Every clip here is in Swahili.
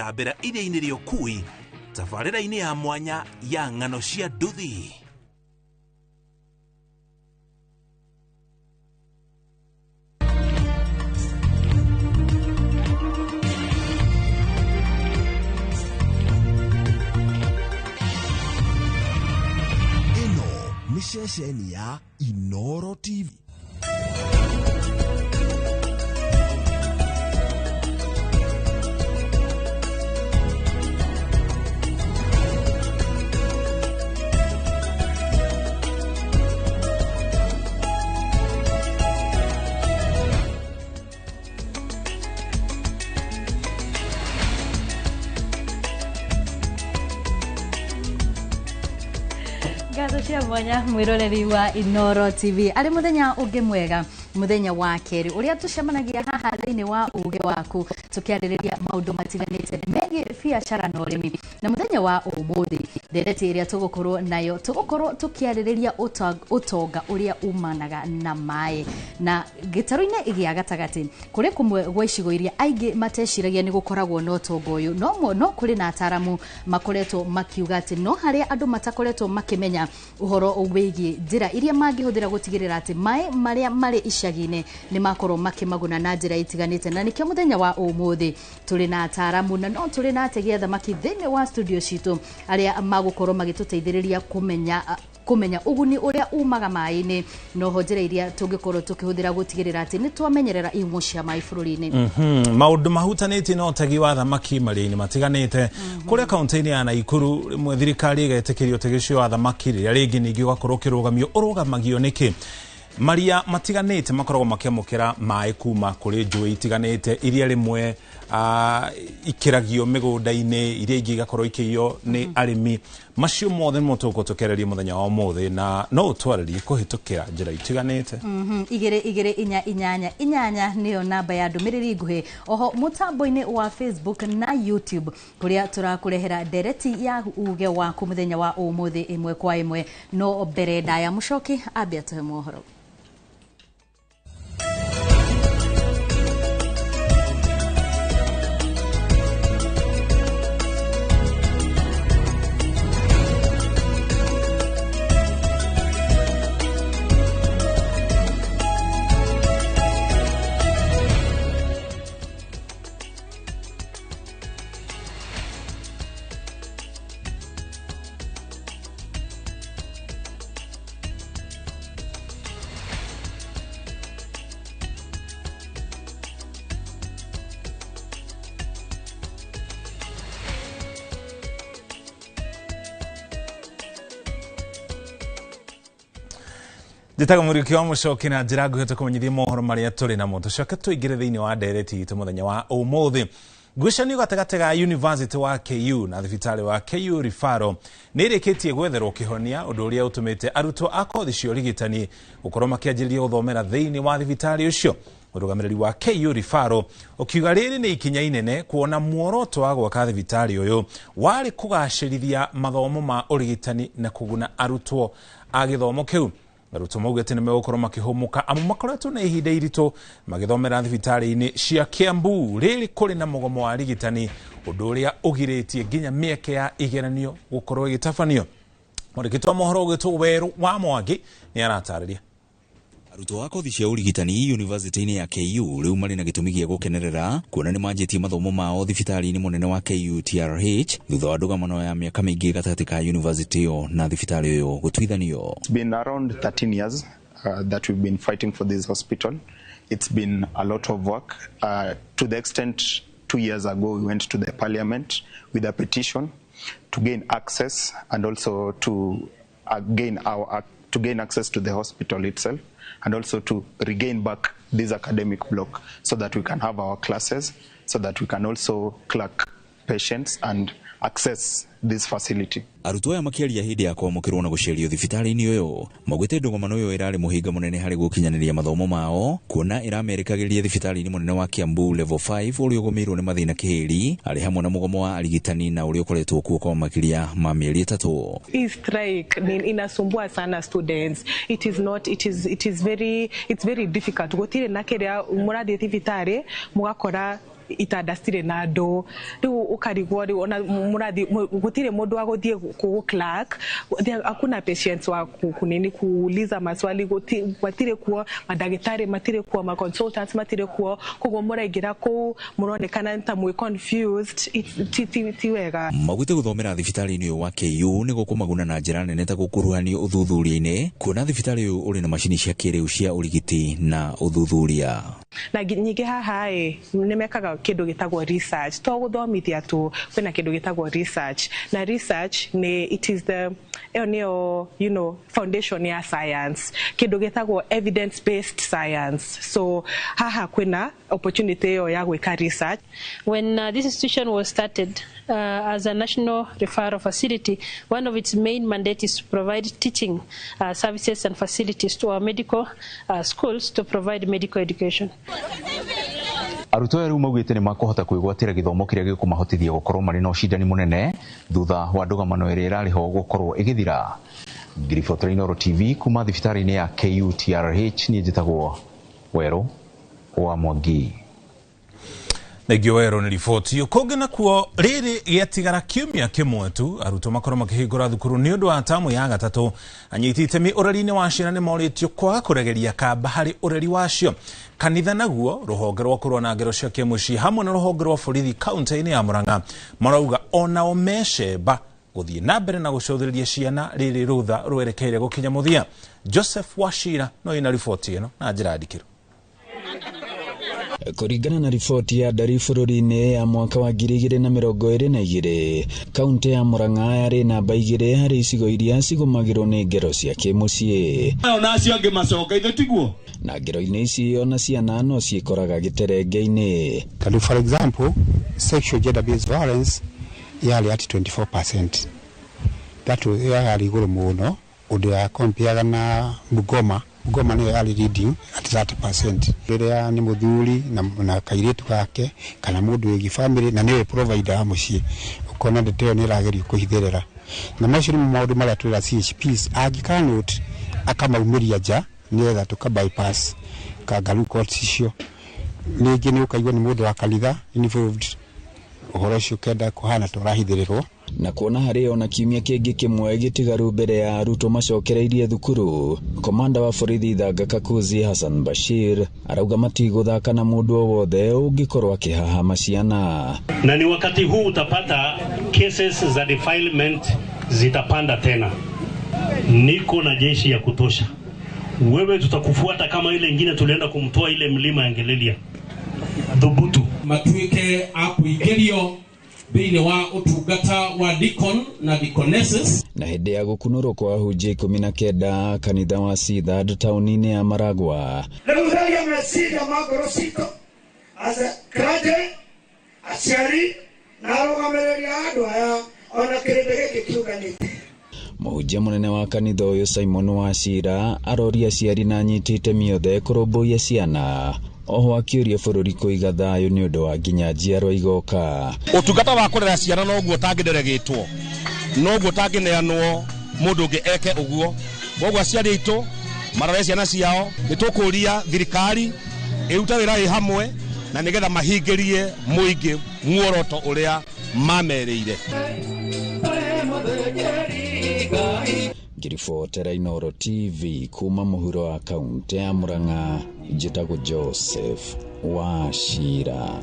gũtambĩra iria-inĩ rĩa Ũkui tabarĩra-inĩ ya mwanya ya ng'ano cia nduthi. Ĩno nĩ ceceni ya Inooro TV. Gato cia mwanya mwiroreri wa Inooro TV. Ari muthenya ungi mwega, muthenya wa keri uria tucemanagia haha thiini wa uge waku tukiaririria maundu matiganite megie biacara na urimi. Na muthenya wa umuthi ndereti iria tugukorwo nayo tugukorwo tukiaririria utonga uria umanaga na mai na gitaru-ini igia gatagati kuri kumwe gwa icigo iria aingi mateciragia ni gukoragwo no utonga uyu no kuri na ataramu makoretwo makiuga ati no haria andu matakoretwo makimenya uhoro wigie njira iria mangihũthĩra gutigirira ati mai maria mari icagi-ini ni makorwo makimaguna na njira itiganite. Na nikio muthenya wa umuthi turi na ataramu na no turi na ategi a thamaki thiini wa studio citu aria magukorwo magituteithiriria kumenya uguni uria umaga mai-ini no ho njira iria tungikorwo tukihũthĩra gutigirira ati ni twamenyerera ihumo cia mai bũrũri-ini. Maundu mahutanĩtie na ũtegi wa thamaki maria-inĩ matiganĩte kũrĩa kaunti-inĩ ya Naikuru rĩmwe thirikari ĩgetĩkĩria ũtegi ũcio wa thamaki rĩrĩa rĩngĩ ningĩ ũgakorwo ũrũgamagio nĩkĩ maria matiganĩte makoragwo makĩamũkĩra maĩ kuma kũrĩ njũĩ itiganĩte iria rĩmwe ikĩragio mĩgũnda-inĩ iria ingĩ igakorwo ikĩiywo nĩ arĩmi. Macio mothe nĩmo tũgũtũkereria mũthenya wa ũmũthĩ na no ũtwarĩrie kũhĩtũkĩra njĩra itiganĩte. 2288 nĩyo namba ya ndũmĩrĩri nguhĩ. Oho mũtambo-inĩ wa Facebook na YouTube kũrĩa tũrakũrehera ndereti ya uge waku mũthenya wa ũmũthĩ ĩmwe kwa ĩmwe. No mbere ndaya Mũchoki ambia tũhe mohoro. Nditaga mũriki wa Mũchoki na njĩra nguhĩ tũkũmenyithia mohoro marĩa tũrĩ namo. Tũcoke tũingĩre thĩinĩ wa ndereti itũ mũthenya wa ũmũthĩ. Ngucanio gatagatĩ ga University wa KU na thibitarĩ wa KU Referral nĩ ĩrĩkĩtie gwetherwo kĩhonia ũndũ ũrĩa ũtũmĩte arutwo a kothi cia ũrigitani gũkorwo makĩanjĩrĩria gũthomera thĩinĩ wa thibitarĩ ũcio. Mũrũgamĩrĩri wa KU Referral ũkiuga rĩrĩ nĩ ikinya inene kuona muoroto wa gwaka thibitarĩ ũyũ warĩ kũgacĩrithia mathomo ma ũrigitani na kũguna arutwo a gĩthomo kĩu. Arutwo maugĩte nĩ megũkorwo makĩhũmũka amu makoretwo na ihinda iritũ magĩthomera thibitarĩ-inĩ cia Kiambu rĩrĩ kũrĩ na mũgomo wa arigitani ũndũ ũrĩa ũgirĩtie nginya mĩeke ya igeranio gũkorwo ĩgĩtabanio. Mwandĩki wa mohoro ũgĩtwo Werũ wa Mwangi nĩ aratarĩria. Arutwo a kothi cia ũrigitani University-inĩ ya KU rĩu marĩ na gĩtũmi gĩa gũkenerera kuona nĩ manjĩtie mathomo mao thibitarĩ-inĩ mũnene wa KU TRH thutha wa ndũgamano ya mĩaka mĩingĩ gatagatĩ ka university ĩyo na thibitarĩ ũyũ gũtuithanio. It's been around 13 years that we've been fighting for this hospital. It's been a lot of work to the extent 2 years ago we went to the parliament with a petition to gain access and also to gain access to the hospital itself, and also to regain back this academic block so that we can have our classes, so that we can also clerk patients and access this facility. Arutwo aya makĩaria hĩndĩ ya kwamũkĩrwo na gũcerio thibitarĩ-inĩ ũyũ maugĩte ndũgomano ũyũ ĩrarĩ mũhĩnga mũnene harĩ gũkinyanĩria mathomo mao kuona ĩramerĩkagĩria thibitarĩ-inĩ mũnene wa Kiambu level 5 ũrĩa ũgũmĩirwo nĩ mathĩna kĩhĩri arĩ hamwe na mũgomo wa arigitani na ũrĩa ũkoretwo kuo kwa makĩria ma mĩeri 3. Hii strike inasumbua sana students. It's very difficult. Gũtirĩ na kĩrĩa mũrathiĩ thibitarĩ mũgakora itandastire na ndo riu ukarigwo riu ona murathi gutire mundu wa guthie ku clerk hakuna patients wa kunini kuuliza maswali gutire kuo madagitari matire kuo ma consultants matire kuo koguo muraingira ku muronekana nta mwe confused ti wega magwite guthomera thibitari-ini wa KU ni gukumaguna na njira nene ta gukuruhanio uthuthuria-ini kuona thibitari uyu uri na macini cia kiriu cia urigiti na uthuthuria na nyingi haha nimekaga kindu gitagwo research to guthomithia tu kwina kindu gitagwo research na research ni it is the foundation ya science kindu gitagwo evidence based science so haha kwina opportunity yo ya gwika research. When this institution was started as a national referral facility, one of its main mandate is to provide teaching services and facilities to our medical schools to provide medical education. Arutwo eru maugite ni makuhota kwigwatira githomo kiria gikumahotithia gukorwo mari na ucindani munene thutha wa ndugamano iri irariho gukorwo igithira. Ngiribotera Inoro TV kuma thibitari-ini ya KUTRH ni njitagwo Wero wa Mwangi. Negio Wero ni riboti ukonge na kuo riri giatigara kiumia kimwe tu arutwo makorwo makihingura thukuru ni undu wa tamu ya gatatu anyiti itemi ureri-ini wacio ni moritio kwa kuregeria kamba hari ureri wacio. Kanitha naguo ruhonge rwa kurwa na ngero cia kimuci hamwe na ruhonge rwa borithi kaunti-ini ya Murang'a marauga onao mecemba guthie na mbere na gucothiriria ciana riri rutha rwerekeire gukinya muthia. Joseph Wachira no ina riboti ino na njira ndikiro. Kuringana na ripoti ya ndari bũrũri-inĩ ya mwaka wa 2022 kaunti ya Murang'a yari namba 2 harĩ icigo iria cigũmagĩrwo nĩ ngero cia kĩmũciĩ. Onacio angĩ macoka ithe tiguo. Na ngero-inĩ ici ona ciana no ciĩkoraga gĩterenge-inĩ. Kadu for example, sexual gender based violence yari at 24%. That was yari igũrũ mũno ũndũ ya compare na Bungoma niyo yari leading at 30%. Rĩrĩa nĩ mũthuri na kairitu gake kana mũndũ wĩgi family na niwe provider wa mũciĩ ukona ndeto nĩ ĩragerio kũhithĩrĩra. Na macio nĩ maũndũ marĩa twĩra CHPs angĩkanũti akamaumiria nja nĩgetha tuka bypass kangaru court icio. Ningĩ nĩ ũkaigua nĩ mũndũ wa kanitha involved ũhoro ũcio kenda kuhana tũrahithĩrĩrwo. Na kuona harĩ ona kiumia kĩngĩ kĩmwe gĩtigaru mbere ya arutwo macokereirie thukuru, komanda wa borithi Thanga Kakuzi Hassan Bashir arauga matigũthaka na mũndũ o wothe ũngĩkorwo akĩhahama ciana. Na ni wakati huu utapata cases za defilement zitapanda tena. Niko na jeshi ya kutosha. Wewe tutakufuata kama ile ingine tulienda kumtoa ile mlima ya Ngelelia. Dhubutu matuike akuigerio thĩinĩ wa utungata wa deacon na deaconesses. Na hĩndĩ ya gũkunũrwo kwa hunjia 19 kanitha wa Sidad taũni-inĩ ya Maragwa. Rĩu meciria ma ngoro citũ as a clergy, aciari na arũgamĩrĩri a andũ aya ona kĩrĩndĩ gĩkĩ kĩuganĩte. Mũhunjia mũnene wa kanitha ũyũ Simon Wachira aroria aciari na anyiti itemi othe kũrũmbũiya ciana. Oho akĩũria bũrũri kũiga thayũ nĩ ũndũ wa nginya njiarwa igoka. Ũtungata wa kũrera ciana noguo tangĩderegĩtwo, noguo tangĩneanwo mũndũ ũngĩ eke ũguo. Koguo aciari aitũ marore ciana ciao nĩtũkũria thirikari ĩruta wĩra ĩ hamwe na nĩgetha mahingĩrie mũingĩ muoroto ũrĩa mamerĩire. Ngiribotera Inoro TV kuma mũhuro wa kaunti ya Murang'a, njĩtagwo Joseph Wachira.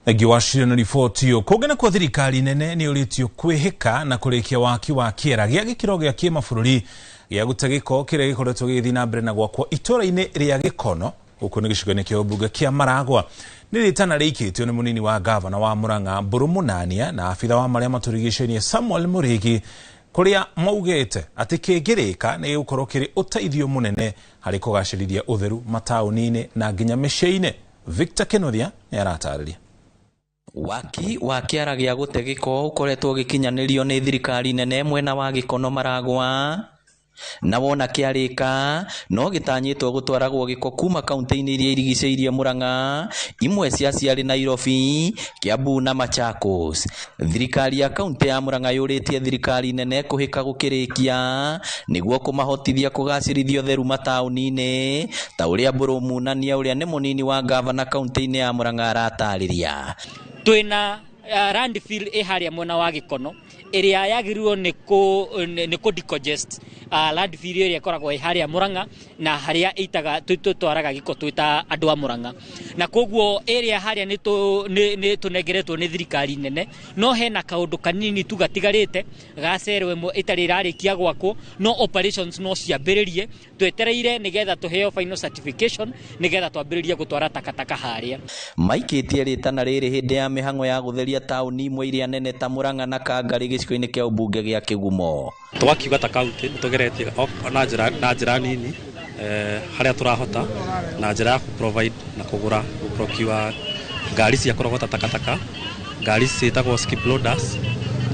Egi Wachira na riboti yo kũgena kwa thirikari nene nĩ ũrĩtio kwĩhĩka na kũrĩkia waki wa kĩera gĩa gĩkĩro gĩa kĩmabũrũri gĩa gũte gĩko kĩrĩa gĩkoretwo gĩgĩthiĩ na mbere na gwakwo itũũra-inĩ rĩa Gĩkono gũkũ nĩ gĩcigo-inĩ kĩa ũmbunge kĩa Maragwa. Nĩ rĩtana rĩikĩtio nĩ mũnini wa gavana wa Murang'a Mburu Mũnania na abitha wa marĩa matũrigicĩirie Samuel Mũrĩgi kuria maugete ati kĩngĩrĩka nĩ gũkorwo kĩrĩ ũteithio mũnene harĩ kũgacĩrithia ũtheru mataũni-inĩ na nginya mĩciĩ-inĩ. Victor Kenothia nĩ aratarĩria. Waki wa kĩara gĩa gũte gĩko ũkoretwo gĩkinyanĩrio nĩ thirikari nene mwena wa Gĩkono Maragwa na wona kiarika no gitanyitwo gutwaragwo giko kuma kaunti-ini iria irigicĩirie Murang'a, imwe cia ciarĩ Nairobi, Kiambu na Machakos. Thirikari ya kaunti ya Murang'a yũrĩtie thirikari nene kũhĩka gũkĩrĩkia nĩguo kũmahotithia kũgacĩrithia ũtheru mataũni-inĩ ta ũrĩa Mbũrũ Munania ũrĩa nĩ mũnini wa gavana kaunti-inĩ ya Murang'a aratarĩria. Twĩna landfill haria mwena wa Gĩkono ĩrĩa yagĩrĩirwo nĩ kũ decongest landfill ĩrĩa ĩkoragwo haria Murang'a na haria ĩitaga twaraga gĩko twĩta andũ a Murang'a, na koguo area haria nĩ tũnengeretwo nĩ thirikari nene, no hena kaũndũ kanini tu gatigarĩte gacerwo ĩmwe ĩtarĩ ĩrarĩkia gwakwo, no operations no ciambĩrĩrie, twetereire nĩgetha tũheo final certification nĩgetha twambĩrĩrie gũtwara takataka haria. Maikĩtie rĩtana rĩrĩ hĩndĩ ya mĩhang'o ya gũtheria taũni imwe iria nene ta Murang'a na Kangarĩ gĩcigo-inĩ kĩa ũmbunge gĩa Kĩgumo. Twakiuga ta kaunti nĩtũgeretie na njĩra nini haria tũrahota na njĩra ya provide na kũgũra procure ngari cia kũrogota takataka, ngari ciĩtagwo skip loaders,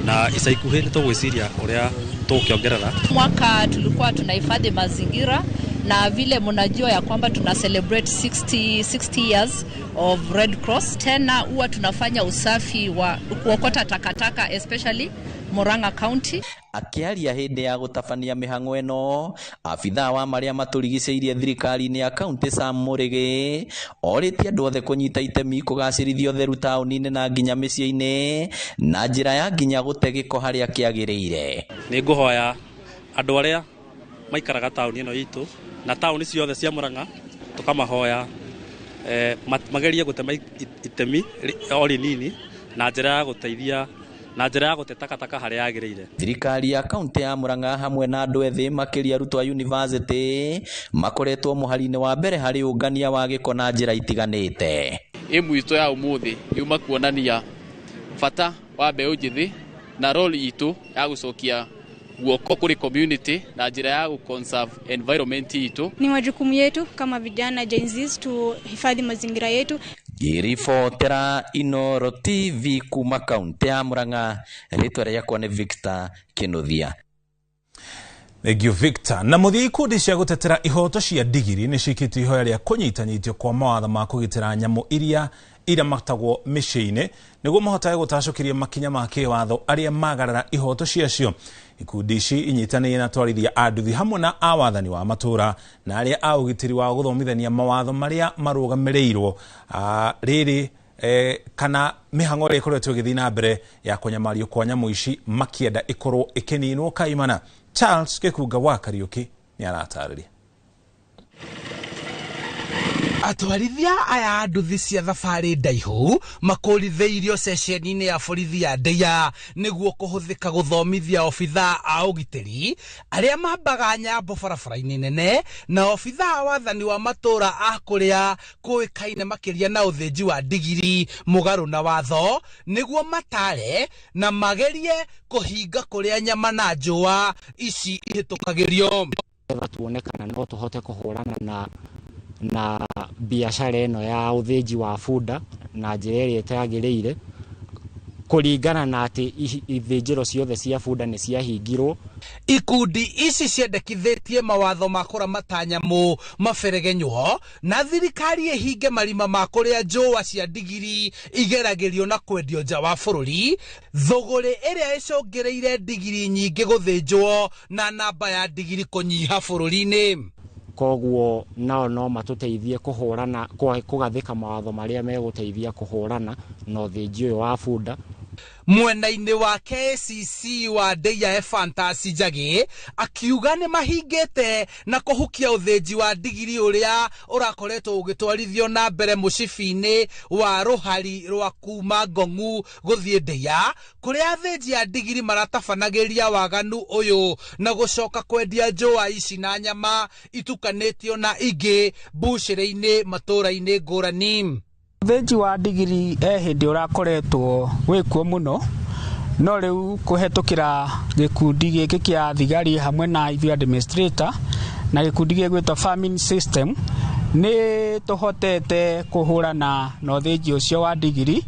na ica ikuhĩ nĩtũgwĩciria ũrĩa tũkiongerera. Mwaka tulikuwa tunahifadhi mazingira na vile mnajua ya kwamba tuna celebrate 60 years of Red Cross. Tena huwa tunafanya usafi wa kuokota takataka especially Murang'a County. Akiaria hĩndĩ ya gũtabania mĩhang'o ĩno, abithaa wa marĩa matũrigicĩirie thirikari-inĩ ya kaunti Sam Mũrĩgĩ orĩtie andũ othe kũnyita itemi kũgacĩrithia ũtheru taũni-inĩ na nginya mĩciĩ-inĩ na njĩra ya nginya gũte gĩko harĩa kĩagĩrĩire. Nĩ ngũhoya andũ arĩa maikaraga taũni ĩno itũ na taũni ciothe cia Murang'a tũkamahoya magerie gũtema itemi o rĩnini na njĩra ya gũteithia na njĩra ya gũte takataka harĩa yagĩrĩire. Thirikari ya kaunti ya Murang'a hamwe na andũ ethĩ makĩria arutwo a university makoretwo mũhari-inĩ wa mbere harĩ ũngania wa gĩko na njĩra itiganĩte. Ĩmu itũ ya ũmũthĩ yuma kuonania bata wa mbeũ njĩthĩ na role itũ ya gũcokia guoko kuri community na njĩra ya conserve environment itũ. Ni majukumu yetu kama vijana Gen Z tuhifadhi mazingira yetu. Giribotera Inoro TV kuma kaunti ya Murang'a, rĩtwa rĩakwa nĩ Victor Kinuthia. Thank you Victor. Na muthii ikundi cia gutetera ihoto cia digiri ni cikĩtie ihoya rĩa kũnyitanyitio kwa mawatho ma kũgitĩra nyamũ iria iramatagwo mĩciĩ-inĩ nĩguo mahotage gũtacũkĩria makinya ma kĩwatho arĩa magarara ihoto ciacio. Ikundi ici inyitanĩire na twarithia a nduthi hamwe na awathani wa matũra na arĩa a ũgitĩri wa gũthomithania mawatho marĩa marũgamĩrĩirwo rĩrĩ kana mĩhang'o ĩrĩa ĩkoretwo ĩgĩthiĩ na mbere ya kũnyamario kwa nyamũ ici makĩenda ĩkorwo ĩkĩninwo kaimana. Charles Gĩkunga wa Kariũki nĩ aratarĩria. Atwarithia aya nduthi cia thabarĩ ndaihu makũrithĩirio ceceni-inĩ ya borithi ya Ndeia nĩguo kũhũthĩka gũthomithia obithaa a ũgitĩri arĩa mambaga nyambo barabara-inĩ nene na obithaa wathani wa matũra a kũrĩa kũĩkaine makĩria na ũthĩnji wa ndigiri mũgarũ na watho nĩguo matare na magerie kũhinga kũrĩa nyama na njũa ici ihĩtũkagĩrio. Tuonekana no tũhote kũhũrana na biashara ĩno ya ũthĩnji wa bunda na njĩra ĩrĩa ĩtagĩrĩire kũringana na atĩ ithĩnjĩro ciothe cia bunda nĩ ciahingirwo. Ikundi ici ciendekithĩtie mawatho ma kũramata nyamũ maberegenywo na thirikari ĩhinge marima ma kũrĩa njũa cia ndigiri igeragĩrio na kwendio nja wa bũrũri, thũgũrĩ ĩrĩa ĩcũngĩrĩire ndigiri nyingĩ gũthĩnjwo na namba ya ndigiri kũnyiha bũrũri-inĩ. Koguo nao no matũteithie kũhũrana kũgathĩka mawatho marĩa megũteithia kũhũrana na ũthĩnji ũyũ wa bunda. Mwena-inĩ wa KCC wa Ndeia Fantasy Njagi akiuga nĩ mahingĩte na kũhukia ũthĩnji wa ndigiri ũrĩa ũrakoretwo ũgĩtwarithio na mbere mũcibi-inĩ wa rũhari rwa kuma Ngong'u gũthiĩ Ndeia kũrĩa athĩnji a ndigiri maratabanagĩria waganu ũyũ na gũcoka kwendia njũa ici na nyama itukanĩtio na ingĩ mbucĩrĩ-inĩ matũra-inĩ ngũrani. Ũthĩnji wa ndigiri hĩndĩ ũrakoretwo wĩkuo mũno, no rĩu kũhetũkĩra gĩkundi gĩkĩ kĩa thigari hamwe na ithuĩ administrator na gĩkundi gĩgwĩtwo farming system nĩ tũhotete kũhũrana na ũthĩnji ũcio wa ndigiri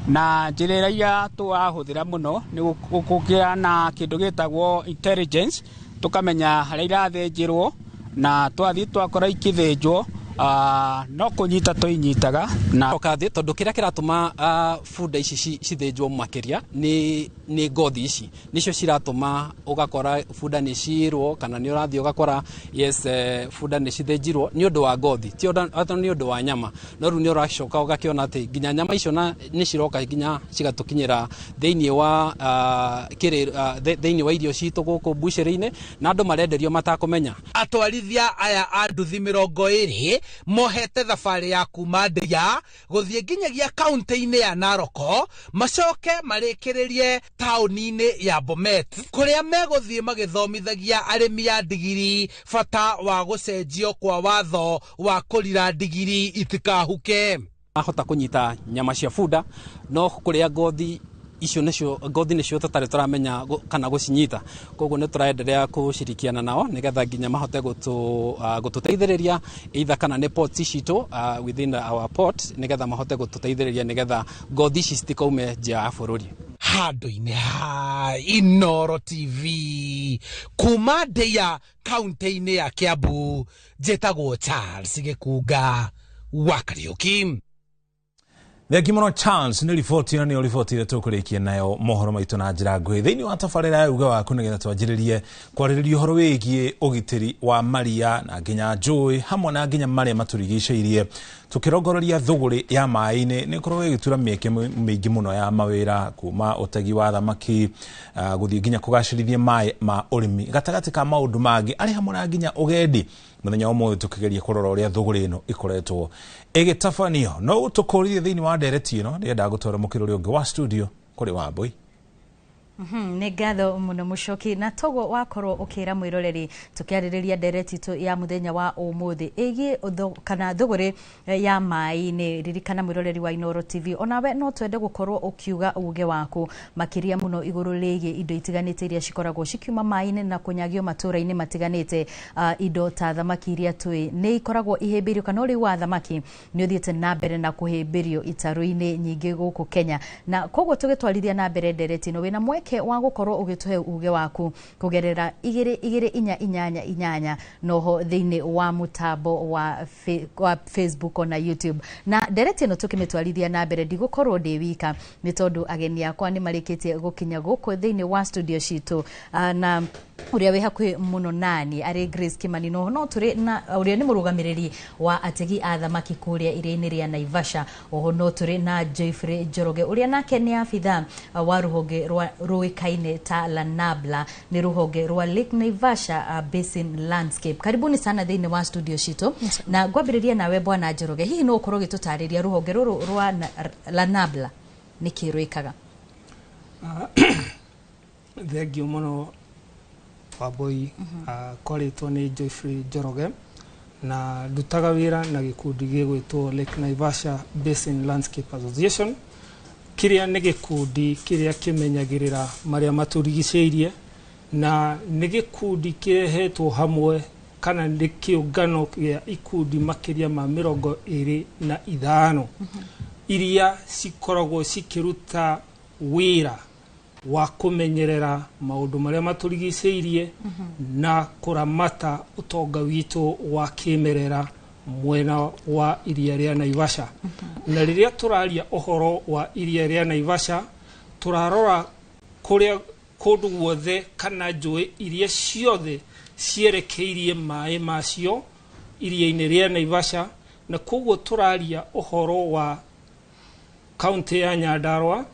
na njĩra iria tũrahũthĩra mũno nĩ gũkĩra na kĩndũ gĩtagwo intelligence tukamenya haria irathinjirwo na twathi twakora ikithinjwo no kunyita tuinyitaga na okathi tondu kiria kiratuma funda ici cithinjwo makiria ni ngothi ici nicio ciratuma ugakora funda ni cirwo kana ni urathi ugakora yes funda ni cithinjirwo ni undu wa ngothi ti ni undu wa nyama no ru ni uracoka ugakiona ati ginya nyama icio ni ciroka ginya cigatukinyira thiini wa thiini wa irio citu guku busheri-ini na andu marenderio matakumenya. Atwarithia aya a nduthi 20 mohete thabari ya kuma Ndeia guthie nginyagia kaunti-ini ya Naroko macoke marikiririe tauni-ini ya Bomet kuria meguthie magithomithagia arimi a ndigiri fata wa gucenjio kwa watho wa kurira ndigiri itikahuke. Ahota kunyita nyama cia funda no kuria ngothi icio nicio ngothi nicio tutari turamenya kana gucinyita koguo ni turaendelea kushirikiana nao nigetha nginya mahote gututeithiriria either kana ni ports citu within our port nigetha mahote gututeithiriria nigetha ngothi ici citikaume nja ya bururi. Handu-ini ha Inooro TV kuma Ndeia kaunti-ini ya Kiambu njitagwo Charles Gikunga wa Kariuki. Thengi muno Charles ni riboti ino ni riboti ile tukurikia nayo mohoro maitu na njira ngui thiini wa tabarira ya uga waku nigetha twanjiririe kwaririria uhoro wigie ugitiri wa maria na nginya njui hamwe na nginya maria maturigiceirie tukirongororia thuguri ya mai-ini ni korwo igitura mieke mingi muno ya mawira kuma utegi wa thamaki guthie nginya kugacirithia mai ma urimi gatagati ka maundu mangi ari hamwe na nginya ugendi muthenya umwe tukigeria kurora uria thuguri ino ikoretwo igitafanio no tukurithie thiini wa ndereti ino ni enda gutwara mukiruri ungi wa studio kuri Wambui. Nĩ ngatho mũno Mũchoki na togo wakorwo ukira mwiroreri tukiarĩrĩria ndereti tu ya muthenya wa ũmũthĩ ĩgiĩ kana thũgũrĩ ya mai-inĩ ririkana mwiroreri wa Inooro TV onawe no twende gukorwo ukiuga uge waku makiria muno iguru rĩgiĩ indo itiganĩte iria cikoragwo cikiuma mai-inĩ na kunyagio matũra-inĩ matiganĩte indo ta thamaki iria tũĩ nĩ ikoragwo ihĩmbĩrio kana ũrĩu wa thamaki nĩ ũthiĩte na mbere na kuhĩmbĩrio itarũ-inĩ nyingĩ gũkũ Kenya na koguo tũgĩtwarithia na mbere ndereti no wĩna mweke wa gukorwo ugituhe uge waku kugerera 288 noho thiini wa mutambo wa Facebook na YouTube na ndereti no tukimitwarithia na mbere ndigukorwo ndi wika ni tondu ageni akwa ni marikitie gukinya guku thiini wa studio citu na uria wi hakuhi muno nani ari Grace Kimani no turi na uria ni murugamiriri wa ategi a thamaki kuria iria-ini ria Naivasha oho no turi na Joyfrey Njoroge uria nake ni afitha wa ruhonge rwa kaine ta Lanabla ni ruhonge rwa Lake Naivasha Basin Landscape. Karibuni sana thiini wa studio citu na gwambiriria nawe bwana Njoroge hihi no ukorwo gitutariria ruhonge ruru rwa Lanabla niki rwikaga. Thengiũ muno Wambui koretwo ni Joyfrey Njoroge na ndutaga wira na gikundi gĩgwĩtwo Lake Naivasha Basin Landscape Association kiria ni gikundi kiria kimenyagirira maria maturigiceirie na ni gikundi kirehetwo hamwe kana ni kiungano kia ikundi makiria ma 25 iria cikoragwo cikiruta wira wa kumenyerera maundu maria maturigiceirie na kuramata utonga witu wa kimerera mwena wa iria ria Naivasha. Na riria turaria uhoro wa iria ria Naivasha turarora kuria kundu guothe kana njui iria ciothe cierekeirie mai macio iria-ini ria Naivasha na koguo turaria uhoro wa kaunti ya Nyandarua,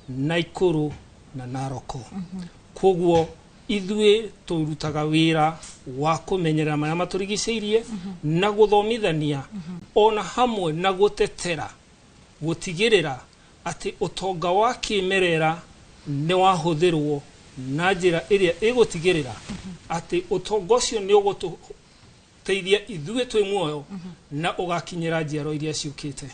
Naikuru na Naroko. Koguo ithuĩ turutaga wira wa kumenyerera maria maturigiceirie na guthomithania ona hamwe na gutetera gutigirira ati utonga wa kimerera ni wahuthirwo na njira iria igutigirira ati utonga ucio ni ugututeithia ithuĩ twi muoyo na ugakinyira njiaro iria ciukite.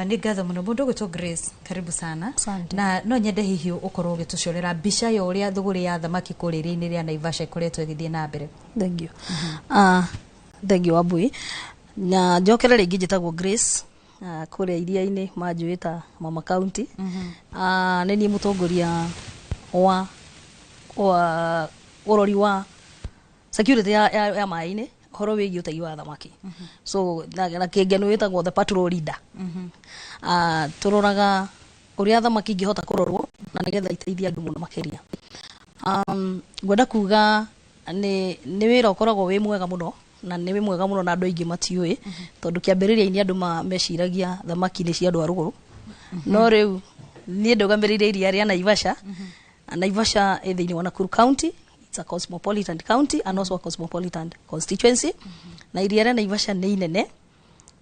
Ni ngatho muno mundu gwitwo Grace karibu sana. Na no nyende hihi ukorwo gitucorera mbica ya uria thuguri ya thamaki kuriria-ini ria Naivasha ikoretwo igithie na mbere. Thank you. Thank you Wambui. Na njokera ringi njitagwo Grace kuria iria-ini manjuita Mama County. Ni ni mutongoria wa urori wa security ya mai-inĩ horo wĩgiĩ ũtegi wa thamaki. So na kĩngeno wĩtagwo the patrol leader. Tũroraga ũrĩa thamaki ingĩhota kũrorwo na nĩgetha iteithie andũ mũno makĩria. Ngwenda kuga nĩ wĩra ũkoragwo wĩ mwega mũno na nĩ mwega mũno na andũ aingĩ matiũĩ tondũ kĩambĩrĩria-inĩ andũ meciragia thamaki nĩ cia andũ a rũgũrũ. No rĩu niĩ ndũgamĩrĩire iria rĩa Naivasha. Naivasha ĩ thĩinĩ wa Nakuru County. It's a cosmopolitan county and also a cosmopolitan constituency. Na iria rĩa Naivasha nĩ inene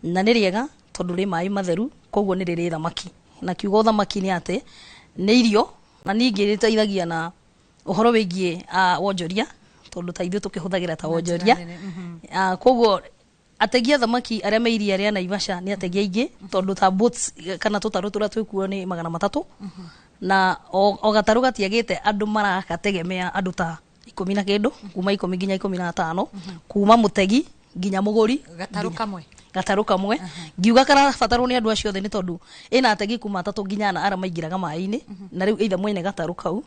na nĩ rĩega tondũ rĩ maĩ matheru, koguo nĩ rĩrĩ thamaki. Na kiugo thamaki nĩ atĩ nĩ irio na ningĩ rĩteithagia na ũhoro wĩgiĩ wonjoria tondũ ta ithuĩ tũkĩhũthagĩra ta wonjoria. Koguo ategi a thamaki arĩa me iria rĩa Naivasha nĩ ategi aingĩ tondũ ta boats kana tũtarũ tũrĩa twĩkuo nĩ 300 na o gatarũ gatiagĩte andũ maragategemea andũ ta 10 na kĩndũ kuma 10 nginya 15 kuma mũtegi nginya mũgũri gatarũ kamwe. Ngiuga karabatarwo nĩ andũ acio othe nĩ tondũ ĩna ategi kuma 3 nginya 4 arĩa maingĩraga maĩ-inĩ na rĩu either mwene gatarũ kau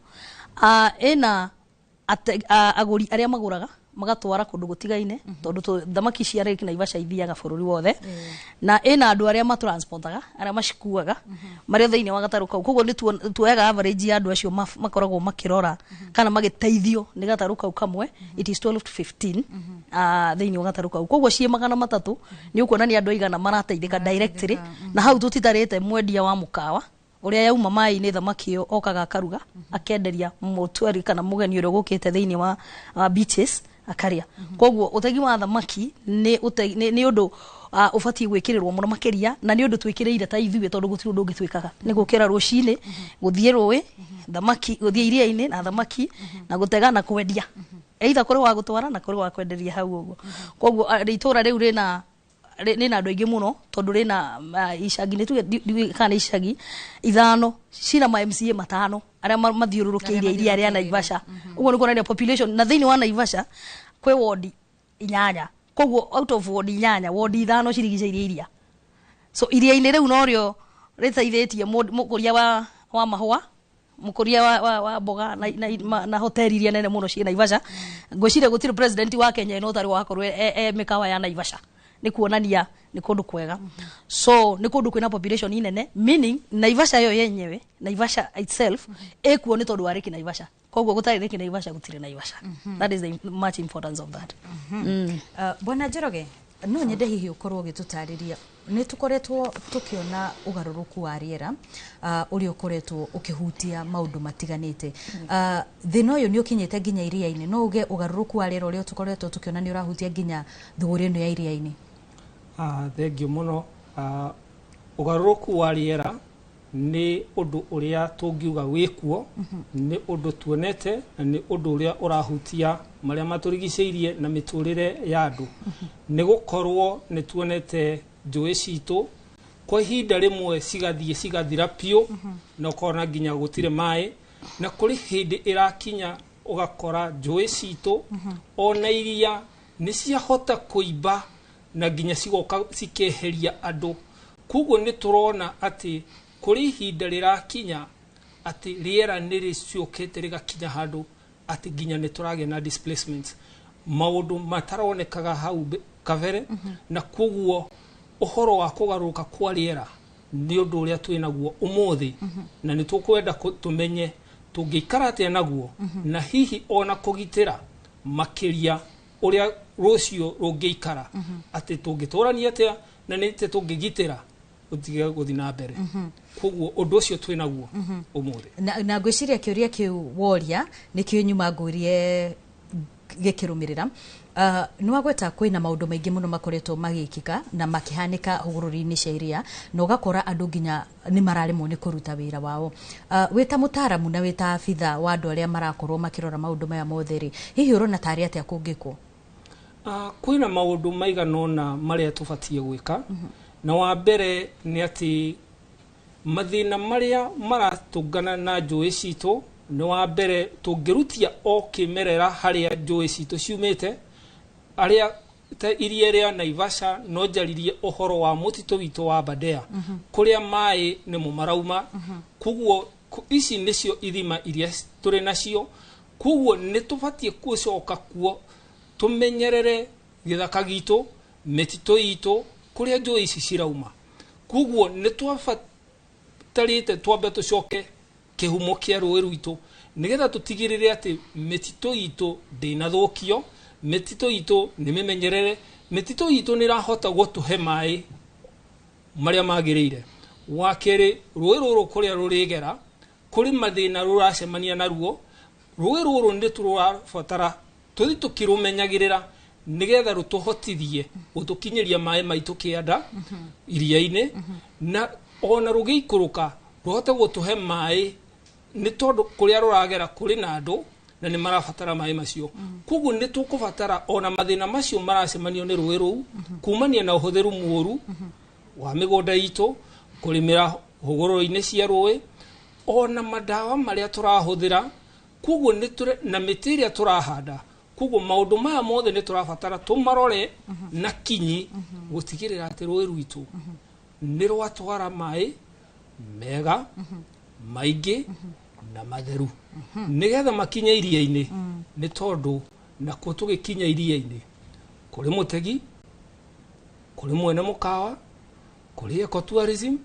ĩna agũri arĩa magũraga magatwara kũndũ gũtigaine tondũ thamaki cia Lake Naivasha ithiaga bũrũri wothe na ĩna andũ arĩa matransportaga arĩa macikuaga marĩ thĩinĩ wa gatarũ kau. Koguo nĩ tuoyaga average ya andũ acio makoragwo makĩrora kana magĩteithio nĩ gatarũ kau kamwe. It is 12 to 15 thĩinĩ wa gatarũ kau. Koguo ciĩ 300 nĩ ũkuona nĩ andũ aigana marateithĩka directly na hau tũtitarĩte mwendia wa mũkawa ũrĩa yauma maĩ-inĩ thamaki ĩyo okaga akaruga akenderia mũtwari kana mũgeni ũrĩa ũgũkĩte thĩinĩ wa beaches akaria. Koguo ũtegi wa thamaki nĩ ũndũ ũbatiĩ gwĩkĩrĩrwo mũno makĩria na nĩ ũndũ twĩkĩrĩire ta ithuĩ tondũ gũtirĩ ũndũ ũngĩ twĩkaga nĩ gũkĩra rũcinĩ gũthiĩ rũĩ thamaki gũthiĩ iria-inĩ na thamaki na gũtega na kwendia either kũrĩ wa gũtwara na kũrĩ wa kwenderia hau ũguo. Koguo itũra rĩu rĩna andũ aingĩ mũno tondũ rĩna icagi nĩ kana icagi 5 cina ma MCA 5 arĩa mathiũrũrũkĩirie iria rĩa Naivasha. Ũguo nĩ kuonania population na thĩinĩ wa Naivasha kwĩ ward 8. Koguo out of ward 8 ward 5 cirigicĩirie iria. So iria-inĩ rĩu no rĩo rĩteithĩtie mũkũria wa mahũa mũkũria wa mboga na hoteli iria nene mũno cia Naivasha. Ngwĩciria gũtirĩ president wa Kenya ĩno ũtarĩ wakorwo mĩkawa ya Naivasha. Nĩ kuonania nĩ kũndũ kwega. So nĩ kũndũ kwĩna population inene meaning Naivasha yo yenyewe Naivasha itself ĩkuo nĩ tondũ wa Lake Naivasha. Koguo gũtarĩ Lake Naivasha gũtirĩ Naivasha. That is the much importance of that. Bwana Njoroge no nyende hihi ũkorwo ũgĩtũtarĩria nĩ tũkoretwo tũkĩona ũgarũrũku wa rĩera ũrĩa ũkoretwo ũkĩhutia maũndũ matiganĩte. Thĩna ũyũ nĩ ũkinyĩte nginya iria-inĩ. No uge ũgarũrũku wa rĩera ũrĩa tũkoretwo tũkĩona nĩ ũrahutia nginya thũgũrĩ ĩno ya iria-inĩ? Thengiũ mũno. Ũgarũrũku wa rĩera nĩ ũndũ ũrĩa tũngiuga wĩkuo, nĩ ũndũ tuonete na nĩ ũndũ ũrĩa ũrahutia marĩa matũrigicĩirie na mĩtũrĩre ya andũ. Nĩ gũkorwo nĩ tuonete njũĩ citũ kwa ihinda rĩmwe cigathira piũ na ũkona nginya gũtirĩ maĩ, na kũrĩ hĩndĩ ĩrakinya ũgakora njũĩ citũ ona iria nĩ ciahota kũimba na nginya cigoka cikeheria andũ. Koguo nĩ tũrona atĩ kũrĩ ihinda rĩrakinya atĩ rĩera nĩ rĩciũkĩte rĩgakinya handũ atĩ nginya nĩ tũragĩa na displacements, maũndũ mataronekaga hau kabere. Na koguo ũhoro wa kũgarũrũka kwa rĩera nĩ ũndũ ũrĩa twĩnaguo ũmũthĩ na nĩ tũkwenda tũmenye tũngĩikara atĩa naguo na hihi ona kũgitĩra makĩria ũrĩa rũciũ rũngĩikara atĩ tũngĩtũrania atĩa na nĩ tũngĩgitĩra gũtiga gũthiĩ na mbere. Koguo ũndũ ũcio twĩnaguo ũmũthĩ. Na ngwĩciria kĩũria kĩu woria nĩkĩo nyuma ngũrie gĩkĩrũmĩrĩra. Nĩ wagweta kwĩna maũndũ maingĩ mũno makoretwo magĩkĩka na makĩhanĩka hũgũrũri-inĩ cia iria na ũgakora andũ nginya nĩ mararemwo nĩ kũruta wĩra wao. Wĩta mũtaaramu na wĩta abitha wa andũ arĩa marakorwo makĩrora maũndũ maya mothe rĩ, hihi ũrona tarĩ atĩa kũngĩkwo? Kwĩna maũndũ maigana ũna marĩa tũbatiĩ gwĩka, na wa mbere nĩ atĩ mathĩna marĩa maratũngana na njũĩ citũ nĩ wa mbere tũngĩrutia o kĩmerera harĩa njũĩ citũ ciumĩte arĩa ta iria rĩa Naivasha. No njaririe ũhoro wa mũtitũ witũ wa Aberdare kũrĩa maĩ nĩmo marauma. Koguo ici nĩcio ithima iria tũrĩ nacio. kuo nä tå batiä kuocoka kuo tå menyerere gä thaka gitå mä itå kå rä a njå ici cirauma koguo nä twabatarä te twambe tå coke kä humo kä a rå ä rwitå nä getha tå tigä rä re atä mä itå ndä na thå kio mä itå nä mä menyerere mä itå nä rahota gå tå he maä marä a magä rä ire wa kerä rå ä rå rå kå rä a rå rä gera kå rä mathä na rå racemania naruo rå ä rå rå nä tå rabatara tå thi tå kä rå menyagä rä ra nä getha rå tå hotithie gå tå kinyä ria maä maitå kä anda iria-inä na ona rå gä ikå rå ka rå hote gå tå he maä nä tondå kå rä a rå ragera kå rä na andå na nä marabatara maä macio koguo nä tå kå batara ona mathä na macio maracemanio nä rå ä rå u kumania na å hå thä ru må ru wa mä gå nda itå kå rä mä ra hå gå rå-inä cia rå ä ona mandawa marä a tå rahå thä ra koguo na mä tä ä rä a tå rahanda koguo maå ndå maya mothe nä tå rabatara tå marore na kinyi gå tigä rä ra atä rå ä rwitå nä rwatwara maä mega maingä na matheru nä getha makinye iria-inä nä tondå nakuo tå gä kinya iria-inä kå rä må tegi kå rä mwene må kawa kå rä ecotourism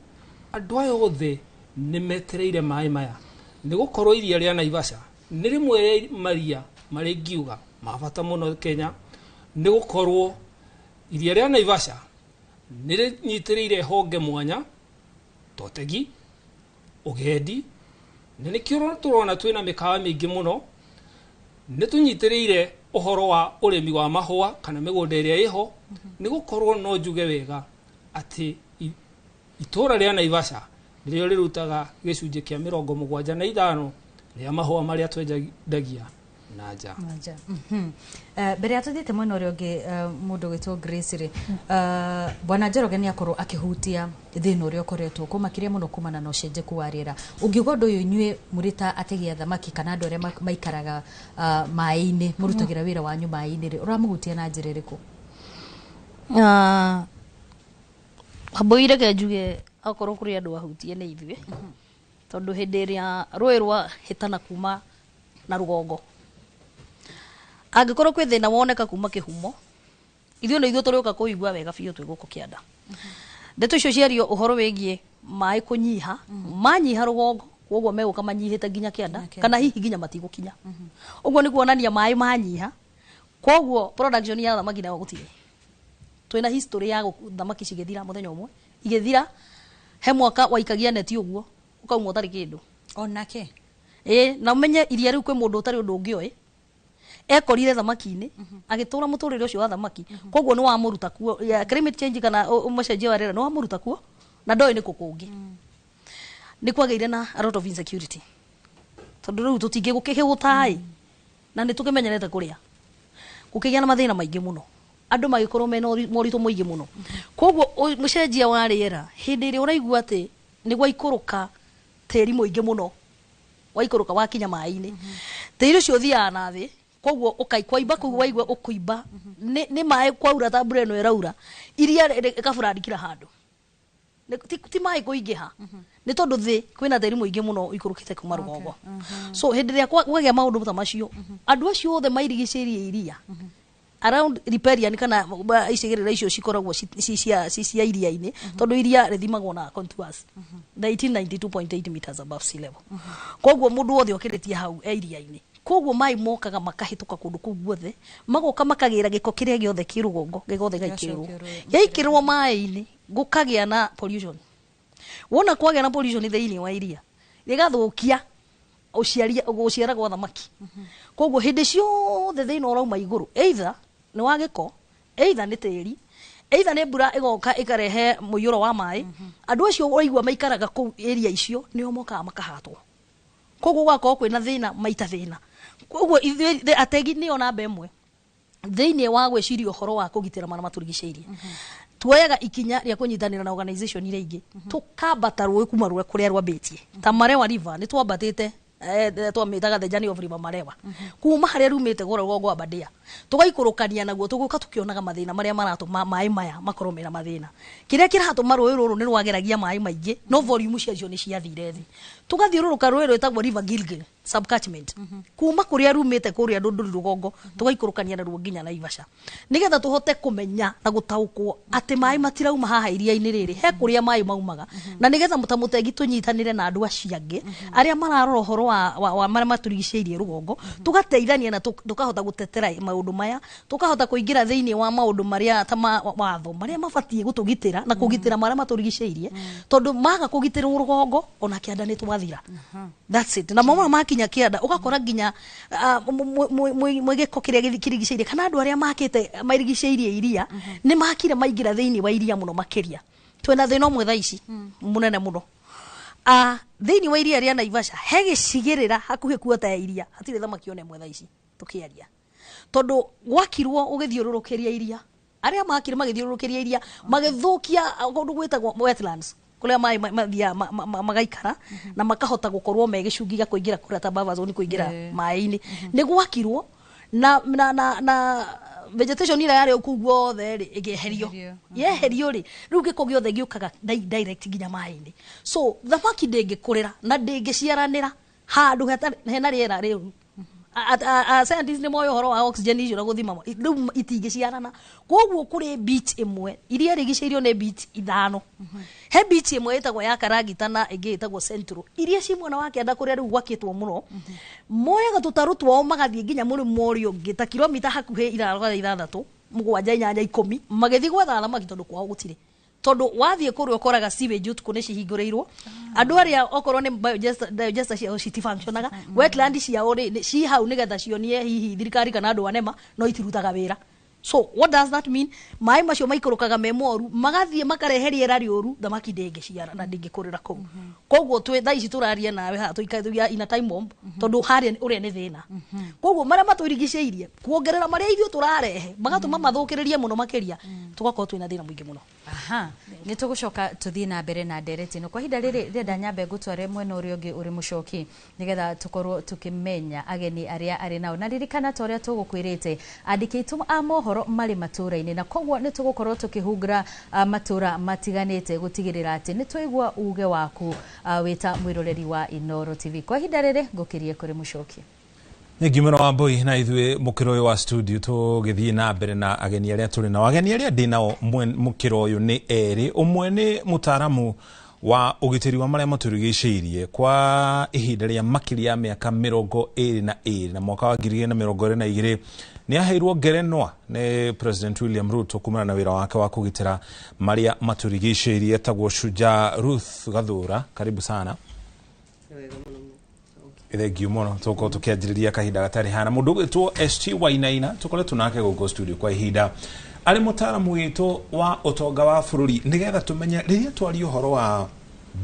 andå aya othe nä metereire maä maya nä gå korwo iria rä a Naivasha nä rä mwe maria marä ngiuga mabata må no Kenya nä gå korwo iria rä a Naivasha nä rä nyitä rä ire honge mwanya totegi å gendi nä nä kä o tå rona twä na mä kawa mä ingä må no nä tå nyitä rä ire å horo wa å rä mi wa mahåa kana mä gå nda ä rä a ä ho nä gå korwo no njuge wega atä itå ra rä a Naivasha nä rä o rä rutaga gä cunjä kä a 75 rä a mahåa marä a twendagia na nja mbere ya tå thiä te mwena å rä a å ngä må ndå gä two Grace rä bwana Njoroge nä akorwo akä hutia thä na å rä a å koretwo kå makä ria må no kumana na å cenjeku wa rä ra å ngä uga å ndå å yå inyuä må rä ta ategi a thamaki kana andå arä a maikaraga maä-inä må rutagä ra wä ra wanyu maä-inä rä å ramå hutia na njä ra ä rä kå hambå ireke njuge akorwo kå rä andå ahutie nä ithuä tondå hä ndä ä rä a rå ä rwa hä tana kuma na rå gongo angä korwo kwä thä na woneka kuma kä humo ithuä no ithuä tå rä å ka kå igua wega biå twä gå kå kä anda ndeto icio ciario å horo wä giä maä kå nyiha manyiha rå gongo koguo megå ka manyihä te nginya kä anda kana hihi nginya matigå kinya å guo nä kuonania maä manyiha koguo production ya thamaki nayo gå tirä twä na history ya thamaki cigä thira må thenya å mwe igä thira he mwaka waikagia neti å guo å kauma å tarä kä ndå onake na menye iria rä u kwä må ndå å tarä å ndå å ngä oä ekorire thamaki-inä agä tå ra må tå rä re å cio wa thamaki koguo nä wamå ruta kuo climate change kana må cenjia wa rä ra nä wamå ruta kuo na ndoä nä kå kå ngä nä kwagä ire na a lot of insecurity tondå rä u tå tingä gå kä hä gå taä na nä tå kä menyerete kå rä a gå kä gä a na mathä na maingä må no andå magä korwo mena moritå må ingä må no koguo må cenjia wa rä era hä ndä ä rä a å raigua atä nä gwaikå rå ka tä må ingä må no waikå rå ka wakinya maä-inä tä ri å cio å thiaga na thä koguo kwaimba kå waigua å kå imba nä maä kwaura ta mbura ä no ä raura iria ĩkaburandikira handå ti maä kå ingä ha nä tondå thä kwä na thäri må ingä må no ikå rå kä te kuma rå gongo so hä ndä ä rä a gwagä a maå ndå ta macio andå acio othe mairigicä rie iria around riparian kana icigä rä ra icio cikoragwo cia iria-inä tondå iria rä thimagwo na contours 1992.8 meters above sea level koguo må ndå wothe å kä rä tie hau e iria-inä koguo maä mokaga makahä tå ka kå ndå kå u guothe magoka makagä ra gä ko kä rä a gä othe kä rå gongo gä gothe gaikä rwo yaikä rwo maä-inä gå kagä a na pollution wona kwagä a na pollution thä-inä wa iria rä gathå kia gå ciara gwa thamaki koguo hä ndä ciothe thä na å rauma igå rå either nä wa gä ko either nä tä ri either nä mbura ä goka ä karehe må iyå ro wa maä andå acio waigua maikaraga kå area icio nä o mokaga makahatwo koguo gwakorwo kwä na thä na maita thä na koguo ategi nä o namba ä mwe thä-inä wa gwä ciria å horo wa kå gitä ra marä a matå rigicä irie tuoyaga ikinya rĩa kũnyitanĩra na organization iria ingĩ tũkambata rũĩ kuma rũĩ kũrĩa rwambĩtie ta Marewa River nĩ twambatĩte twamĩtaga the journey of river Marewa kuma harĩa rumĩte gora rũgongo Aberdare tũgaikũrũkania naguo tũgũka tũkĩonaga mathĩna marĩa maratũma maĩ maya makorwo mena mathĩna kĩrĩa kĩratũma rũĩ rũrũ nĩ rwageragia maĩ maingĩ no volume ciacio nĩ ciathire thĩ tugathiururuka rũĩ rwĩtagwo River Gilgil subcatchment kuma kuria rumite kuria ndunduri rugongo tugaikurukania na ruo nginya Naivasha nigetha tuhote kumenya na gutaukwo ati mai matirauma haha iria-ini riri he kuria mai maumaga na nigetha mutamutengi tunyitanire na andu aciange aria mararora horo wa maria maturigiceirie rugongo tugateithania na tukahota gutetera maundu maya tukahota kuingira thiini wa maundu maria ta watho maria mabatie gutugitira na kugitira maria maturigiceirie tondu maga kugitira rugongo ona kianda ni twathira that's it na mama makinya kianda ugakora ginya mwegeko kiria kirigiceirie kana andu aria makite mairigiceirie iria ni makire maingira thiini wa iria muno makiria twena thina umwe thaa ici munene muno thiini wa iria ria Naivasha he gicigirira hakuhi kuota ya iria hatire thamaki one mwe thaa ici tukiaria tondu gwakirwo ugithiururukiria iria aria makire magithiururukiria iria magithukia kundu gwitagwo wetlands kuria mai mathia magaikara na makahota gukorwo megicungi ga kuingira kuria ta buffer zone kuingira mai-ini ni gwakirwo na vegetation ira yari okuguo theri igeherio yeherio ri riu giko giothe giukaga direct nginya mai-ini so thamaki ndingikurira na ndingiciaranira handu hena riera riu scientists ni moyo horo wa oxygen icio na guthima riu itingiciarana koguo kuri beach imwe iria rigiceirio ni beach ithano he beach imwe itagwo ya Karagita na ingi itagwo Central iria ci mwena wa kianda kuria riu gwakitwo muno moyaga tutarutwo magathie nginya murimo urio ngita kilomita hakuhe iraroga 6 7 8 10 magithi gwetha thamaki tondu kwao gutire tondu wathie kuri ukoraga sewage utuku ni cihinguriirwo andu aria okorwo ni digester cia city functionaga wetland cia ori ci hau nigetha cionie hihi thirikari kana andu anema no itirutaga wira so what does that mean mai macio maikurukaga memoru magathie makareheria era rioru thamaki ndingiciara na ndingikurira kou koguo twi thaa ici turaria nawe ha tuikaithuria ina time bomb tondu haria uria ni thina koguo maria maturigiceirie kuongerera maria ithio turarehe magatuma mathukiririe muno makiria tugakorwo twina thina mwingi muno ni tugucoka tuthie na mbere na ndereti no kwa hinda riri renda nyambe gutware mwena uria ungi uri mucoki nigetha tukorwo tukimenya ageni aria ari nao na ririkana ta uria tugukwirite andikitu a mohoro mari matura-ini na koguo ni tugukorwo tukihungra matura matiganite gutigirira ati ni twigwa uge waku wita mwiroreri wa Inooro TV kwa hinda riri ngukirie kuri mucoki ni Gimero wa Mbui na ithwe mukiro uyu wa studio tugithie na mbere na ageni aria turi na ageni aria ndinao mukiro uyu ni eri umwe ni mutaramu wa ugitiri wa maria maturigiceirie kwa ihinda ria makiria miaka 22 na mwaka wa 2022 ni aheirwo ngerenwa ni President William Ruto kumana na wira wake wa kugitira maria maturigiceirie tagwo Shujaa Ruth Gathura karibu sana Thengiũ mũno tuko tukianjĩrĩria kahinda gatari hana mundu gwitwo ST Wainaina tukoretwo nake gũkũ studio kwa ihinda ari mutaramu witũ wa utonga wa bururi nigetha tumenye riria twari uhoro wa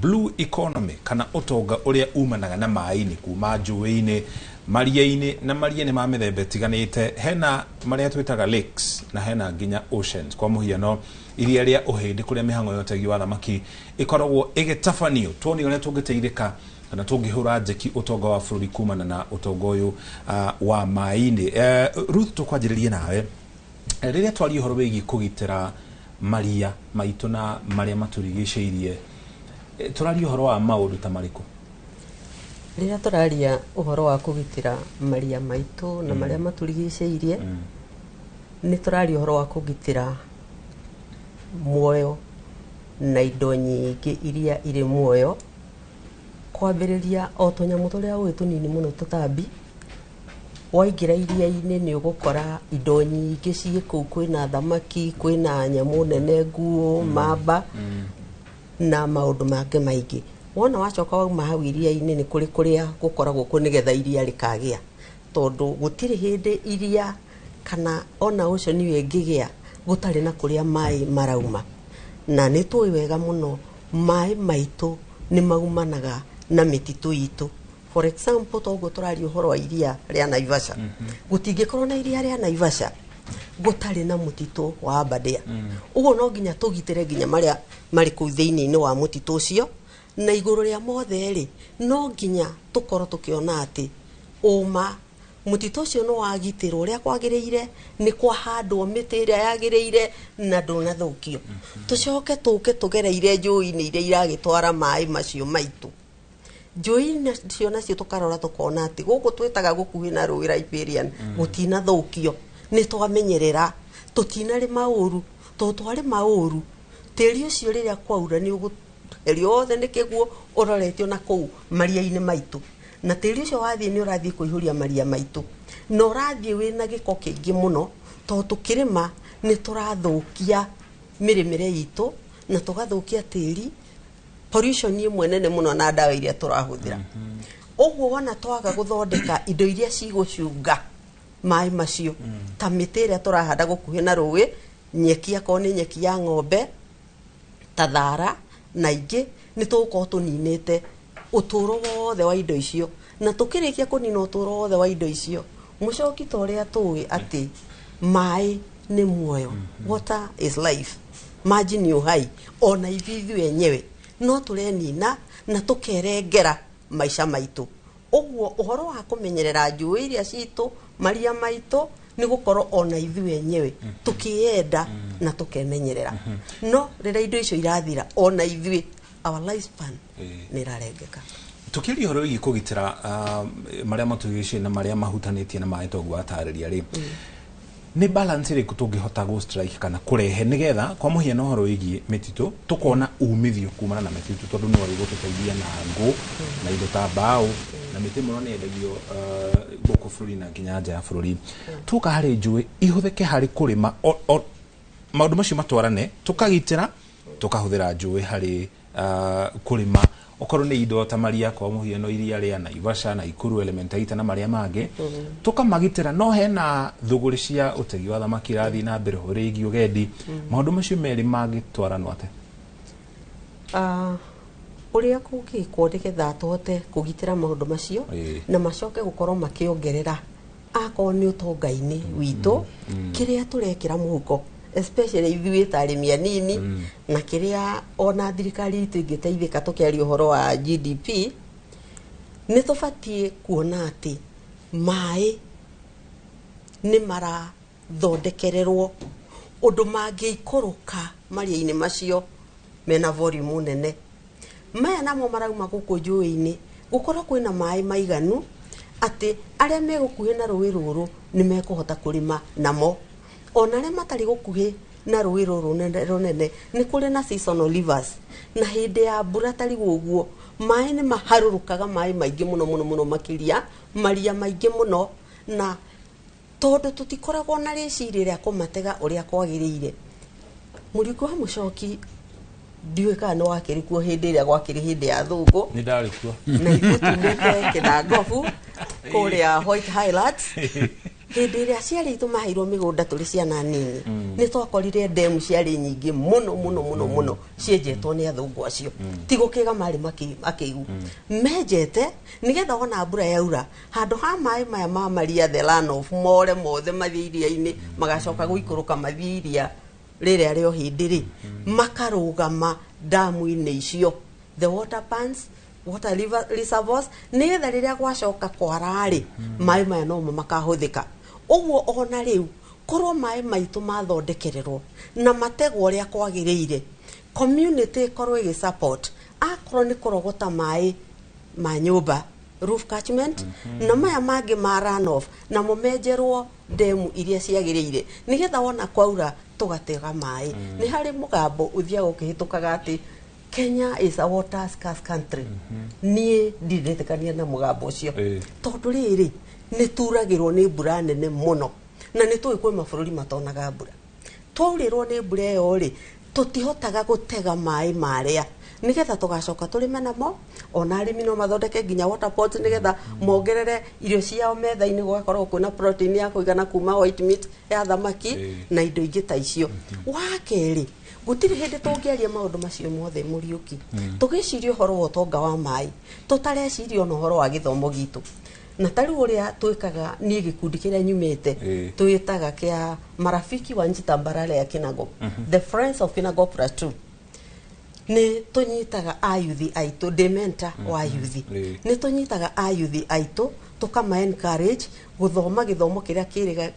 blue economy kana utonga uria umanaga na mai-ini kuma njũĩ-ini maria-ini na maria-ini ma mĩthemba ĩtiganĩte hena maria twitaga lakes na hena nginya oceans kwa muhiano iria ria uhindi kuria mĩhang'o ya ũtegi wa thamaki ikoragwo igĩtabanio tuone ũrĩa tũngĩteithĩka kana tungihura njeki utonga wa bururi kumana na utonga uyu wa mai-ini Ruth tukwanjĩrĩrie nawe riria twari uhoro wĩgiĩ kugitira maria maitu na maria maturigiceirie turari uhoro wa maundu ta mariku riria turaria uhoro wa kugitira maria maitu na maria maturigiceirie ni turari uhoro wa kugitira muoyo na indo nyingi iria iri muoyo kwambĩrĩria o tũnyamũ tũrĩa ũĩ tũnini mũno tũtambi waingĩra iria-inĩ nĩ ũgũkora indo nyingĩ ciĩ kũu kwĩna thamaki kwĩna nyamũ nene nguũ mamba na maũndũ mangĩ maingĩ wona wacoka wauma hau iria-inĩ nĩ kũrĩ kũrĩa gũkoragwo kuo nĩgetha iria rĩkagĩa tondũ gũtirĩ hĩndĩ iria kana ona ocean ĩngĩgĩa gũtarĩ na kũrĩa maĩ marauma na nĩ tũĩ wega mũno maĩ maitũ nĩ maumanaga na mititu itu for example togo turari uhoro wa iria ria Naivasha gutingĩkorwo na iria ria Naivasha gutari na mutitu wa Aberdare ugo no nginya tugitire nginya maria mari kuu thiini-ini wa mutitu ucio na iguru ria mothe ri no nginya tukorwo tukiona ati uma mutitu ucio no wagitirwo uria kwagiriire ni kwahandwo miti iria yagiriire na ndunathukio tucoke tugereire njũĩ-inĩ iria iragitwara maĩ macio maitu njũĩ nacio nacio tũkarora tũkona atĩ gũkũ twĩtaga gũkuhĩ na rũĩ riparian gũtinathũkio nĩ twamenyerera tũtinarĩma ũru tondũ twarĩma ũru tĩri ũcio rĩrĩa kwaura nĩ ũgũtherio othe nĩ kĩguo ũroretio na kũu maria-inĩ maitũ na tĩri ũcio wathiĩ nĩ ũrathiĩ kũihũria maria maitũ na ũrathiĩ wĩna gĩko kĩingĩ mũno tondũ tũkĩrĩma nĩ tũrathũkia mĩrĩmĩre itũ na tũgathũkia tĩri pollution ĩmwe nene mũno na ndawa iria tũrahũthĩra ũguo wona twaga gũthondeka indo iria cigũcunga maĩ macio ta mĩtĩ ĩrĩa tũrahanda gũkuhĩ na rũĩ nyeki akorwo nĩ nyeki ya ng'ombe ta thara na ingĩ nĩ tũgũkorwo tũninĩte ũtũũro wothe wa indo icio na tũkĩrĩkia kũnina ũtũũro wothe wa indo icio mũcoki ta ũrĩa tũĩ atĩ maĩ nĩ muoyo water is life maji ni uhai ona ithuĩ enyewe no tũrenina na tũkerengera maica maitũ ũguo ũhoro wa kũmenyerera njũĩ iria citũ maria maitũ nĩ gũkorwo ona ithuĩ enyewe tũkĩenda na tũkemenyerera no rĩrĩa indo icio irathira ona ithuĩ our lifespan nĩ irarengeka tukiria horo wĩgiĩ kũgitĩra marĩa matũrigicĩirie na marĩa mahutanĩtie na maĩ toguo atarĩria rĩ nĩ balance ĩrĩkũ tũngĩhota go strike kana kũrehe nĩgetha kwa mũhiano ũhoro wĩgiĩ mĩtitũ tũkona umithio kumana na mĩtitũ tondũ nĩ wari gũtũteithia na ngũ na indo ta mbaũ na mĩtĩ mũno nĩ endagio gũkũ bũrũri na nginya nja ya bũrũri tuka harĩ njũĩ ihũthĩke harĩ kũrĩma maũndũ macio matwarane tũkagitĩra tũkahũthĩra njũĩ harĩ kũrĩma okorwo nĩ indo ta maria kwa mũhiano iria rĩa Naivasha na Ikuru Elementaita na marĩa mangĩ tukamagitĩra no hena thũgũrĩ cia ũtegi wa thamaki irathi na mbere hũrĩgi ũgendi maũndũ macio merĩ mangĩtwaranwo atĩa ũrĩa kũngĩkwo nĩgetha tũhote kũgitĩra maũndũ macio na macoke gũkorwo makĩongerera akorwo nĩ ũtonga-inĩ witũ kĩrĩa tũrekĩra mũhuko especially ithuĩ ta arĩmi anini na kĩrĩa ona thirikari itũ ingĩteithĩka tũkĩaria ũhoro wa GDP nĩ tũbatiĩ kuona atĩ maĩ nĩ marathondekererwo ũndũ mangĩikũrũka maria-inĩ macio mena volume nene maya namo marauma gũkũ njũĩ-inĩ gũkorwo kwĩna maĩ maiganu atĩ arĩa megũkuhĩ na rũĩ rũrũ nĩ mekũhota kũrĩma namo ona arĩa matarĩ gũkuhĩ na rũĩ rũrũ rũnene nĩ kũrĩ na seasonal rivers na hĩndĩ ya mbura tarĩ ũguo maĩ nĩ maharũrũkaga maĩ maingĩ mũno mũno mũno makĩria maria maingĩ mũno na tondũ tũtikoragwo na rĩciria rĩa kũmatega ũrĩa kwagĩrĩire mũringo wa mũcoki ndiũĩ kana nĩ wakĩrĩ kuo hĩndĩ ĩrĩa gwakĩrĩ hĩndĩ ya thũngũ nĩ ndarĩ kuo na ithuĩ tumĩte Kĩnangobu kũrĩa White Highlands hĩndĩ ĩrĩa ciarĩ itũ maheirwo mĩgũnda tũrĩ ciana nini nĩ twakorire ndemu ciarĩ nyingĩ mũno mũno mũno mũno cienjetwo nĩ athũngũ acio ti gũkĩga marĩ makĩigu menjete nĩgetha ona mbura yaura handũ ha maĩ maya ma maria the runoff more mothe mathiĩ iria-inĩ magacoka gũikũrũka mathiĩ iria rĩrĩa rĩo hĩndĩ-rĩ makarũgama damu-inĩ icio the water pans water reservoirs nĩgetha rĩrĩa gwacoka kwara-rĩ maĩ maya nomo makahũthĩka ũguo ona rĩu korwo maĩ maitũ mathondekererwo na mategwo ũrĩa kwagĩrĩire community korwo ĩgĩ support akorwo nĩ kũrogota maĩ ma nyũmba roof catchment na maya mangĩ ma runoff na momenjerwo ndemu iria ciagĩrĩire nĩgetha wona kwaura tũgatega maĩ nĩ harĩ mũgambo ũthiaga ũkĩhĩtũkaga atĩ Kenya is a water scarce country niĩ ndiretĩkania na mũgambo ũcio tondũ rĩrĩ nĩ turagĩrwo nĩ mbura nene mũno na nĩ tũĩ kwĩ mabũrũri matonaga mbura twaurĩrwo nĩ mbura ĩyo-rĩ tũtihotaga gũtega maĩ marĩa nĩgetha tũgacoka tũrĩme namo ona arĩmi no mathondeke nginya water pots nĩgetha mongerere irio ciao metha-inĩ gũgakorwo kwĩna protein ya kũigana kuma white meat ya thamaki na indo ingĩ ta icio wa kerĩ gũtirĩ hĩndĩ tũngĩaria maũndũ macio mothe Mũriũki tũgĩciria ũhoro wa ũtonga wa maĩ tũtareciria ona ũhoro wa gĩthomo gitũ na tarĩ ũrĩa twĩkaga niĩ gĩkundi kĩrĩa nyumĩte twĩtaga kĩa marafiki wa Njitambarare ya Kinangop the friends of Kinangop plus 2 nĩ tũnyitaga ayuthi aitũ dementa wa yuthi nĩ tũnyitaga ayuthi aitũ tũkama encourage gũthoma gĩthomo kĩrĩa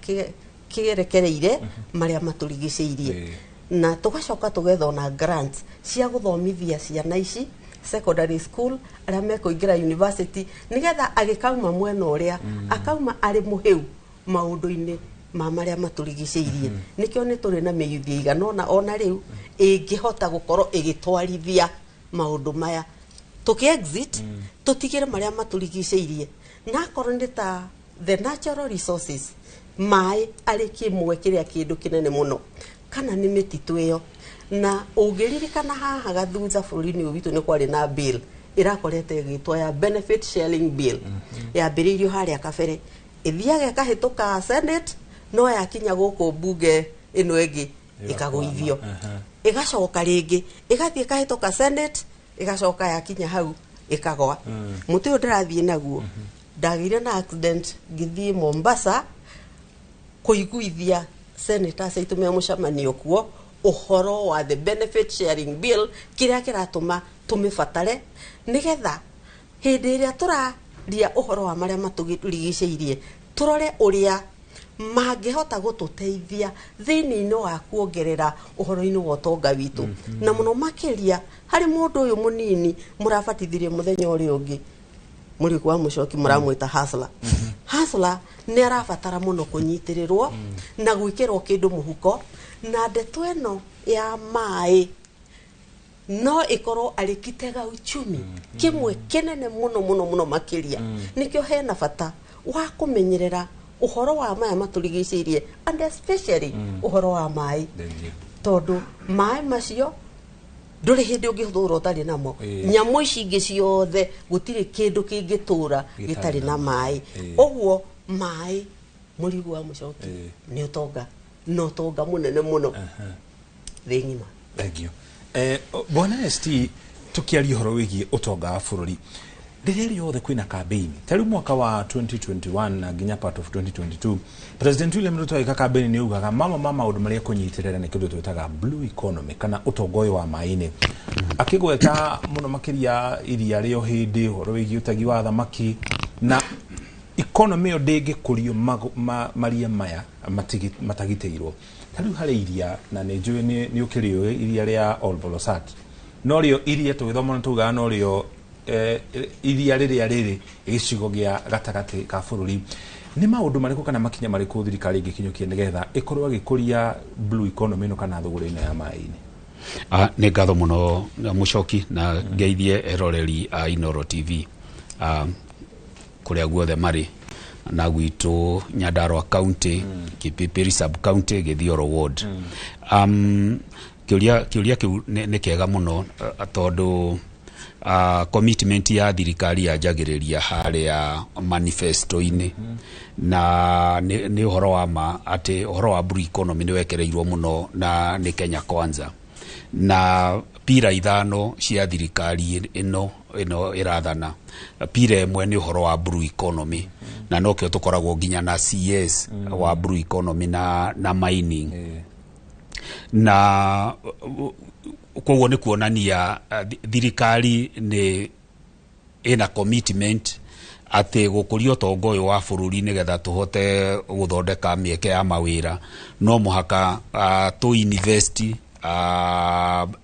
kĩrekereire marĩa matũrigicĩirie na tũgacoka tũgetha na grants cia gũthomithia ciana ici secondary school aria mekuingira university nigetha agikauma mwena uria akauma ari muhiu maundu-ini ma maria maturigiceirie nikio ni turi na miyuthi iganona ona riu ingihota gukorwo igitwarithia maundu maya tuki exit tutigire maria maturigiceirie na koronita the natural resources mai ari kimwe kiria kindu kinene muno kana ni mititu iyo na ugiririkana haha gathutha bururi-ini witu ni kwari na bill irakorete igitwa ya benefit sharing bill yambiriirio haria kabere ithiaga kahituka senate no yakinya guku bunge ino ingi ikaguithio igacoka ringi igathie kahituka senate igacoka yakinya hau ikagwa muti uyu ndirathie naguo ndagire na accident ngithie Mombasa kuiguithia senators aitumia mucamanio kuo uhoro wa the benefit sharing bill kiria kiratuma tumifatare nigetha hindi iria turaria uhoro wa maria matugirigiceirie turore uria mangihota gututeithia thiini-ini wa kuongerera uhoro-ini wa utonga witu na muno makiria hari mundu uyu munini murabatithirie muthenya uri ungi muri kwa Muchoki muramwita Hasla Hasla ni arabatara muno kunyitirirwo na gwikirwo kindu muhuko na ndeto eno ya mai no ikorwo arikitega uchumi kimwe kinene muno makiria nikio hena bata wa kumenyerera uhoro wa maya maturigiceirie and especially uhoro wa mai tondu mai macio nduri hindi ungithura utari namo nyamu ici ingi ciothe gutiri kindu kingitura gitari na mai oguo mai murigu wa Muchoki ni utonga no tonga munene muno thi ngima. Thank you. Bwana ST tukiaria uhoro wigie utonga wa bururi rĩrĩa rĩothe kwĩna campaign tari mwaka wa 2021 na nginya part of 2022 President William Ruto agĩka campaign ni ugaga mama maũndũ marĩa kũnyitirĩra nĩ kĩndũ twĩtaga blue economy kana ũtonga ũyũ wa maĩ-inĩ akĩgweta mũno makĩria iria rĩo hĩndĩ ũhoro wĩgiĩ ũtegi wa thamaki na economy ĩyo ndĩngĩkũrio maria maya matagitĩirwo tarĩu harĩ iria na nĩ njũĩ nĩ ũkĩrĩũĩ iria rĩa Olbolosat no rĩo iria tũgĩthoma tugaga no rĩo iria rĩrĩa rĩrĩ gĩcigo gĩa gatagatĩ ka bũrũri nĩ maũndũ marĩkũ kana makinya marĩkũ thirikari ĩngĩkinyũkia nĩgetha ĩkorwo agĩkũria blue economy ĩno kana thũgũrĩ-inĩ ya maĩ-inĩ? Nĩ ngatho mũno Muchoki na ngeithie eroreri a Inooro TV kũrĩa guothe marĩ na gwitũ Nyandarua County Kipipiri sub county Githioro ward kĩũria kĩu nĩ kĩega mũno tondũ commitment ya thirikari yanjagĩrĩria harĩa manifesto-inĩ na nĩ ũhoro wa ma atĩ ũhoro wa blue economy nĩ wekereirwo mũno na nĩ Kenya Kwanza na pira ithano cia thirikari ĩno ĩrathana pira ĩmwe nĩ ũhoro wa blue economy na nokĩo tũkoragwo nginya na CS wa blue economy na mining na koguo nĩ kuonania thirikari nĩ ĩna commitment atĩ gũkũria ũtonga ũyũ wa bũrũri nĩgetha tũhote gũthondeka mĩeke ya mawĩra no mũhaka tũ invest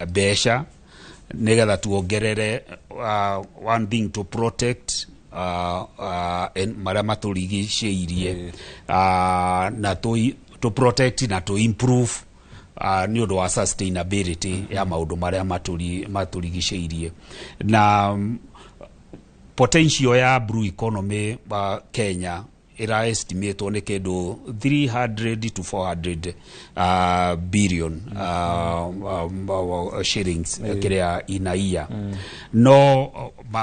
mbeca nĩgetha tuongerere one thing to protect marĩa matũrigicĩirie na to protect na to improve ni ũndũ wa sustainability ya maũndũ marĩa matũrigicĩirie na potential ya blue economy Kenya ira estimate nĩ kĩndũ 300 to 400 billion shillings kĩrĩa inaia no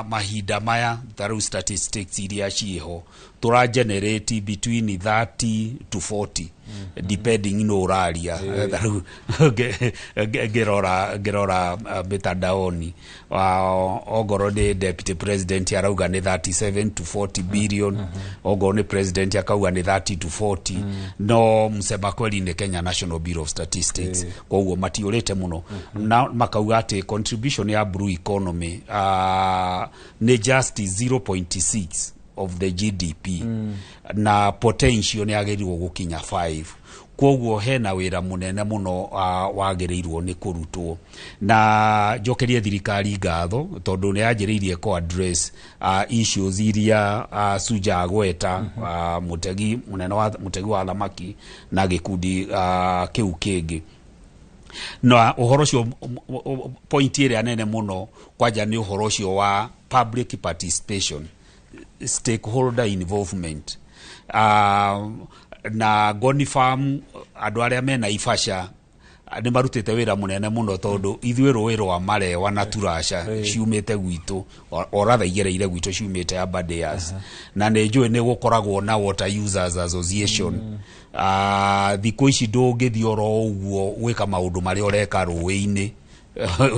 mahinda maya tarũ statistics iria ciĩho tura generate between 30 to 40 depending no uraria gerora mitandaoni ogoro ni deputy president arauga ni 37 to 40 billion ogoro ni president akauga ni 30 to 40 no msema kweli ni Kenya National Bureau of Statistics koguo matiurite muno na makauga ati contribution ya blue economy ni just 0.6 of the GDP na potential ni agerirwo gukinya 5 kwoguo hena wira munene muno wagereirwo ni kurutwo na njokerie thirikari ngatho tondu ni yanjiriirie ko address issues iria Suja agweta mutegi munene wa mutegi wa thamaki na gikundi kiu kingi no uhoro cio point area nene muno kwaja ni uhoro cio wa public participation, stakeholder involvement. Na Goni Farm andu aria mena Ifasha ni marutite wira munene muno tondu ithuĩ rũĩ rwa Marewa na Turasha ciumĩte gwitu oratha igereire gwitu ciumĩte Aberdares na nĩ njũĩ nĩ gũkoragwo na Water Users Association. Thikũ ici ndũngĩthiĩ oro ũguo gwĩka maũndũ marĩa ũreka rũĩ-inĩ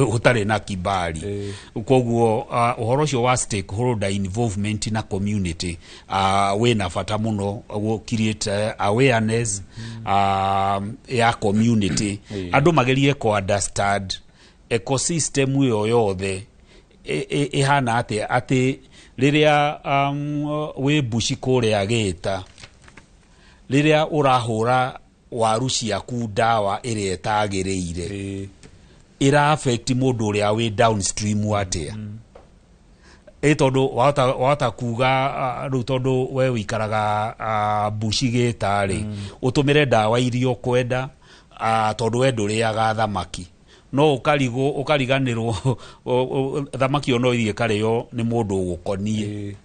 utare na kibali kwoguo uhoro cio wa stakeholder involvement na community wena bata muno go create awareness ya community andu magerie ko understand ecosystem yo yothe ihana ati riria we bushi kore ageta riria urahura waru ciaku ndawa iria itagireire ira affect mundu uria we downstream atia tondu wata kuga ru tondu we wikaraga bushi gitari utumire ndawa irio kwenda tondu we nduriaga thamaki no ukariganirwo thamaki ono ithie kario ni mundu ugukonie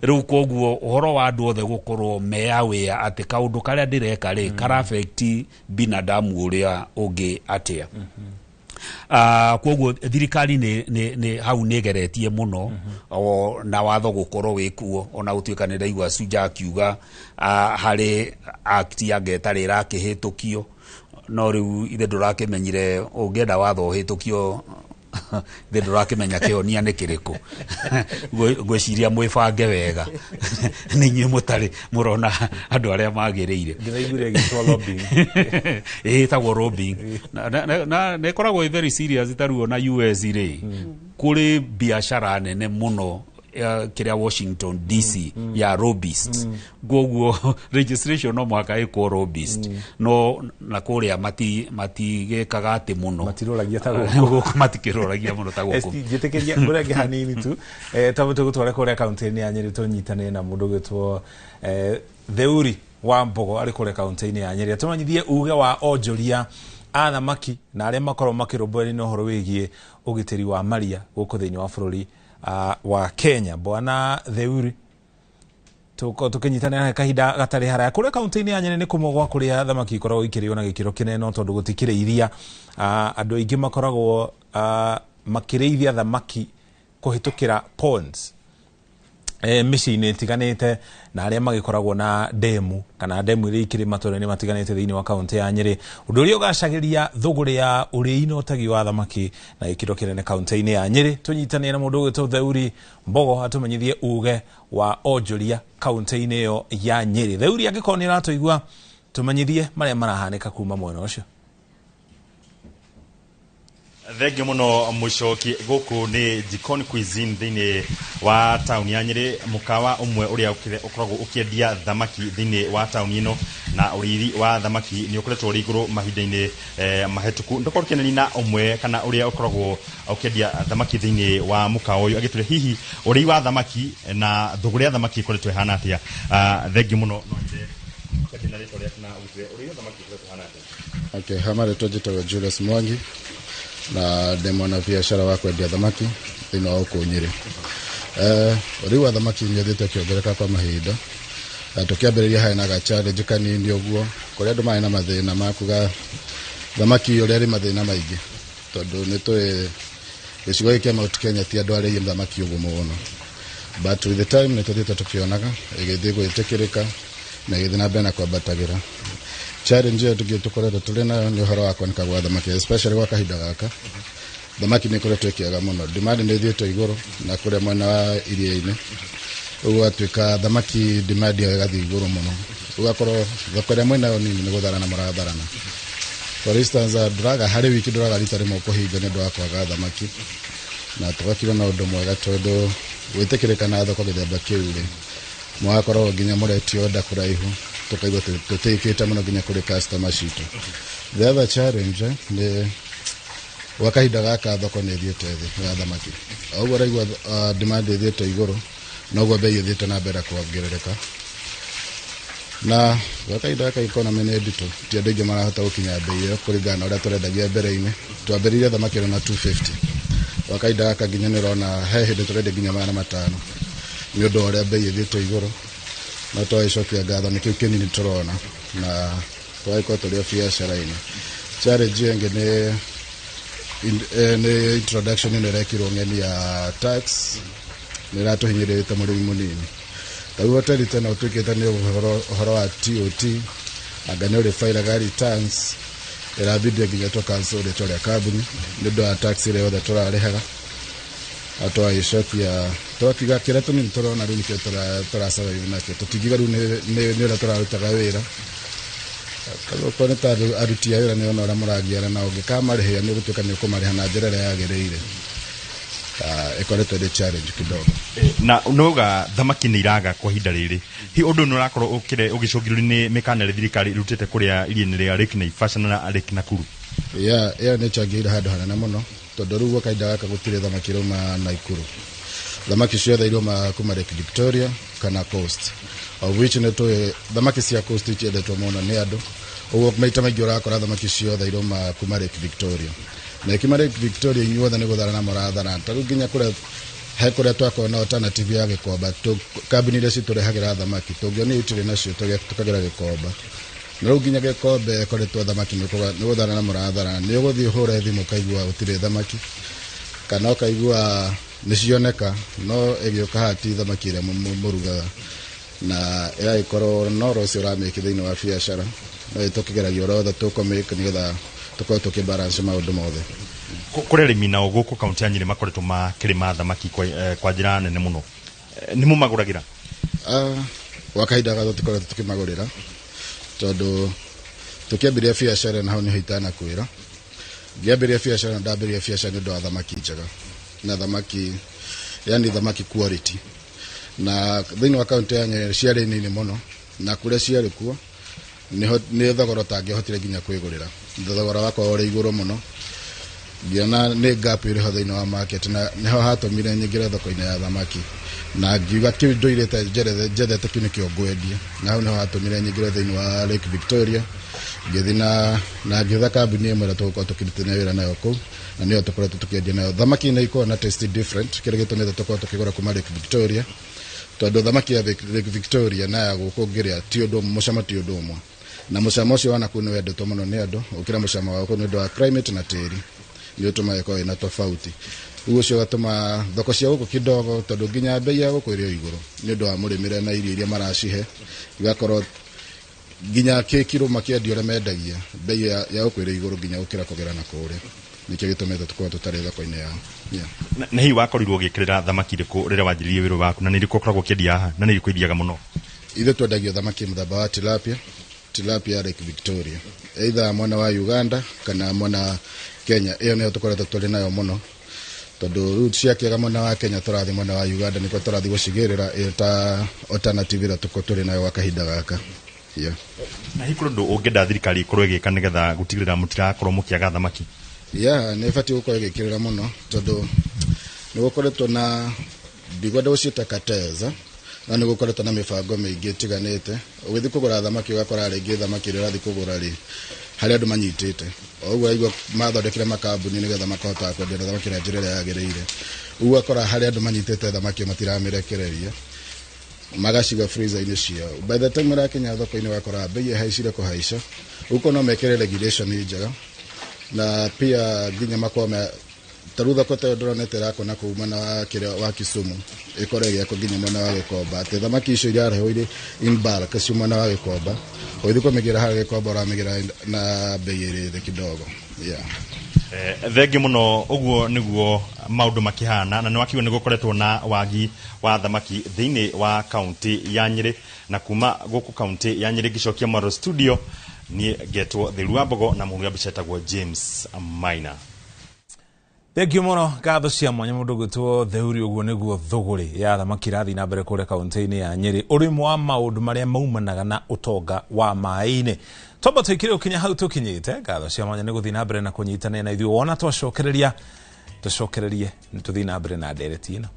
riu koguo uhoro wa andu othe gukorwo me aware ati kaundu karia ndireka ri kara affect binadamu uria ungi atia. Kwoguo thirikari ni hau negeretie muno na watho gukorwo wikuo ona utuika ni ndaigua Suja akiuga hari act ya getari rakihitukio no riu ithe ndurakimenyire ungenda watho uhitukio ithe ndurakimenya kionia ni kiriku gwiciria mwibange wega ni nyue mutari murona andu aria magiriire ngiraigure gitwa lobbying tagwo lobbying na ne koragwo very serious taruo na US ri kuri biashara nene muno kiria Washington DC ya lobbyist goguo registration no mwaka iko lobbyist no na kuria mati gekaga ati muno matiroragia tago matikiroragia muno tago ngitekeria ngurege hanini tu tabutu gutwara kuria county ni ya Nyeri tunyitane na mundu gwitwo Theuri wa Mbogo ari kuria county ni ya Nyeri tumanyithie uge wa onjoria athamaki na aria makorwo makirobori no horo wigie ugitiri wa maria guku thiini wa bururi wa Kenya. Bwana Theuri tukinyitana kahinda gatari haraya kuria kaunti-ini ya Nyeri ni kumogwa kuria thamaki ikoragwo ikirio na gikiro kinene tondu gutikire iria andu aingi makoragwo makirithia thamaki kuhitukira ponds micini tiganite na aria magikoragwo na demu kana demu iri ikiri matore-ini matiganite thiini wa kaunti ya Nyeri undu uria ugacagiria thuguri ya uriino utagi wa thamaki na ikiro kinene kaunti-ini ya Nyeri. Tunyitane na mundu gwitwo Theuri Mbogo atumenyithie uge wa onjoria kaunti-ini iyo ya Nyeri. Theuri angikoni ratuigua tumenyithie maria marahanika kuma mwena ucio. Thenge muno mucoki guku ni Jikoni Cuisine thiini wa town ya Nyeri mukawa umwe uria ukoragwo ukiendia thamaki thiini wa town ino na uriri wa thamaki ni ukoretwo ri iguru mahinda-ini mahetuku ndokorkenani na umwe kana uria ukoragwo ukiendia thamaki thiini wa mukawa uyu agitire hihi uriri wa thamaki na thuguri ya thamaki ikoretwo hana atia. Thenge muno no ite kadina rito ria na uriri wa thamaki ikoretwo hana atia. Okay, hamare tojito Julius Mwangi na demo na biashara wa kwendia thamaki thiini wa huko Nyeri. Uriri wa thamaki ni thite kiongereka kwa mahinda tukiambiriria haina ga challenge kanini uguo kuria andu mai na mathina makuga thamaki uria ri mathina maingi tondu ni tui gicigo giki Mount Kenya ti andu aria thamaki uguo muno but with the time ni tuthite tukionaga igithii gwitikirika na igithii na mbere na kwambatagira challenge yetu tukoretwo turi nayo ni uhoro wa kwanika gwa thamaki especially gwa kahinda gaka thamaki ni ikoretwo ikiaga muno demand ni thiite iguru na kuria mwena wa iria-ini uguo atuika thamaki demand igathi iguru muno ugakorwo thoko mwena nini ni gutharana muratharana for instance draga hari wiki draga ritari mo kuhinga ni ndo akwaga thamaki na tugakira na undu mwega tondu witikirika na thoko githemba kiu ri mwakorwo nginya muretio nda kuraihu tukaigua tutikite muno nginya kuri customer citu. The other challenge ni wakahinda gaka thoko ni thiete thi ya thamaki. Oguo raigua demand thiete iguru noguo bei thiete na mbere kuongerereka. Na wakahinda gaka economy ni nditu ti andu aingi marahota gukinya bei iyo kuringana na uria turendagia mbere-ini. Twambiririe thamaki na 250. Wakahinda gaka nginya ni rona he hindi turendia nginya 500 ni undu uria bei thiete iguru. Na twacokia ngatho ni kiu kinini turona na twaiko turi biacara-ini. Challenge yengi ni introduction ni rekirwo ngeni ya tax ni ratuhinyirite murimi munini. Tau hoteli tena utukite ni uhoro wa TOT anga ni uri file gari returns irabidi nginya to cancel ri tore kabuni ni ndo tax ile yothe turarehaga atwa icokia twakiga kire tunini turona ri nikio turasaba yunake tutigiga ru ni ura turarutaga wira kago kone ta aruti wira ni ona ura muragiara na ungikamarihia ni gutuka ni kumariha na njira ya yagereire ekoretwo the challenge kidogo. Na unoga thamaki ni iraga kwa hinda riri hi undu ni urakorwo ugicungirwo ni mikanere thirikari irutite kuria iria-ini ria Lake Naivasha na Lake Nakuru. Iyo ni changira handu hanene muno tondu riu wakainda gaka gutire thamaki ruma Naikuru. Thamaki ciothe iruma kuma Lake Victoria kana Coast, of which ni tu thamaki cia Coast iciendetwo muno ni andu. Uguo maita maingi urakora thamaki ciothe iruma kuma Lake Victoria. Na ikima Lake Victoria inyuothe ni guthara na murathara taru nginya kuria he kuria twakona na alternative ya gikomba tu kabini ile citurehagira thamaki tungioni itire nacio tukagira gikomba na riu nginya gikombe koretwo thamaki ni guthara na murathara ni uguthii hura thimu kaigua utire thamaki kana kaigua ni cioneka no egioka hati thamaki ile murugaga na ya ikoro no rocio rameke thiini wa biacara no itukigeragia rothe tukomeka nigetha tukao tukibalance maundu mothe kuri arimi nao guku kaunti ya Nyeri makoretwo makirima thamaki kwa njira nene muno ni mumaguragira wakahinda gatho tukoretwo tukimagurira tondu tukiambiria biacara na hau ni hitana kwira ngiambiria biacara na ndambiria biacara ni ndo thamaki njega na thamaki yani thamaki quality na thiini wa kaunti ya Nyeri ciari nini muno na kuria ciari kuo ni thogora tangihotire nginya kwigurira thogora wakwa uri iguru muno ngiona ni gap iri ho thiini wa market na niho hatumire nyingire thoko-ini ya thamaki na ngiuga kiu ndoirite njethete kiu nikio ngwendia na hau niho hatumire nyingire thiini wa Lake Victoria ngithi na ngiutha kambuni imwe ira tugukorwo tukirutithania wira nayo kuu na niyo tukoretwo tukiendia nayo thamaki ni ikoragwo na taste different kiria gitumite tukorwo tukigura kuma Lake Victoria tondu thamaki ya Lake Victoria na ya guku ngiria ti undu mucama ti undu umwe na mucama ucio wana kuno wendetwo muno ni andu ukira mucama wako ni undu wa climate na tiri ni utuma iko ina tofauti uguo cio gatuma thoko cia guku kidogo tondu nginya bei ya guku iri iguru ni undu wa murimire na irio iria maracihe igakorwo nginya kiro makiendio ria mendagia bei ya guku iri iguru nginya ukira kugera na kure nikio gitumite tukorwo tutari thoko-ini yao na hii wakorirwo ugikirira thamaki riku riria wanjiririe wiro waku na ni riku ukoragwo ukiendia haha na ni riku ithiaga muno ithe twendagio thamaki muthemba wa tilapia Lake Victoria either mwana wa Uganda kana mwana Kenya iyo niyo tukoretwo turi nayo muno tondu route ciakiaga mwana wa Kenya turathi mwana wa Uganda niko turathi gucigirira eta alternative ira tuko turi nayo wakahinda gaka na hikuru ndu ungenda thirikari ikorwo igika nigetha gutigirira mutirakorwo mukiaga thamaki ni fati uko igikirira muno tondu ni gukoretwo na ndigwenda gucita kateza na ni gukoretwo na mibango mingi tiganite ugithi kugura thamaki ugakora ringi thamaki irathi kugura ri hari andu manyitite oguo aigua mathondekire makambuni nigetha makahota kwendia thamaki na njira iria yagereire uguo akora hari andu manyitite thamaki matiramirekereria magaciga freezer-ini ciao by the time marakinya thoko-ini wakora bei haicire kuhaica uko no mekere regulation njega na pia nginya makome tarutha kote ndronete rako na kuumana wa kiria wa Kisumu ikore ya nginya mwana wa Gikomba ate thamaki icio irareho iri in bulk cio mwana wa Gikomba oithi kumigira hari Gikomba ramigira na bei iri kidogo thengi muno uguo niguo maundu makihana na niwakiwa nigukoretwo na wagi wa thamaki thiini wa kaunti ya Nyeri na kuma guku kaunti ya Nyeri gicokia Maro studio ni getwo Thiru Wambogo na mungu ya bicetagwo James Maina. Thengio muno ngatho cia mwanya mundu gwitwo Theuri uguo niguo thuguri ya thamaki rathi na mbere kure kaunti-ini ya Nyeri urimwe wa maundu maria maumanaga na utonga wa mai-ini tomba twikire ukinya hau tukinyite ngatho cia mwanya ni guthi na mbere na kunyitana na ithuĩ wona twacokererie ni tuthi na mbere na ndereti ino.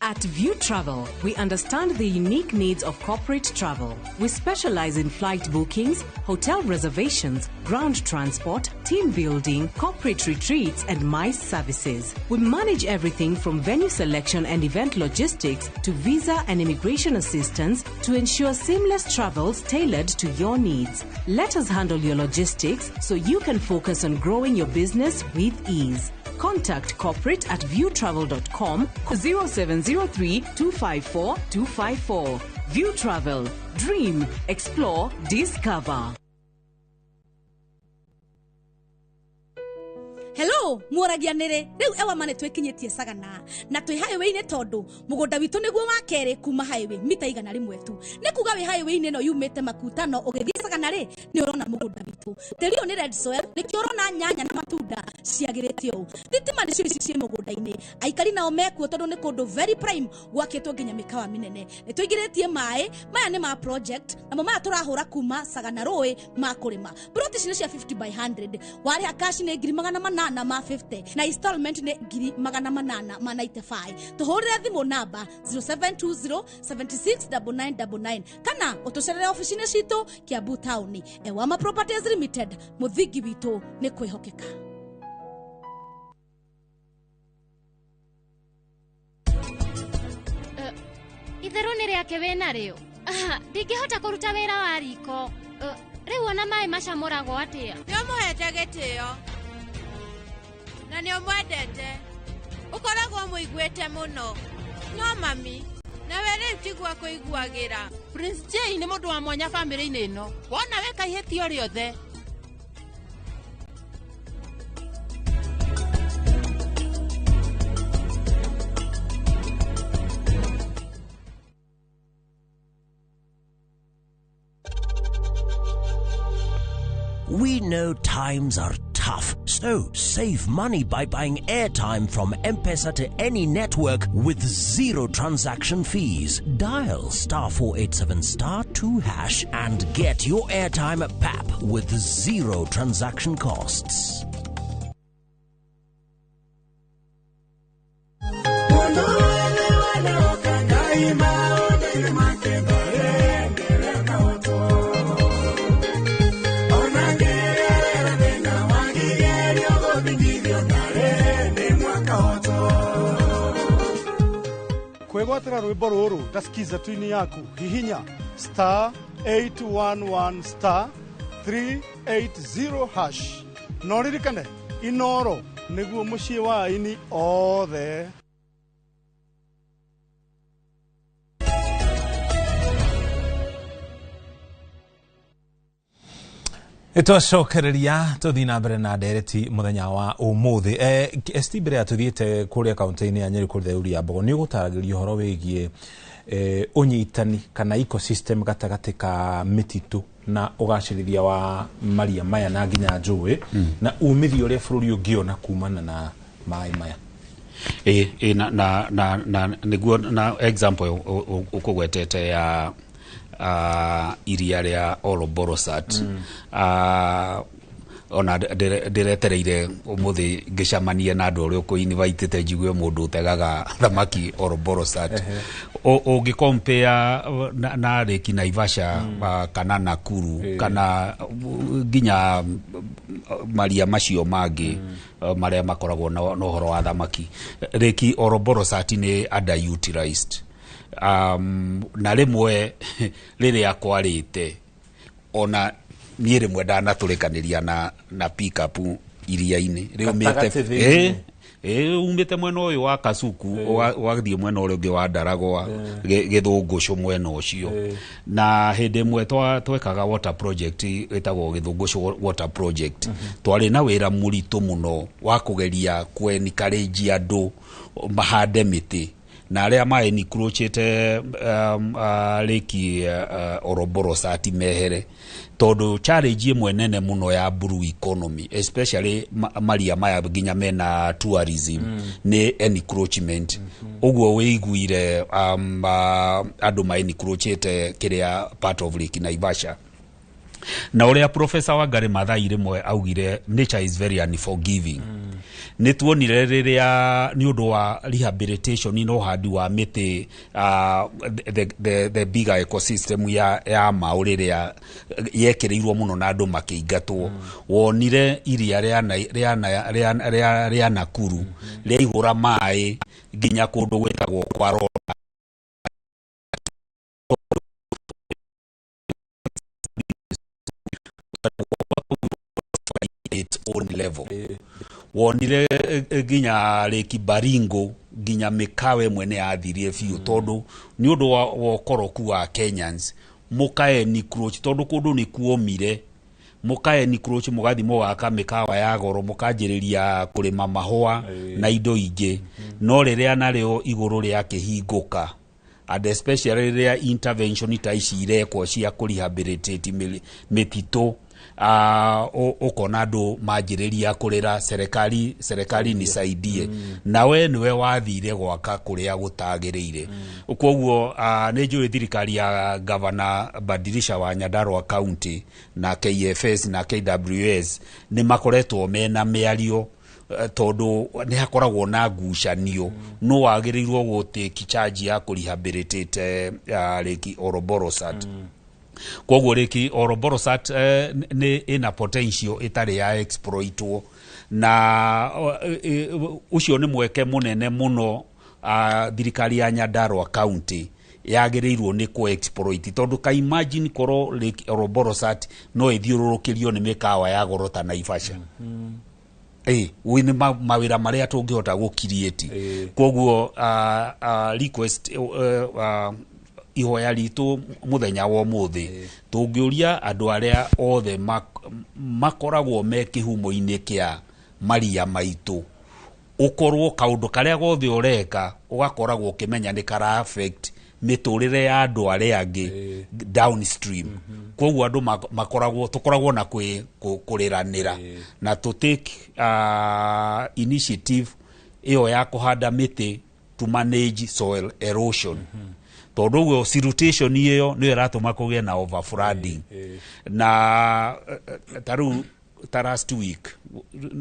At View Travel, we understand the unique needs of corporate travel. We specialize in flight bookings, hotel reservations, ground transport, team building, corporate retreats, and MICE services. We manage everything from venue selection and event logistics to visa and immigration assistance to ensure seamless travels tailored to your needs. Let us handle your logistics so you can focus on growing your business with ease. Contact corporate at viewtravel.com 0703 254 254. View Travel. Dream, explore, discover. Hello, mworagianire riu ewa mane twekinyitie Sagana na twi highway-ini tondu mugunda witu niguo wa keri kuma highway mita igana rimwe tu ni kuga wi highway-ini no yumite Makutano ugithie Sagana ri ni urona mugunda witu tiri ni red soil ni urona nyanya na matunda ciagirite u thitima ni cio mugunda-ini aikari nao mekuo tondu ni kundu very prime gwakitwo nginya mikawa minene ni tuigiritie mai maya ni ma project na maya turahura kuma Sagana roi ma kurima plot ici ni cia 50 by 100 wari akashi ni ngiri na ma 50 na installment ne ngiri magana manana ma 95 tuhurire thimu namba 0720 769999 kana utucerere office-ini citu Kiambu Town Ewama Properties Limited muthingi witu ni kwihokeka. Itheru ni riake wena rio ndingihota kuruta wira wa riko riu ona mai macamuragwo atia nio muhete gitio na nio mwendete ukoragwo muiguite muno no mami na were tigwa kuiguagira Prince J ni mundu wa mwanya family-ini ino wona weka ihitio riothe We know times are tough, so save money by buying airtime from M-Pesa to any network with zero transaction fees. Dial *487*2# and get your airtime PAP with zero transaction costs. Kwegwatira rwimbo ruru tasikiza twini yaku hihinya *811*380# noririkane inoro niguo mucii wa ini othe. Itwacokereria tuthi na mbere na ndereti muthenya wa umuthi estibere atuthiite kuria kaunti-ini ya Nyeri kuri Theuri ya Mbogo ni ugutaragiria horo wigie unyitani kana ecosystem gatagati ka mititu na ugacirithia wa maria maya na nginya njui na umithio ria bururi ungiona kumana na mai maya na niguo na example ukugwetete ya iria ria Oloborosat ona ndiretereire umuthi ngicamania na andu uria kuinvitete njigue mundu utegaga thamaki Oloborosat ungicompare na riki Naivasha kana Nakuru kana nginya maria macio mangi maria makoragwo na uhoro wa thamaki riki Oloborosat ni underutilized na rimwe riria kwarite ona nie rimwe ndanatũrĩkanĩria na pick up iria-inĩ riumite umite mwena uyu wa Kasuku wathie mwena uria ungi wa Ndaragwa Githungũcũ mwena ucio na hindi imwe twekaga water project etagwo Githungũcũ water project twari na wira muritu muno wa kugeria kwencourage andu mahande miti na aria mae ni krochete leki Ouroboros mehere tondu challenge imwe nene muno ya blue economy especially maria maya ginya mena tourism ni encroachment uguo wiguire andu mai encroachete kiria part of Lake Naivasha na uria Professor Wangari Maathai rimwe augire nature is very unforgiving ni tuonire riria ni undu wa rehabilitation no handi wa miti the bigger ecosystem ya mauriria yekereirwo muno na andu makiingatwo wonire iria ria Nakuru riihura mai ginya kundu gwetagwo kwa its own level wonire ginya Lake Baringo ginya mikawe mwene athirie fiu tondu ni undu wa koroku wa Kenyans mukae ni crouch tondu kundu ni kuomire mukae ni crouch mugathi mo waka mikawa ya goro mukanjiriria kurima mahua na indo ingi no riria nario iguru ria kihinguka and especially riria intervention itaici irekwo cia kurehabilitate mitito ukona andu manjiriria kurira serikali nisaidie nawe niwe wathire gwaka kuria gutagiriire koguo ni njui thirikari ya Governor Badilisha wa Nyandarua County na KFS na KWS ni makoretwo mena miario tondu ni hakoragwo na ngucanio no wagirirwo gutake charge ya kurehabilitate Lake Ouroboros koguo Lake Ouroboros ni ina potential itari ya exploitwo na ucio ni mweke munene muno thirikari ya Nyandarua County yagirirwo ni ku exploit tondu ka imagine koro Lake Ouroboros no ithiururukirio ni mikawa ya gorota Naivasha wini mawira maria tungihota gukirieti koguo request ihoya ritu muthenya wa muthi tungiuria andu aria othe makoragwo me kihumo-ini kia maria maitu ukorwo kaundu karia gothe ureka ugakoragwo ukimenya ni kara affect miturire ya andu aria angi downstream koguo andu tukoragwo na kuriranira na to take initiative iyo ya kuhanda miti to manage soil erosion tondu guo siltation iyo ni iratuma kugie na overflooding na last week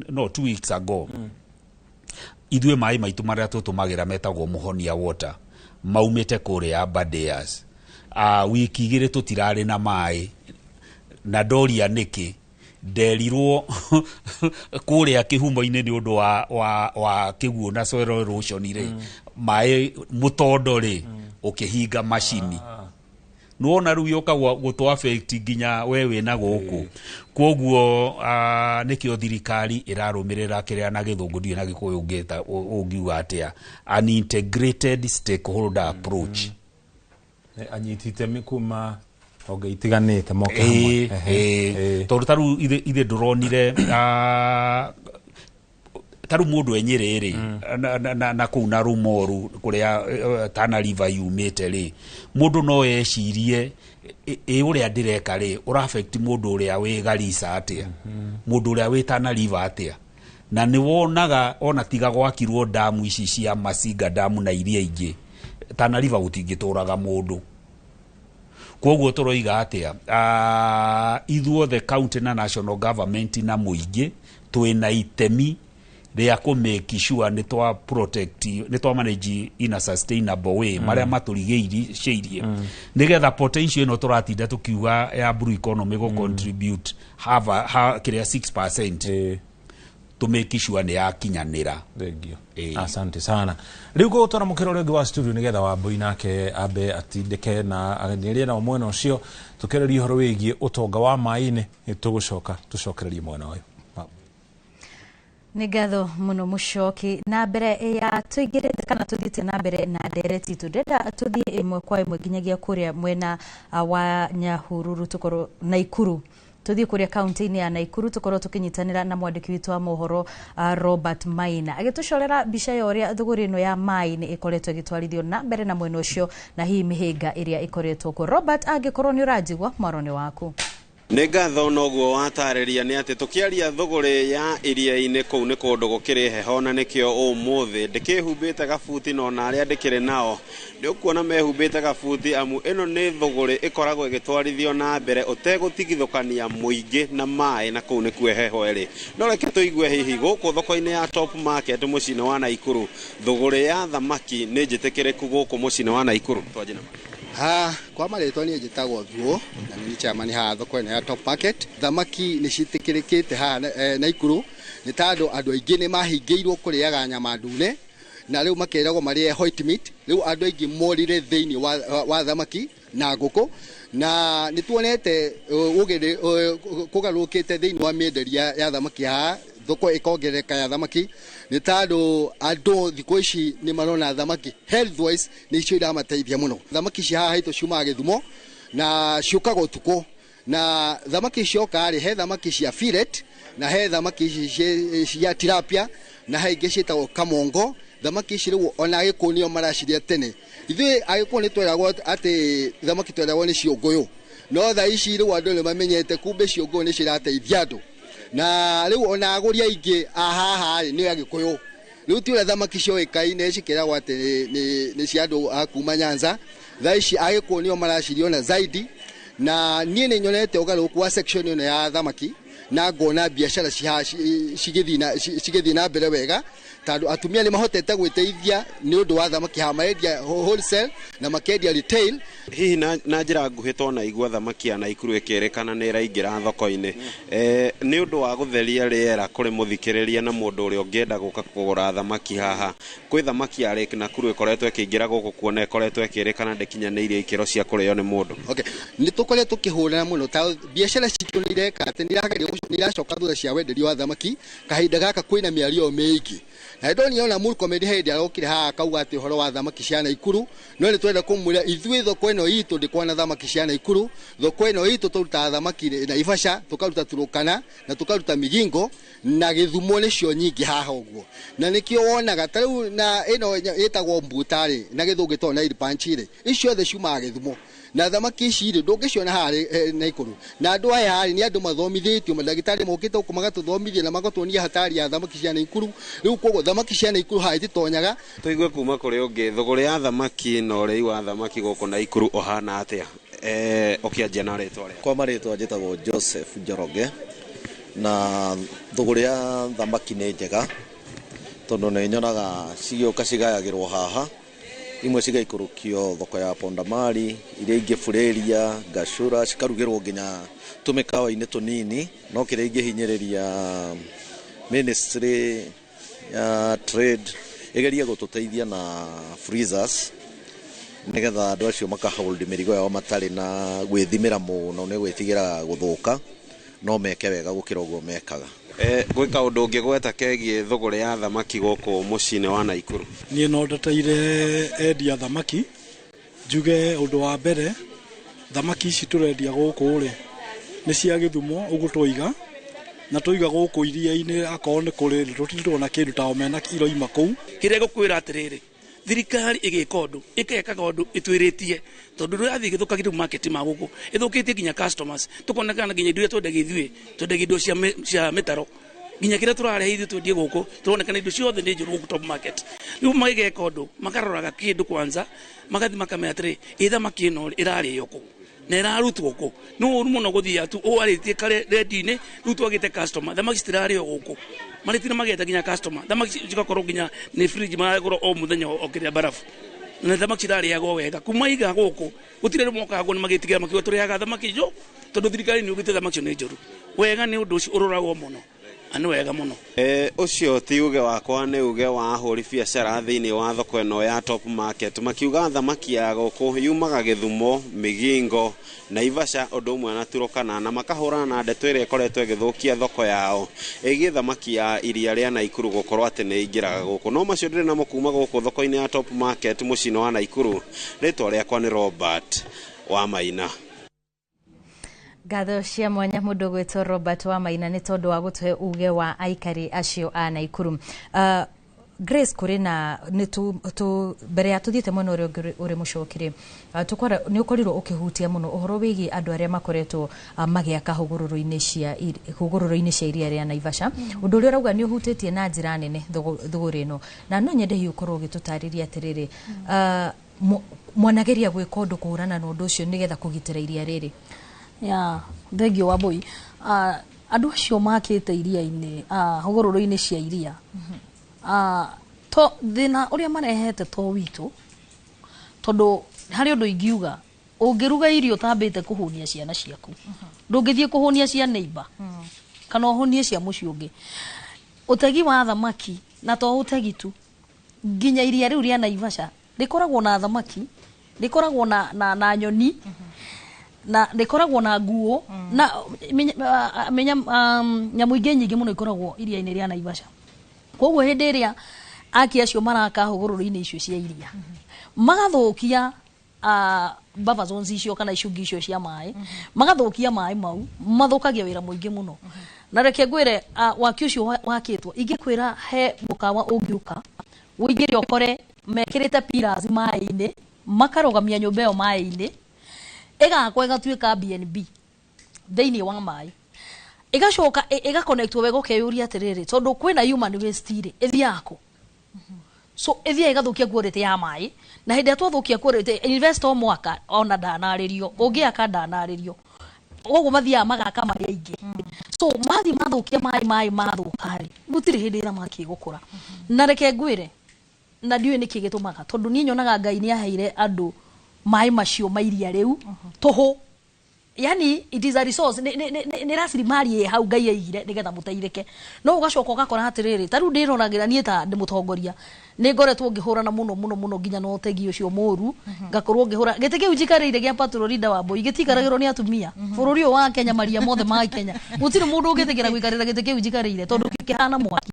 no 2 weeks ago ithwe mai maitu maria tutumagira metagwo Muhonia water maumite kuria Aberdares wiki igire tutirari na mai na doria niki derirwo kuria kihumo-ini ni undu wa kiguo na soil erosion ire mai mutondo ri ukihinga machini nuona riu yoka gutu affect ginya wewe na guku koguo nikio thirikari irarumirira kiria na githungu ndio na gikuyu ngeta ungiuga atia an integrated stakeholder approach anyitite mikuma ogeitiganite moka hamwe tondu taru ithe nduronire taru mundu enyerere na kuna Rumoru kuria Tana River yumite ri mundu no yecirie uria ndireka ri ura affect mundu uria wi Garissa atia mundu uria wi Tana River atia na ni wonaga ona tiga gwakirwo damu ici cia Masinga damu na iria ingi Tana River gutingituraga mundu koguo turoiga atia ithuo the county na national government na muingi twina itemi ria ku make sure ni twa protect ni twa manage in a sustainable way maria maturigiirie nigetha potential no turatinda tukiuga ya blue economy go contribute have kiria 6% to make sure ni yakinyanira. Asante sana. Riu go tora mukiro regi wa studio nigetha wa Mbui nake abe atindike na ageniria na mwena ucio tukereria horo wigie utonga wa maini tugucoka tucokererie mwena uyu. Nĩ ngatho mũno Muchoki na mbere ya tuigirite kana tuthite na mbere na ndereti turenda tuthie imwe kwa imwe nginyagia kuria mwena wa Nyahururu tukoro Naikuru tuthie kuria kaunti-ini ya Naikuru tukorwo tukinyitanira na mwandiki witu wa mohoro Robert Maina agitucorera mbica ya uria thuguri ino ya mai ni ikoretwo igitwarithio na mbere na mwena ucio na hii mihinga iria ikoretwo ku. Robert, angikorwo ni urajigwa marone waku. Nĩ ngatho noguo watarĩria nĩ atĩ tũkĩaria thũgũrĩ ya iria-inĩ kũu nĩ kũndũ gũkĩrĩ heho na nĩkĩo ũmũthĩ ndĩkĩhumbĩte gabuti no na arĩa ndĩkĩrĩ nao nĩ ũkuona mehumbĩte gabuti amu ĩno nĩ thũgũrĩ ĩkoragwo ĩgĩtwarithio na mbere ũtegũtigithũkania mũingĩ na maĩ na kũu nĩkuo heho ĩrĩ. No reke tũigue hihi gũkũ thoko-inĩ ya Top Market mũciĩ-inĩ wa Naikuru thũgũrĩ ya thamaki nĩ njĩtĩkĩrĩku gũkũ mũciĩ-inĩ wa Naikuru. Twanjĩ na kwa marĩtwa niĩ njĩtagwo Thuo na nĩ chairman haha thoko-inĩ ya Top Market. Thamaki nĩ citĩkĩrĩkĩte haha Naikuru nĩ tondũ andũ aingĩ nĩ mahingĩirwo kũrĩaga nyama ndune na rĩu makeragwo marĩe white meat. Rĩu andũ aingĩ morire thĩinĩ wa thamaki na ngũkũ na nĩ tuonete ũgeni kũgarũrũkĩte thĩinĩ wa mĩenderia ya thamaki haha thoko ĩkongerereka ya thamaki nĩ tondũ andũ thikũ ici nĩ marona thamaki health wise nĩ icio iramateithia mũno. Thamaki cia haha haitũ ciumaga Gĩthumo na ciũkaga ũtukũ na thamaki cioka he thamaki cia fillet na he thamaki cia tilapia na he ingĩ ciĩtagwo kamongo. Thamaki ici rĩu ona Agĩkũyũ nĩo maracirĩa tene. Ithuĩ Agĩkũyũ nĩ tweragwo atĩ thamaki tweragwo nĩ ciũngũyũ no thaa ici rĩu andũ nĩ mamenyete kumbe ciũngũyũ nĩ cirateithia andũ na rĩu ona agũri aingĩ haha nĩ Agĩkũyũ. Rĩu ti ũrĩa thamaki cioĩkaine cikeragwo atĩ nĩ cia andũ a kuma Nyanza. Thaa ici Agĩkũyũ nĩo maraciriona zaidi na niĩ nĩ nyonete ũgarũrũku wa section ĩno ya thamaki na ngona biacara cigĩthiĩ na mbere wega tondũ atumia nĩ mahotete gwĩteithia nĩ ũndũ wa thamaki haha marendia wholesale na makendia retail. Hihi na njĩra nguhĩ tona igua thamaki ya Naikuru ĩkĩrĩkana nĩ ĩraingĩra thoko-inĩ nĩ ũndũ wa gũtheria rĩera kũrĩ mũthikĩrĩria na mũndũ ũrĩa ũngĩenda gũka kũgũra thamaki haha. Kwĩ thamaki ya Lake Nakuru ĩkoretwo ĩkĩingĩra gũkũ kuona ĩkoretwo ĩkĩrĩkana ndĩkinyanĩirie ikĩro cia kũrĩo nĩ mũndũ. Nĩ tũkoretwo tũkĩhũrana mũno ta biacara citũ nĩ ireka atĩ nĩ iracoka thutha cia wenderia wa thamaki kahinda gaka kwĩna mĩario mĩingĩ na ndoni ona Murkomen hĩndĩ arokire haha kauga atĩ ũhoro wa thamaki cia Naikuru no nĩ twenda kũmwĩra ithuĩ thoko ĩno itũ ndĩkwana thamaki cia Naikuru. Thoko ĩno itũ tũrutaga thamaki Naivasha tũkaruta Turukana na tũkaruta Migingo na Gĩthumo nĩcio nyingĩ haha ũguo na nĩkĩo wonaga ta rĩu na ĩno ĩtagwo mbutarĩ na Gĩthũngũ to na Iripanchire icio othe ciumaga Gĩthumo na thamaki ici ndũngĩciona haha Naikuru na andũ aya nĩ andũ mathomithĩtio mandagĩtarĩ mokĩte gũkũ magatũthomithia na magatwonia hatari ya thamaki cia Naikuru. Rĩu koguo thamaki cia Naikuru haha ititonyaga. Tũigue kuma kũrĩ ũngĩ thũgũrĩ ya thamaki na ũrĩi wa thamaki gũkũ Naikuru ũhana atĩa? Ũkĩanjia na rĩtwa rĩakwa. Kwa marĩtwa njĩtagwo Joseph Njoroge na thũgũrĩ ya thamaki nĩ njega tondũ nĩ nyonaga cigĩũka cigayagĩrwo haha imwe cigaikũrũkio thoko ya Pondamari iria ingĩ Fureria Gacũra cikarugĩrwo nginya tũmĩkawa-inĩ tũnini no kĩrĩa ingĩhinyĩrĩria Ministry ya Trade ĩgerie gũtũteithia na freezers nĩgetha andũ acio makahold mĩrigo yao matarĩ na gwĩthimĩra mũno nĩ gwĩtigĩra gũthũka no meke wega gũkĩra ũguo mekaga. Gwĩka ũndũ ũngĩ gweta kegiĩ thũgũrĩ ya thamaki gũkũ mũciĩ-inĩ wa Naikuru. Niĩ no ndeteire endia thamaki njuge ũndũ wa mbere thamaki ici tũrendia gũkũ rĩ nĩ cia Gĩthumo ũguo twoiga na twoiga gũkũ iria-inĩ akorwo nĩ kũrĩ tũtirĩ na kĩndũ tao mena iroima kũu. Kĩrĩa gũkwĩra atĩrĩrĩ thirikari ĩgĩka ũndũ ĩkekaga ũndũ ĩtwĩrĩtie tondũ rĩrathiĩ gĩthũkagĩte market ma gũkũ ĩthũkĩtie nginya customers tũkonekana nginya indo iria twendagia ithuĩ twendagia indo cia mĩtaro nginya kĩrĩa tũrarehe ithuĩ twendie gũkũ tũronekana indo ciothe nĩ njũru gũkũ Top Market. Rĩu magĩgeka ũndũ makaroraga kĩndũ kwanza magathi makamenya atĩrĩ thamaki ĩno ĩrarĩo kũ na ĩrarutwo kũ no ũru mũno gũthiĩ tu arĩtie kare redio-inĩ rĩu twagĩte customer thamaki citirarĩo gũkũ marĩtire mageta nginya customer thamaki cigakorwo nginya nĩ fridge maragũra o mũthenya o kĩrĩa barafu na thamaki cirarĩagwo wega kuma iga gũkũ gũtirĩ rĩmwe mokaga nĩ magĩtigĩra makiuga tũrĩaga thamaki njũ tondũ thirikari nĩ ugĩte thamaki nĩ njũru wega nĩ ũndũ ũcio ũroragwo mũno Anu wega muno. Ucio ti uge wakwa nĩ uge wa ahũri biacara thĩinĩ wa thoko ĩno ya Top Market makiuga thamaki ya gũkũ yumaga Gĩthumo, Migingo, Naivasha ũndũ ũmwe na Turukana na makahũrana na ndeto ĩrĩa ĩkoretwo ĩgĩthũkia thoko yao ĩgiĩ thamaki ya iria rĩa Naikuru gũkorwo atĩ nĩ ingĩraga gũkũ. No macio ndĩrĩ namo kuma gũkũ thoko-inĩ ya Top Market mũciĩ wa Naikuru. Rĩtwa rĩakwa nĩ Robert wa Maina. Ngatho cia mwanya mundu gwitwo Robert Wamaina ni tondu wa gutuhe uge wa aikari acio a Naikuru. Grace kurina nitu mbere ya tuthiete muno uri mucokire tukwara ni ukorirwo ukihutia muno uhoro wigi andu aria makoretwo magiaka hugururu-ini cia iria ria Naivasha undu uria rauga ni uhutitie na njira nene thuguri no na no nyende hiu korwo gitutariria atiriri mwanageria gwika undu kuhurana na undu ucio nigetha kugitira iria riri. Ya thegio wa boy andu acio makite iria-ini hugururu-ini cia iria to thina uria marehete to witu tondu hari undu ingiuga ungiruga irio tambite kuhunia ciana ciaku ndungithie kuhunia cia neighbor kana uhunie cia muci ungi utegi wa thamaki na to utegi tu nginya iria riu ria Naivasha rikoragwo na thamaki rikoragwo na nyoni na rikoragwo na nguo na nyamu ingi nyingi muno ikoragwo iria-ini ria Naivasha. Koguo hindi iria aki acio maraka hugururu-ini icio cia iria magathukia baba zones icio kana icungi icio cia mai magathukia mai mau mathukagia wira muingi muno na reke ngwire waki ucio wakitwo ingikwira he mukawa ungiuka uingire okore mekirite pillars mai-ini makarogamia nyumba yo mai-ini igakwa igatuika BNB thiini wa mai igacoka igaconnectwo wega ukeyuria atiriri tondu kwina human waste ire ithiako so ithia igathukia quality ya mai na hindi atwathukia quality investor mwaka ona ndanaririo ungiaka ndanaririo uguo mathia magaka mari aingi so mathi mathukia mai mathukari gutiri hindi ira maki gukura na reke ngwire na ndiwe niki gitumaga tondu ni nyonaga Ngai ni aheire andu mai macio mairia riu toho yani it is a resource ni rasilimali hau Ngai aigire nigetha muteithike no ugacoka ugakora atiriri taru ndironagira nie ta ndimutongoria ni ngoretwo ngihurana muno nginya no tegi ucio muru ngakorwo ngihura gitike ujikarire gia patrol leader wa boy gitikaragirwo ni atumia bururi wa Kenya maria mothe ma Kenya gutire mundu ungitikira gwikarira gitike ujikarire tondu kihana mwaki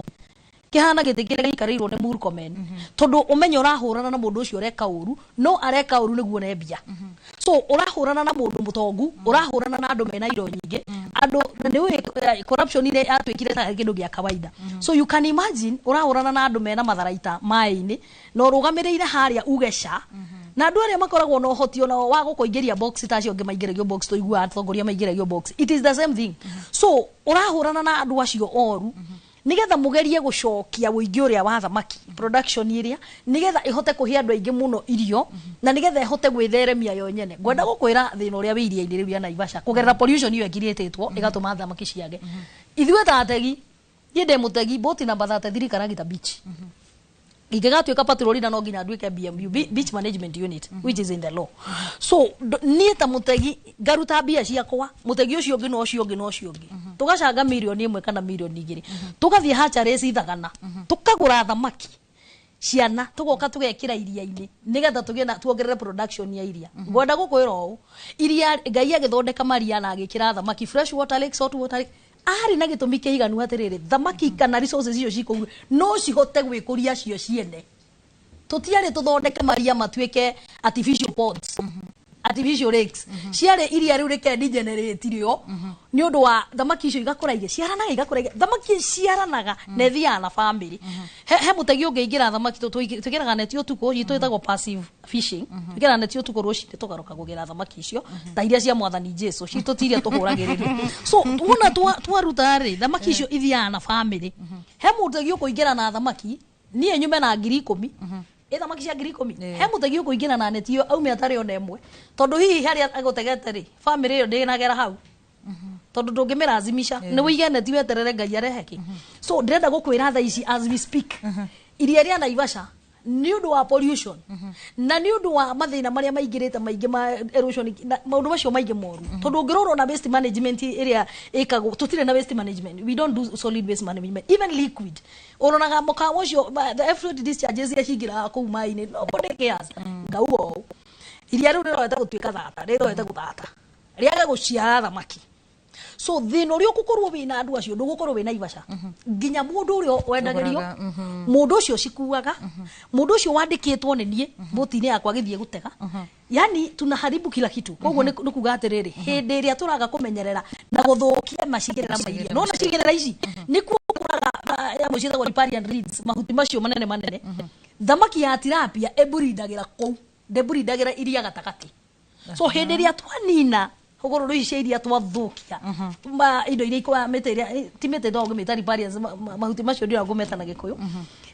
kihana gitikira gikarirwo ni Murkomen tondu umenye urahurana na mundu ucio areka uru no areka uru niguo nebia so urahurana na mundu mutongu urahurana na andu mena indo nyingi andu ni corruption ile atwikire ta kindu gia kawaida so you can imagine urahurana na andu mena matharaita mai-ini no rugamirire haria ugesha na andu aria makoragwo no hoti ona wa gukuingiria box ta cio ngimaingiragio box to igua atongoria maingiragio box it is the same thing so urahurana na andu acio oru nigetha mugerie gucokia wuingi uria wa thamaki production iria nigetha ihote kuhia andu aingi muno irio na nigetha ihote gwitheremia yo nyene ngwenda gukwira thina uria wiria indi riu ya Naivasha kugerera pollution iyo ekiritetwo igatuma thamaki ciage ithwe ta ategi yende mutegi boti number 33 Karagita beach igagatuika patrol na no nginya nduike BMU beach management unit which is in the law so nieta mutegi garuta bia ciakwa mutegi ucio ngi no cio ngi tugacanga milioni 1 kana milioni 2 tugathie hatcheries ithagana tukagura thamaki ciana tugoka tugekira iria-ini nigetha tugie na tuongerere production ya iria ngwenda gukwira u iria Ngai agithondeka maria na agikira thamaki fresh water lake salt water lake ari na gitumi kiiganu atiriri thamaki kana resources icio ciko no cihote gwikuria cio ciene tutiari tuthondeke maria matuike artificial ponds artificial lakes ciare iria riu reke degenerate rio ni undu wa thamaki icio igakora igakora thamaki ciaranaga na thia na family he mutegi ungiingira thamaki tukiraga neti utuko yitu itagwo passive fishing tukiraga neti utuko rucinde tugaroka kugira thamaki icio ta iria cia mwathani Jesu citutiria tuhuragirira so tuna twaruta ri thamaki icio ithia na family he mutegi ukuingira na thamaki nie nyume na 10,000 thamaki cia 10,000 he mutegi ukuingira na neti iyo aume atari ona emwe tondu hihi hari agutegete ri family iyo ndinagera hau tondu ndungimirazimisha ni wige neti weterere Ngai areheki so ndirenda gukwira tha ici as we speak iria ria Naivasha ni undu wa pollution na ni undu wa mathina maria maingirite maingi ma erosion maundu macio maingi moru tondu ngiroro na waste management iria ikago tutire na waste management we don't do solid waste management even liquid oronaga mukawa ucio the effluent discharges ya shigira ku mai-ini nobody cares ngauo iria riu riro eta gutuika thata riro eta guthata riaga guciara thamaki so thino rio gukorwo wina andu acio ndugukorwo wina Naivasha nginya mundu urio wendagerio mundu ucio cikuaga mundu ucio wandikitwo ni nie botini yakwa githie gutega yani tunaharibu kila kitu koguo ni kuga atiriri hindi iria turaga kumenyerera na guthukia macigerera mairia no macigerera ici ni kuoraga ya mucitha wa riparian reeds mahuti macio manene thamaki ya tilapia eburidagira kou ndeburidagira iria gatagati so hindi iria twanina hogoro ici iria twathukia indo iria ikwa mete iria timete dogo meta riparians mahuti macio ndio ngumeta na gikuyu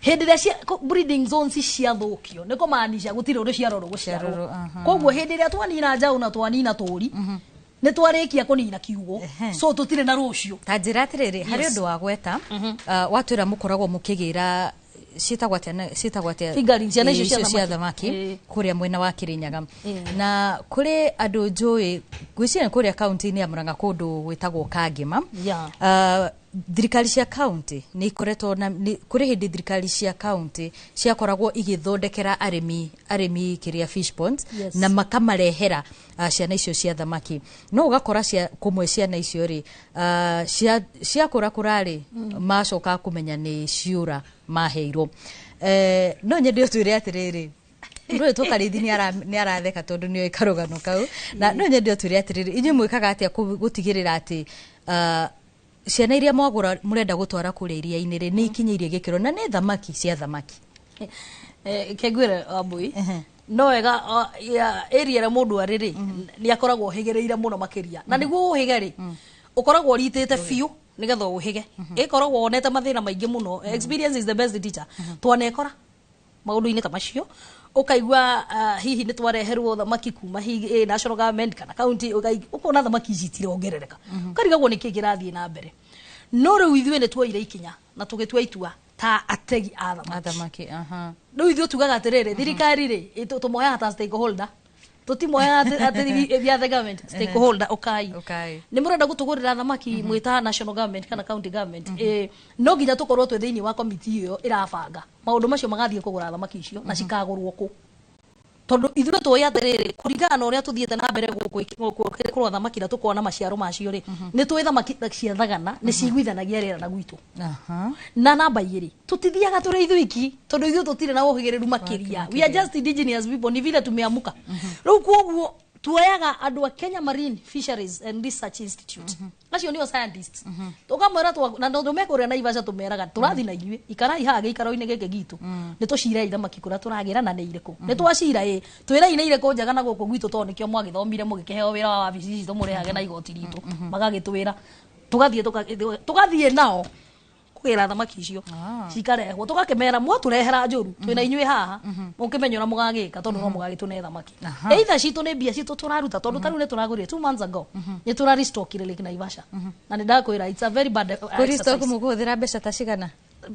hindi iria breeding zones ciathukio niko maanisha gutire uri ciaroro guciarwo koguo hindi iria twanina njau na twanina turi ne twarikia kunina kiugo so tutire na rucio ta njira atiriri hari undu wa gweta watwira mukoragwo mukigira citagwatia ciana icio cia thamaki kuria mwena wa Kirinyaga na kuri andu njui gwiciria kuria county-ini ya Murang'a kundu gwitagwo Kangima thirikari cia county ni ikoretwo na kuri hindi thirikari cia county ciakoragwo igithondekera arimi kiria fish ponds na makamarehera ciana icio cia thamaki no ugakora kumwe ciana icio ri cia kurari macoka kumenya ni ciura maheirwo no nyende utwire atiriri ndu tukarithi ni aratheka tondu ni ikarugano kau na no nyende utwire atiriri inyu mwikaga atia gutigirira ati ciana iria mwagura murenda gutwara kuria iria-ini ri ni ikinyirie gikiro na ni thamaki cia thamaki kegwire abui no wega area ra mundu ariri ni akoragwo higereire muno makiria na niguo uhigeri ukoragwo ritite fiu nigetha uhige ikoragwo wonete mathina maingi muno experience is the best teacher twanekora maundu-ini ta macio ukaigua hihi ni twareherwo thamaki kuma national government kana county ukona thamaki citirongerereka karigagwo ni kigirathie na mbere no riu ithuĩ ni twoire ikinya na tugitua itua ta ategi a thamaki riu ithuĩ tugaga atiriri thirikari ri tumuoya ta stakeholder tutimoya ati via the government stakeholder okay ni murenda gutugurira thamaki mwita national government kana county government no nginya tukorwo twe thiini wa committee iyo irabanga maundu macio magathie kugura thamaki icio na cikagurwo ku tondu ithuĩ twoya atiriri kuringana na uria tuthiete na mbere gukura thamaki na tukona maciaro macio ri ni twi thamaki cia thagana ni ciguithanagia rĩera na gwitu na namba igiri tutithiaga turi ithuĩ iki tondu ithuĩ tutire na uhigereru makiria we are just indigenous people ni vile tumeamuka riu koguo tuoyaga andu a Kenya Marine Fisheries and Research Institute acio nio scientists tukamwera na ndo mekuria Naivasha tumeraga turathi na ithuĩ ikarai haga ikaro-ini gike gitu ni tucira thamaki kuria turagira na ni iriku ni twacira twira-ini iriku njaga na guku gwitu to nikio mwagithomire mugikeheo wira wa wabici tumurehage na igoti ritu magagitwira tugathie nao kugira thamaki icio cikarehwo tugakemera mwaturehera njuru twina inyuĩ haha mukimenyora mugagika tondu no mugagitune thamaki either citu ni mbia citu turaruta tondu taru ni turagurire 2 months ago ni turari stock ile Lake Naivasha na ni ndakwira it's a very bad kuri stock muguthira mbeca ta cigana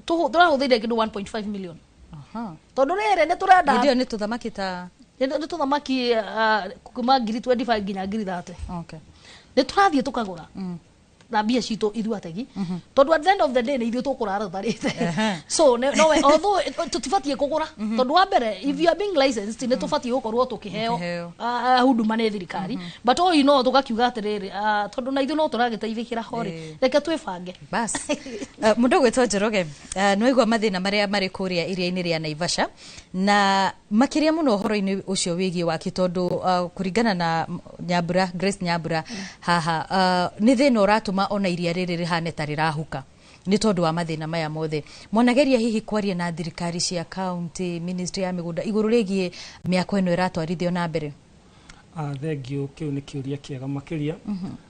turahuthire kindu 1.5 million tondu rere ni turenda ndio ni tuthamaki ta ni tuthamaki kuma ngiri 25 nginya ngiri 30 ni turathie tukagura na mbia citu ithu ategi tondu at the end of the day ni ithu tukurara tharite so no although tutifatie kugura tondu wa mbere if you are being licensed ni tufatie gukorwo tukiheo huduma ni thirikari but all you know tugakiuga atiriri tondu na ithu no turagiteithikira hori reke twibange bas mundu gwetwo Njoroge no igwa mathina maria mari kuria iria-ini ria Naivasha na makiria muno horo-ini ucio wigi waki tondu kuringana na Nyambura Grace Nyambura haha ni thina uratuma ona iria riri rihane ta rirahuka ni tondu wa mathina maya mothe monageria hihi kwaria na thirikari cia county ministry ya migunda iguru rigie miako ino iratwarithio na mbere thengio kiu ni kiuria kiega makiria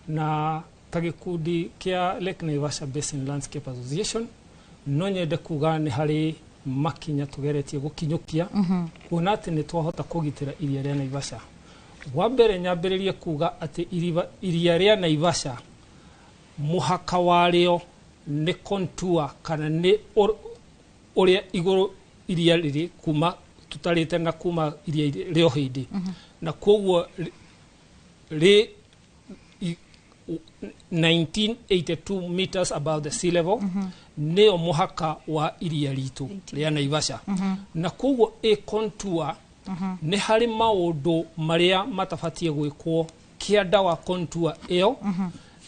na ta gikundi kia Lake Naivasha Basin Landscape Association no nyende kuga ni hari makinya tugeretie gukinyukia kuona ati ni twahota kugitira iria ria Naivasha wa mbere nyambiririe kuga ati iria ria Naivasha muhaka wario ni contour kana ni uria iguru iria riri kuma tutarite na kuma iria rio hindi na koguo ri 1982 meters above the sea level ni muhaka wa iria ritu ria Naivasha na koguo contour ni hari maundu maria matafatie gwikwo kianda wa contour iyo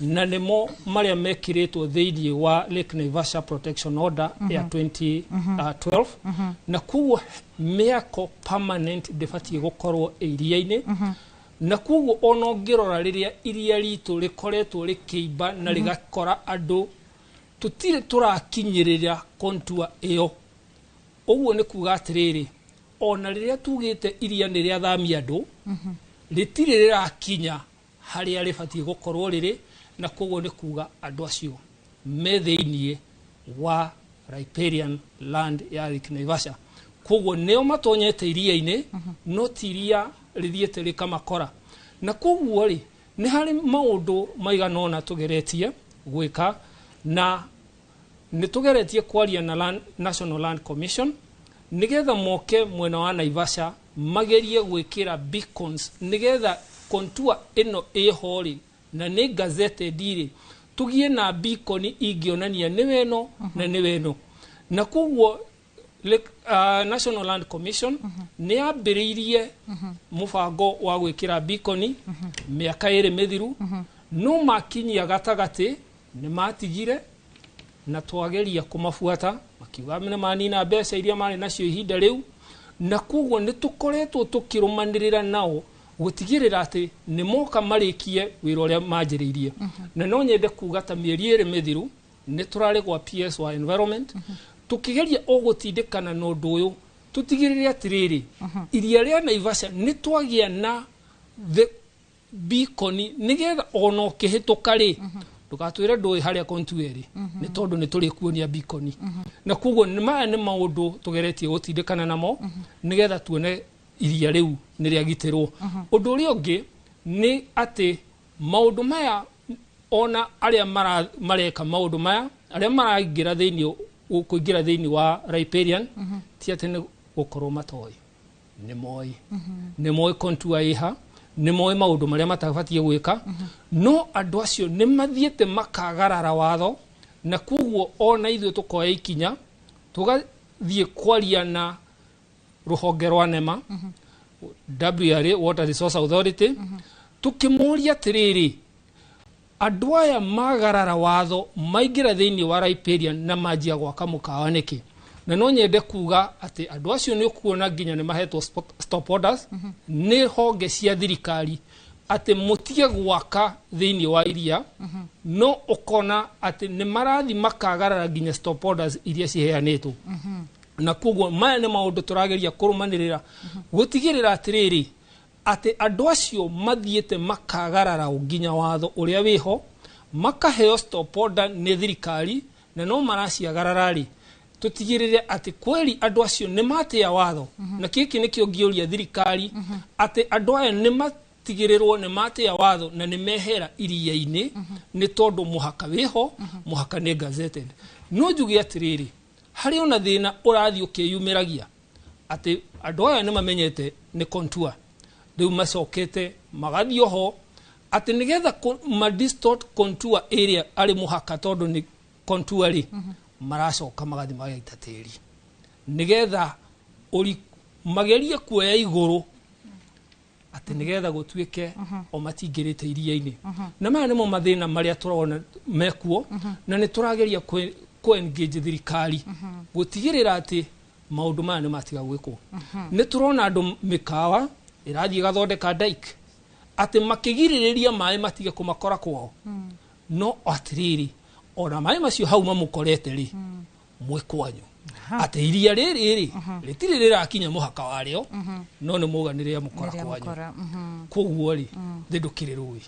na nemo maria mekiretwo thiini wa Lake Naivasha Protection Order ya 2012 na kuo miako permanent defatie gukorwo iria-ini na kuo ono ngirora riria iria ritu rikoretwo rikiimba na rigakora andu tutire turakinyirira kontua iyo uguo ni kuga atiriri ona riria tugite iria ni ria thamia andu ritire rirakinya haria rifatie gukorwo riri na koguo ni kuga andu acio me thiini wa riparian land ya Lake Naivasha koguo neo matonyete iria-ini no tiria rithiete rikamakora na koguo ri ni hari maundu maiganona tugeretie gwika na ni tugeretie kwaria na National Land Commission nigetha moke mwena wa Naivasha magerie gwikira beacons nigetha kontua ino ehori na ni gazette diri tugie na beacon ingionania ni weno na ni weno na koguo National Land Commission ni ambiriirie mubango wa gwikira beacon miaka iri mithiru no makinyia gatagati ni matigire na twageria kumafuata makiuga mena manina mbeca iria mari nacio ihinda riu na koguo ni tukoretwo tukirumanirira nao gutigirira ati ni moka marikie wira uria manjiriirie na no nyende kuga ta mieri iri mithiru ni turari gwa PS wa environment tukigeria ogutindikana no ndu uyu tutigirire atiriri iria ria Naivasha ni twagia na the beacon nigetha ono kihituka ri tukatwira ndui haria kontueri ni tondu ni turi kuonia beacon na koguo ni maya ni maundu tugeretie gutindikana namo nigetha tuone iria riu ni riagitirwo undu uri ungi ni ati maundu maya ona aria mareka maundu maya aria maraingira thiini kuingira thiini wa riparian ti ati ni gukorwo matoi ni moi kontua iha ni moi maundu maria matabatie gwika no andu acio ni mathiete makagarara watho na koguo ona ithuĩ tukoya ikinya tugathie kwaria na ruhonge rwa NEMA WRA Water Resource Authority tukimuria tiriri andu aya magarara watho maingira thiini wa riparian na majia gwaka mukawa niki na no nyende kuga ati andu acio ni kuona nginya ni mahetwo stop orders ni honge cia thirikari ati mutige gwaka thiini wa iria no ukona ati ni marathi makagarara nginya stop orders iria ciheanitwo na koguo maya ni maundu turageria kurumanirira gutigirira atiriri ati andu acio mathiete makagarara nginya watho uria wiho makaheo stop order ni thirikari na no maraciagarara ri tutigirire ati kweli andu acio ni matia watho na kiki nikio ngioria thirikari ati andu aya ni matigirirwo ni matia watho na ni mehera iria-ini ni tondu muhaka wiho muhaka ni gazetted no njugi atiriri hari ona thina urathi ukiyumiragia ati andu aya ni mamenyete ni kontua riu macokete magathio ho ati nigetha ma distort contour area ari muhaka tondu ni contour ri maracoka magathi magaita tiri nigetha uri mageria kuoya iguru ati nigetha gutuike o matingirite iria-ini na maya nimo mathina maria turona mekuo na ni turageria ku engage thirikari gutigirira ati maundu maya ni matiga gwikwo ni turona andu mikawa irathie gathondeka dike ati makigiririria mai matige kumakora kwao no atiriri ona mai macio hau mamukorete ri mwikwanyu ati iria riri ritiri rirakinya muhaka wario no ni muganire mukora kwanyu koguo ri ndukiriruwi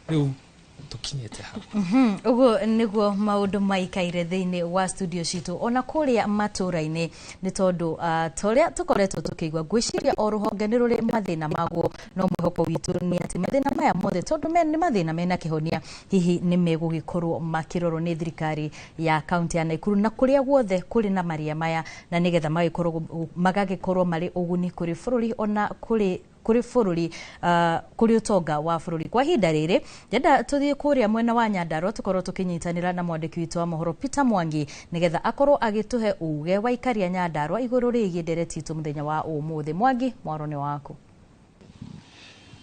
riu tukinyete hau ugo niguo maundu maikaire thiini wa studio citu ona kuria matura-ini ni tondu toria tukoretwo tukigwa gwiciria o ruhonge ni ruri mathina maguo no mwihoko witu ni ati mathina maya mothe tondu ni mathina mena kihonia hihi ni megugikorwo makirorwo ni thirikari ya kaunti ya Nakuru na kuria guothe kuri na maria maya na nigetha magagikorwo mari uguni kuri bururi ona kuri bururi kuri utonga wa bururi kwa hinda riri ndenda tuthie kuria mwena wa Nyandarua tukorwo tukinyitanira na mwandiki witu wa mohoro Peter Mwangi nigetha akorwo agituhe uge wa ikaria Nyandarua iguru rigi ndereti itu muthenya wa umuthi. Mwangi, mwaro ni waku.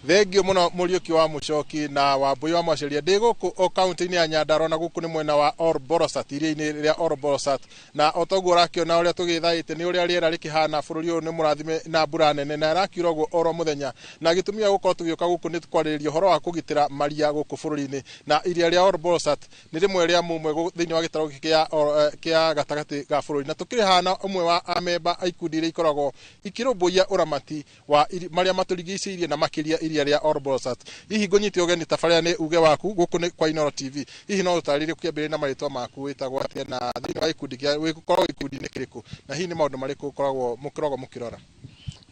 thengio muno Muriuki wa Muchoki na Wambui wa Maceria ndi guku o county-ini ya Nyandarua na guku ni mwena wa Orborosat iria-ini ria Orborosat na otoguo rakiona uria tugithaite ni uria riera rikihana bururi uyu ni murathime na mbura nene na rakiura uguo oro muthenya na gitumia gukorwo tugioka guku ni twaririria horo wa kugitira maria guku bururi-ini na iria ria Orborosat ni rimwe ria mumwe thiini wa gitaro kia gatagati ga bururi na tukiri hana umwe wa amemba aikundi iria ikoragwo ikirumbuia uramati wa maria maturigiciirie na makiria iria ria Orborosat. Hihi ngonyite ogeni tafaria ni uge waku guku ni kwa Inooro TV. Hihi no utarire kiambire na maritwa maku witagwo atia na thiini wa ikundi kia wikorwo ikundi ni kiriku na hihi ni maundu mariku koragwo mukirora.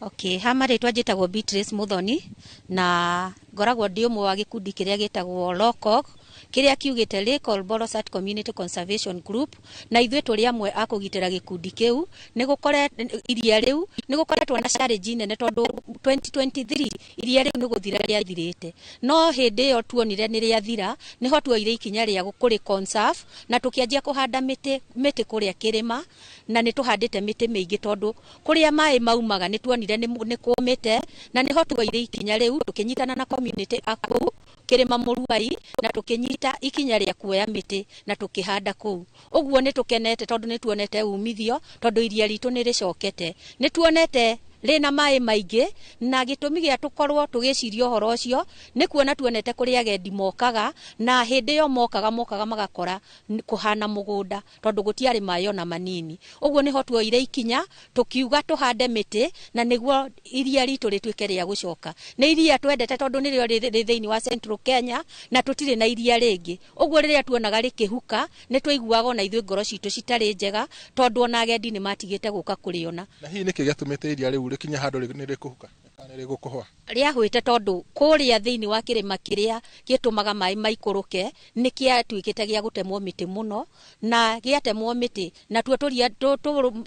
Okay, ha maritwa njitagwo Beatrice Muthoni na ngoragwo ndi umwe wa gikundi kiria gitagwo LOCOG kiria kiugite Lake Orborosat Community Conservation Group na ithwe turi amwe akugitira gikundi kiu ni gukore iria riu ni gukoretwo na challenge nene tondu 2023 iria riu ni guthira ria thirite no hindi yo tuonire ni ria thira ni ho tuoire ikinya ria gukuri conserve na tukianjia kuhanda miti kuria kirima na ni tuhandite miti mingi tondu kuria mai maumaga ni tuonire ni kumite na ni ho tuoire ikinya riu tukinyitana na community aku kirima Muruai na tukinyita ikinya ria kuoya miti na tukihanda kuu uguo ni tukenete tondu ni tuonete umithio tondu iria ritu ni ricokete ni tuonete rina mai maingi na gitumi gia tukorwo tugiciria horo ucio ni kuona tuonete kuri agendi mokaga na hindi yo mokaga magakora kuhana mugunda tondu gutiari mai ona manini uguo ni ho tuoire ikinya tukiuga tuhande miti na niguo iria ritu rituike ria gucoka ni iria twendete tondu ni rio ri thiini wa Central Kenya na tutire na iria ringi uguo riria tuonaga rikihuka ni twaiguaga ona ithwe ngoro citu citari njega tondu ona agendi ni matigite guka kuriona na hihi niki giatumite iria riu rikinya handu ni rikuhuka kana rigukuhwa ria hwite tondu kuria thiini wa kirima kiria gitumaga mai maikuruke ni kia twikite gia gutemwo miti muno na giatemwo miti na tuo turia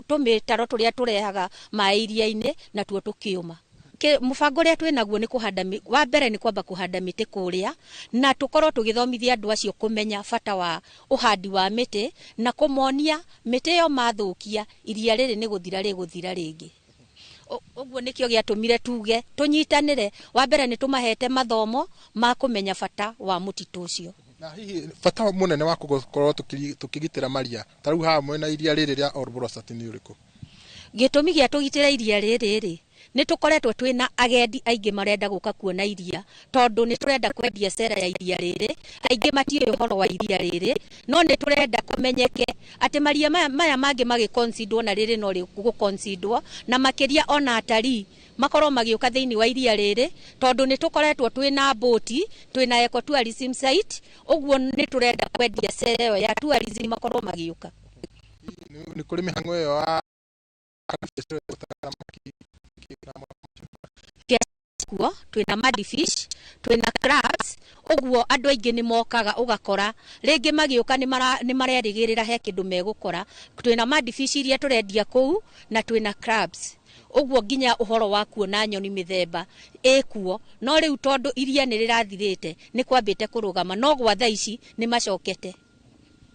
tumitaro turia turehaga mai iria-ini na tuo tukiuma mubango ria twinaguo ni kuhanda wa mbere ni kwamba kuhanda miti kuria na tukorwo tugithomithia andu acio kumenya bata wa uhandi wa miti na kumonia miti yo mathukia iria riri ni guthira ringi uguo nikio giatumire tuge tunyitanire wa mbere ni tumahete mathomo ma kumenya bata wa mutitu ucio na hihi bata munene wa gukorwo tukigitira maria tariu ha mwena iria riri ria Orborosat ni uriku gitumi gia tugitira iria riri ni tukoretwo twina agendi aingi marenda guka kuona iria tondu ni turenda kwendia cera ya iria riri aingi matiyo horo wa iria riri no ni turenda kumenyeke ati maria maya mangi magiconsidwo na riri no guconsidwo na makiria ona atari makorwo magioka thiini wa iria riri tondu ni tukoretwo twina boti twina eco tourism site uguo ni turenda kwendia cera yo ya tourism makorwo magioka ni kuri mihango yo wa kuo twina mudfish twina crabs uguo andu aingi ni mokaga ugakora ringi magioka ni marerigirira he kindu megukora twina mudfish iria turendia kuu na twina crabs uguo nginya uhoro wa kuona nyoni mithemba ekuo no riu tondu iria ni rirathirite ni kwambite kurugama no gwa thaa ici ni macokete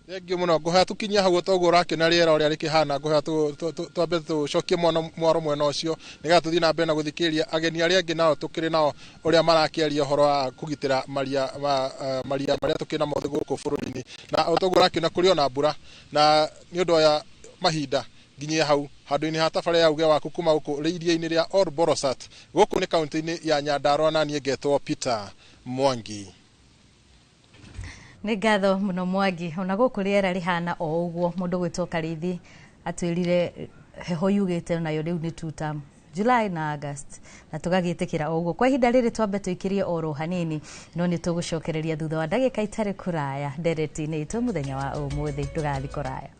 thengio muno nguha tukinyia hau toguo rakena riera uria rikihana nguha twambe tucokie mwaro mwena ucio niga tuthii na mbere na guthikiria ageni aria angi nao tukiri nao uria marakiaria horo wa kugitira maria maria tukina mothe guku bururi-ini na toguo rakena kuri ona mbura na ni undu ya mahinda nginyia hau handu-ini ha tabaria ya uge waku kuma guku iria-ini ria Orborosat guku ni kaunti-ini ya Nyandarua na nie ngetwo Peter Mwangi. Nĩ ngatho mũno Mwangi ona gũkũ rĩera rĩhana o ũguo mũndũ gwĩtwo Karithi atwĩrire heho yugĩte nayo rĩu nĩ tutam July na August na tũgagĩtĩkĩra o ũguo kwa ihinda rĩrĩ twambe tũikĩrie oro hanini no nĩ tũgũcokereria thutha wa ndagĩka itarĩ kũraya ndereti-inĩ itũ mũthenya wa ũmũthĩ ndũgathi kũraya.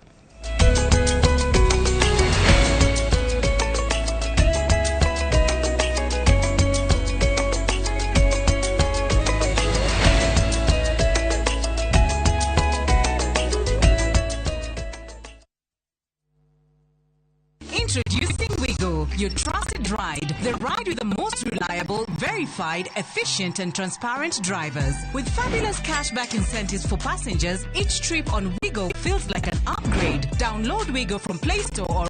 Introducing Wigo, your trusted ride. The ride with the most reliable, verified, efficient and transparent drivers. With fabulous cashback incentives for passengers, each trip on Wigo feels like an upgrade. Download Wigo from Play Store or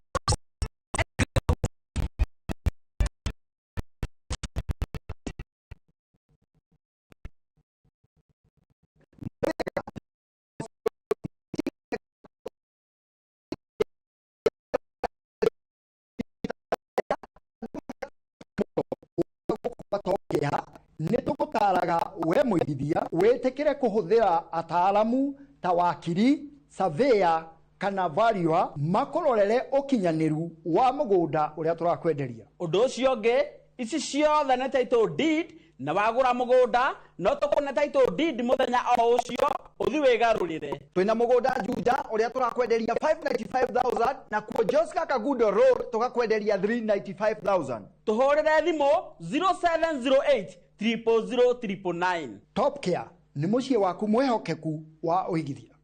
tũgũtaraga we mũigithia wĩtĩkĩre kũhũthĩra ataaramu ta wakiri, surveyor kana valuer makũrorere ũkinyanĩru wa mũgũnda ũrĩa tũrakwenderia. Ũndũ ũcio ũngĩ, ici ciothe nĩ title deed na wagũra mũgũnda no tũkũne title deed mũthenya o ũcio ũthi wĩgarũrĩre. Twĩna mũgũnda Juja ũrĩa tũrakwenderia 595,000 na kuo Josca Kagundo Road tũgakwenderia 395,000. Tũhũrĩre thimũ 0708 000 999. Top Care nĩ mũciĩ waku mwĩhokeku wa ũigithia.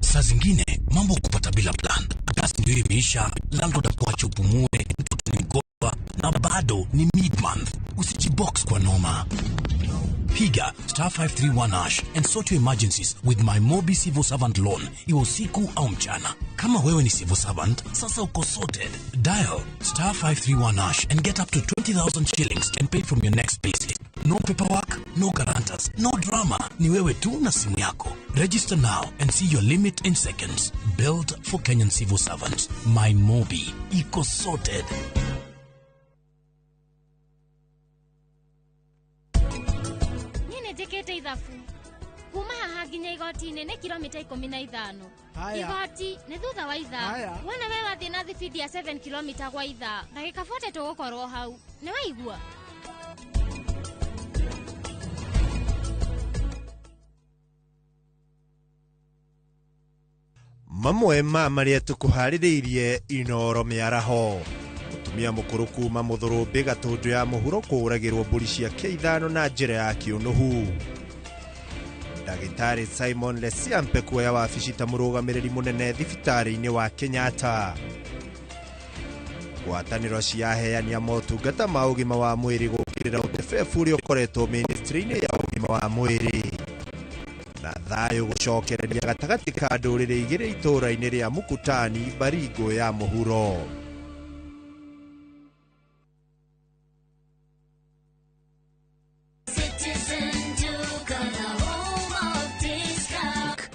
Saa zingine mambo kupata bila plan, gas ndio imeisha, landlord akuacha upumue, mtoto ni mgonjwa na bado ni mid-month. Usijibox kwa noma. Piga *531# and sort your emergencies with my Mobi Civil Servant Loan, iwe usiku au mchana. Kama wewe ni civil servant, sasa uko sorted. Dial *531# and get up to 20,000 shillings and pay from your next payslip. No paperwork, no guarantors, no drama. Ni wewe tu na simu yako. Register now and see your limit in seconds. Built for Kenyan civil servants. My Mobi. Iko sorted. Njĩkĩte ithabu kuma haha nginya igoti-inĩ nĩ kilomita 15. Igoti nĩ thutha wa ithaa. Wona we wathiĩ na thibidi ya 7 kilomita gwa ithaa, ndagĩka 40 tũgũkorwo hau. Nĩ waigua? Mamwe ma marĩa tũkũharĩrĩirie Inooro mĩaraho. Mũtumia mũkũrũ kuma Mũthũrũmbĩ Gatũndũ ya mũhuro kũragĩrwo mbũri cia K5 na njĩra ya kĩũnũhu. Ndagĩtarĩ Simon Lesiampe kuoya wabici ta mũrũgamĩrĩri mũnene thibitarĩ-inĩ wa Kenyatta. Ngwatanĩro ciaheania motungata ma ũgima wa mwĩrĩ gũkĩrĩra ũtebebu ũrĩa ũkoretwo ministry-inĩ ya ũgima wa mwĩrĩ. Na thayũ gũcokereria gatagatĩ ka ndũrĩrĩ igĩrĩ itũũra-inĩ rĩa Mukutani, Baringo ya mũhuro.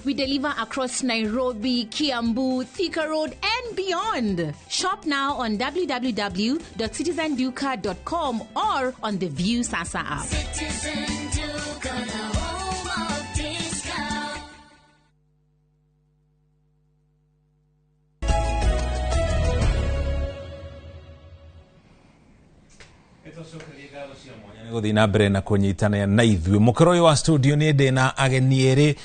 We deliver across Nairobi, Kiambu, Thika Road, and beyond. Shop now on www.citizenduka.com or on the View Sasa app. Citizen Duka, the home of discount. Gũthiĩ na mbere na kũnyitana na ithuĩ. Mũkĩro ũyũ wa studio nĩ ndĩ na ageni erĩ,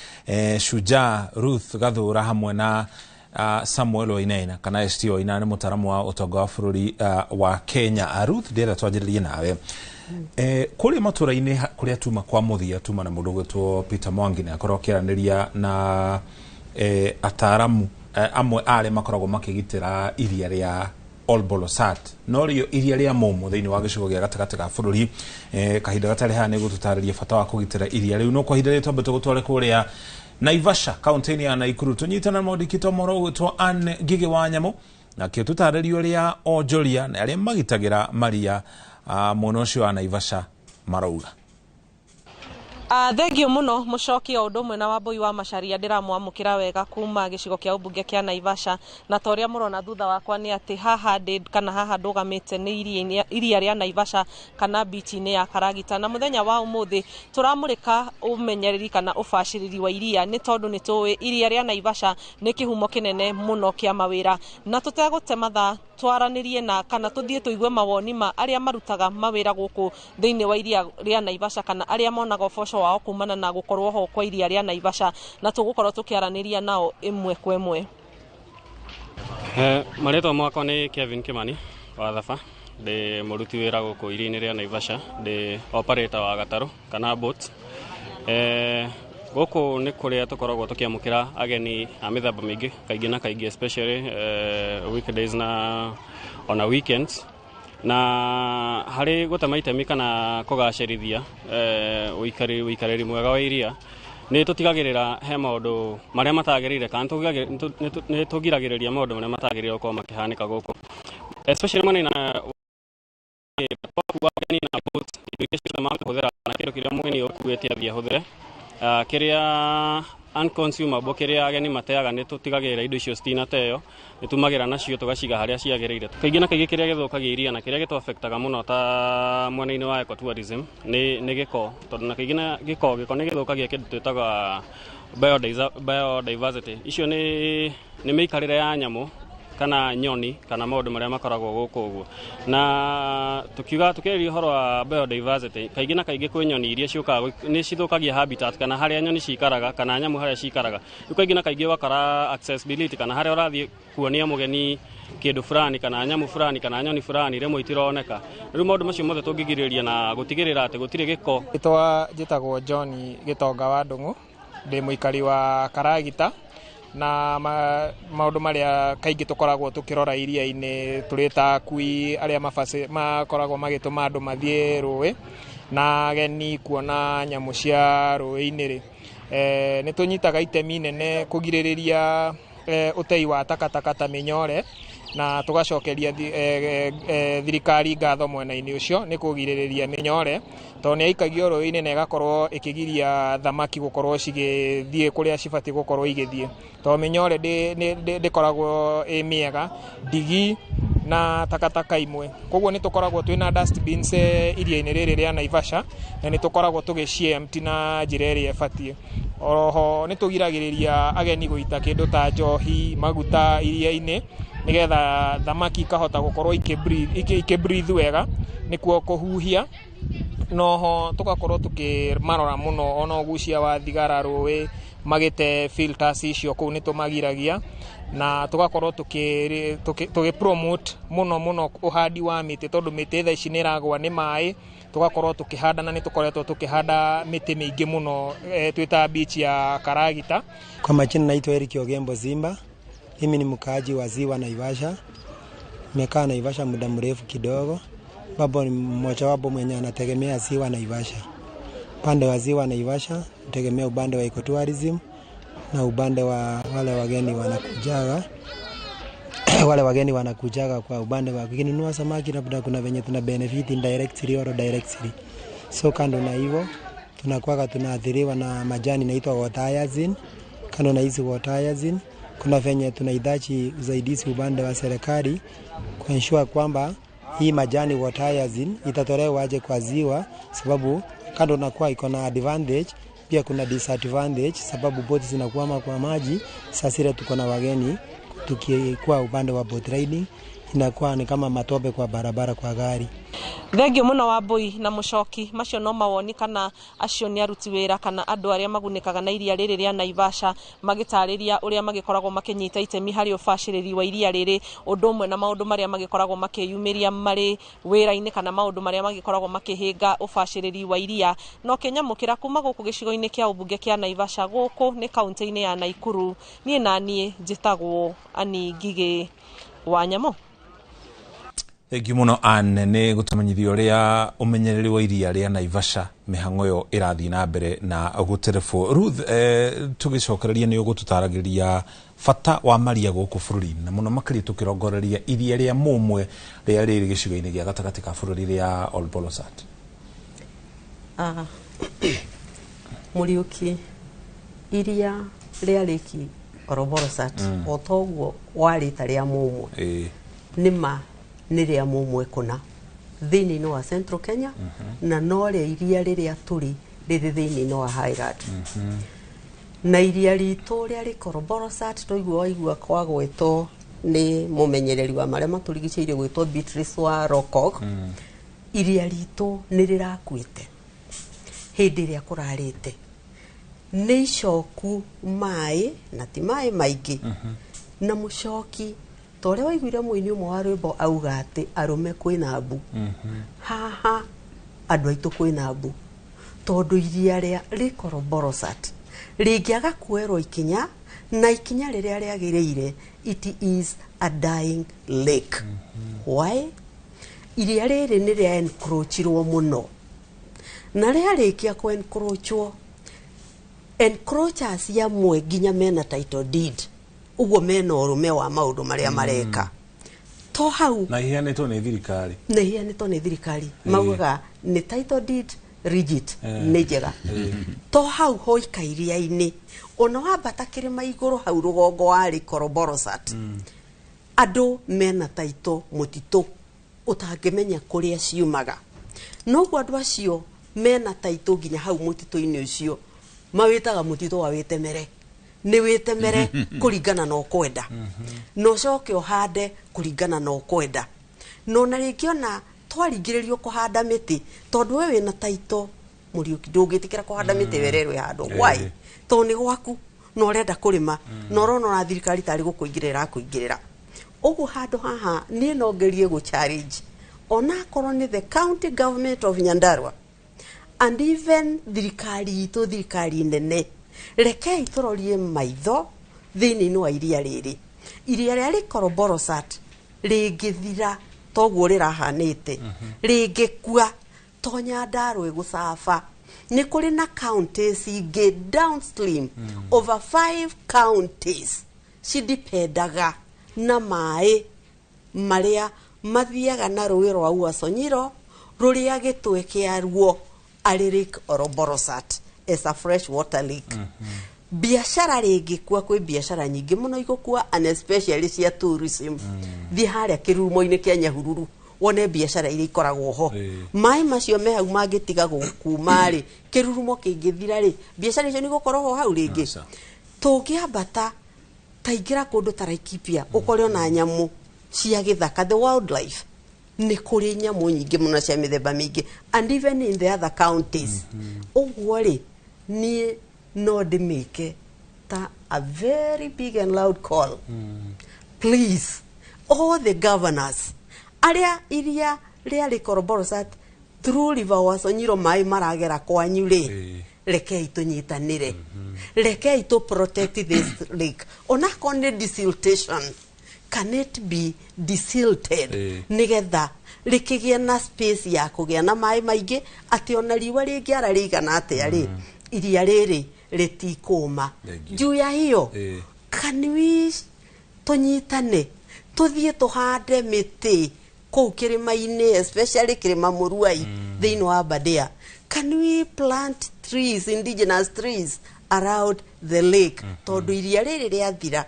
Shujaa Ruth Gathũra hamwe na Samuel Wainaina kana ST Wainaina, nĩ mũtaramu wa ũtonga wa bũrũri wa Kenya. Ruth, ndĩrenda twanjĩrĩrie nawe. Kũrĩa matũra-inĩ kũrĩa tuma kwa mũthia tuma na mũndũ gwĩtwo Peter Mwangi nĩ akorwo akĩaranĩria na ataaramu amwe arĩa makoragwo makĩgitĩra iria rĩa Olbolosat no rĩo iria rĩa Momo thĩinĩ wa gĩcigo gĩa gatagatĩ ga bũrũri. Kahinda gatarĩ haha nĩ gũtũtarĩria bata wa kũgitĩra iria rĩu. No kwa ihinda rĩrĩ twambe tũgũtware kũrĩa Naivasha, kaunti-inĩ ya Naikuru, tũnyitana na mũndĩkĩtwo moro gwĩtwo Anne Ngigĩ wa Nyamũ, na kĩo tũtarĩrio rĩa onjoria na arĩa magitagĩra maria mwena ũcio wa Naivasha marauga. Thengio muno mucoki o ũndũ ũmwe na Wambui wa Macharia, ndiramwamũkĩra wega kuma gĩcigo kĩa ũmbunge kĩa Naivasha, na ta ũrĩa mũrona thutha wakwa nĩ atĩ haha ndũgamĩte nĩ iria rĩa Naivasha kana beach-inĩ ya Karagita, na mũthenya wa ũmũthĩ tũramũrĩka ũmenyereri kana ũbacĩrĩri wa iria, nĩ tondũ nĩ tũĩ iria rĩa Naivasha nĩ kĩhumo kĩnene mũno kĩa mawĩra, na tũtegũte mathaa twaranĩrie na kana tũthiĩ tũigue mawoni ma arĩa marutaga mawĩra gũkũ thĩinĩ wa iria rĩa Naivasha kana arĩa monaga ũboco wao kumana na gũkorwo ho kwa iria rĩa Naivasha, na tũgũkorwo tũkĩaranĩria nao ĩmwe kwa ĩmwe. Marĩtwa makwa nĩ Kevin Kimani wa Thaba, ndĩ mũruti wĩra gũkũ iria-inĩ rĩa Naivasha, ndĩ operator wa gatarũ kana boat. Gũkũ nĩ kũrĩa tũkoragwo tũkĩamũkĩra ageni a mĩthemba mĩingĩ kaingĩ na kaingĩ, especially weekdays na on a weekends, na harĩ gũtema itemi kana kũgacĩrithia ũikarĩri mwega wa iria nĩ tũtigagĩrĩra he maũndũ marĩa matagĩrĩire kana nĩ tũgiragĩrĩria maũndũ marĩa matagĩrĩire gũkorwo makĩhanĩka gũkũ, especially manina ageni na boat iria makũhũthĩra na kĩndũ kĩrĩa mũgeni ũkuĩte athiĩ ahũthĩre kĩrĩa unconsumable kiria ageni mateaga ni tutigagirira indo icio citinateo nitumagira nacio tugaciga haria ciagirire kaingi na kaingi kiria githukagia iria na kiria gitu affectaga muno ta mwena-ini wa ecotourism ni giko tondu na kaingi na giko ni githukagia kindu twitaga biodiversity icio ni miikarire ya nyamu kana nyoni kana maundu maria makoragwo guku uguo na tukigeria horo wa biodiversity kaingi na kaingi kwi nyoni iria ciukaga ni cithukagia habitat kana haria nyoni cikaraga kana nyamu haria cikaraga kaingi na kaingi wakara accessibility kana haria urathie kuonia mugeni kindu fulani kana nyamu fulani kana nyoni fulani rimwe itironeka riu maundu macio mothe tungigiriria na gutigirira ati gutire giko njitagwo John Gitonga wa Ndungu ndi muikari wa Karagita na maundu maria kaingi tukoragwo tukirora iria-ini turita akui aria makoragwo magituma andu mathie rui na ageni kuona nyamu cia rui-ini ri ni tunyitaga itemi nene kugiririria utei wa takataka ta minyore na tugacokeria thirikari ngatho mwena-ini ucio ni kugiririria minyore to ni aikagio rui-ini na igakorwo ikigiria thamaki gukorwo cigithie kuria cibati gukorwo igithie to minyore ndikoragwo miega ndigi na takataka imwe koguo ni tukoragwo twina dustbins iria-ini riri ria Naivasha na ni tukoragwo tugici-empty na njira iria ibatie oroho ni tugiragiriria ageni guita kindu ta njohi maguta iria-ini nigetha thamaki ikahota gukorwo ikibreathe wega nikuo kuhuhia noho tugakorwo tukimarora muno ona ugucia wa thigara rui magite filters icio kuu ni tumagiragia na tugakorwo tugipromote muno uhandi wa miti tondu miti tha ici ni iragwa ni mai tugakorwo tukihanda na ni tukoretwo tukihanda miti mingi muno twita beach ya Karagita. Kwa majina naitwa Eric Ogembo Zimba. Mimi ni mkaaji wa Ziwa Naivasha. Nimekaa Naivasha muda mrefu kidogo. Baba ni mmoja wapo mwenye anategemea Ziwa Naivasha. Upande wa Ziwa Naivasha nategemea upande wa ecotourism na upande wa wale wageni wanakujaga kwa upande wa kununua samaki, labda kuna venye tuna benefit indirectly or directly. So kando na hivyo tunakuwa tunaathiriwa na majani inaitwa water hyacinth. Kando na hizi water hyacinth kuna venye tunahitaji usaidizi upande wa serikali kuensure kwamba hii majani water hyacinth itatolewa aje kwa ziwa, sababu kando na kuwa iko na advantage pia kuna disadvantage, sababu boti zinakwama kwa maji. Sasa ile tuko na wageni tukikuwa upande wa boat riding inakuwa ni kama matope kwa barabara kwa gari. Thengio muno wa Mbui na Mucoki macio no mawoni kana acio ni aruti wira kana andu aria magunikaga na iria riri ria Naivasha magitariria uria magikoragwo makinyita itemi hari ubashiriri wa iria riri undu umwe na maundu maria magikoragwo makiyumiria mari wira-ini kana maundu maria magikoragwo makihinga ubashiriri wa iria no kinyamukira kuma guku gicigo-ini kia ubunge kia Naivasha guku ni kaunti-ini ya Naikuru nie nanie njitagwo Ani Ngigi wa Nyamo. Thank you muno Anne ni gutumanyithia uria umenyereri wa iria ria Naivasha mihango yo irathi na mbere na guterefo Ruth tugicokereria ni ugututaragiria fata wa maria guku bururi na muno makiri tukirongoreria iria ria mumwe ria riri gicigo-ini gia gatagati ka bururi ria Olbolosat. Muriuki iria ria riki Olbolosat otoguo warita ria mumwe nima niria mumwe kuna thini no wa Central Kenya na no ria iria riria turi riri thini no wa Highland na iria ritu ria ri Olbolosat toigua kwa gwetwo ni mumenyereri wa maria maturigiceire gwetwo Beatrice wa Rokog iria ritu ni rirakuite hindi ria kurarite ni icoku mai na ti mai maingi na mucoki tore waiguire muini umwe wa rwimbo auga ati arume kwina mbu haha andu aitu kwina mbu tondu iria ria ri Olbolosat ringiaga kuerwo ikinya na ikinya riria riagiriire it is a dying lake. Why? Iria riri ni ria encroachirwo muno na ria rikia ku encroachwo encroachers ya mwe ginya mena title deed ugo mena urume wa maundu maria mareka to hau na hianetwo ni thirikari mauga ni title deed rigid nĩ njega to hau hoika iria-inĩ ona wambata kĩrĩma igũrũ hau rũgongo wa Koroborosat andũ mena taito mũtitũ ũtangĩmenya kũrĩa ciumaga noguo andũ acio mena taito nginya hau mũtitũ-inĩ ũcio mawĩtaga mũtitũ wa wĩtemere nĩ wĩtemere kũringana na ũkwenda no coke ũhande kũringana na ũkwenda no na rĩngĩ ona twaringĩrĩrio kũhanda mĩtĩ tondũ we wĩna taito Mũriũki ndũngĩtĩkĩra kũhanda mĩtĩ wererwo handũ why to nĩ gwaku no ũrenda kũrĩma no ũrona na thirikari tarĩ gũkũingĩrĩra ũguo handũ haha niĩ no ngerie gũ challenge ona korwo nĩ the county government of Nyandarua and even thirikari nene rekei tũrorie maitho thĩinĩ wa iria rĩa Koroborosat rĩngĩthira toguo rĩrahanĩte rĩngĩkua to Nyandarua ĩgũcaba nĩ kũrĩ na counties ingĩ downstream over 5 counties cidipendaga na maĩ marĩa mathiaga na rũĩ rwa Uason rũrĩa gĩtwe kĩaruo arĩ Lake Oroborosat as a fresh water lake biashara rĩngĩkua kwĩ biashara nyingĩ mũno igũkua and especially cia tourism thiĩ harĩa kĩrurumo-inĩ kĩa Nyahururu wone biashara iria ikoragwo ho maĩ macio me hau mangĩtiga gũkuma rĩ kĩrurumo kĩngĩthira rĩ biashara icio nĩ gũkorwo ho hau rĩngĩ tũngĩambata taingĩra kũndũ ta Laikipia ũkore ona nyamũ cia gĩthaka the wildlife nĩ kũrĩ nyamũ nyingĩ mũno cia mĩthemba mĩingĩ and even in the other counties ũguo rĩ niĩ no ndĩmĩke ta a very big and loud call please all the governors arĩa iria rĩa Koroborosat through river Uason maĩ maragera kwanyu rĩ rekei tũnyitanĩre rekei to protect this lake ona konne desiltation can it be desilted nigetha rĩkĩgĩa na space ya kũgĩa na maĩ maingĩ atĩ ona riũa rĩngĩara rĩigana atĩa rĩ iria rĩrĩ rĩtikũma juu ya hiyo can we tũnyitane tũthiĩ tũhande mĩtĩ kũu kĩrĩma-inĩ especially kĩrĩma Mũruai thĩinĩ wa Aberdare can we plant trees indigenous trees around the lake tondũ iria rĩrĩ rĩathira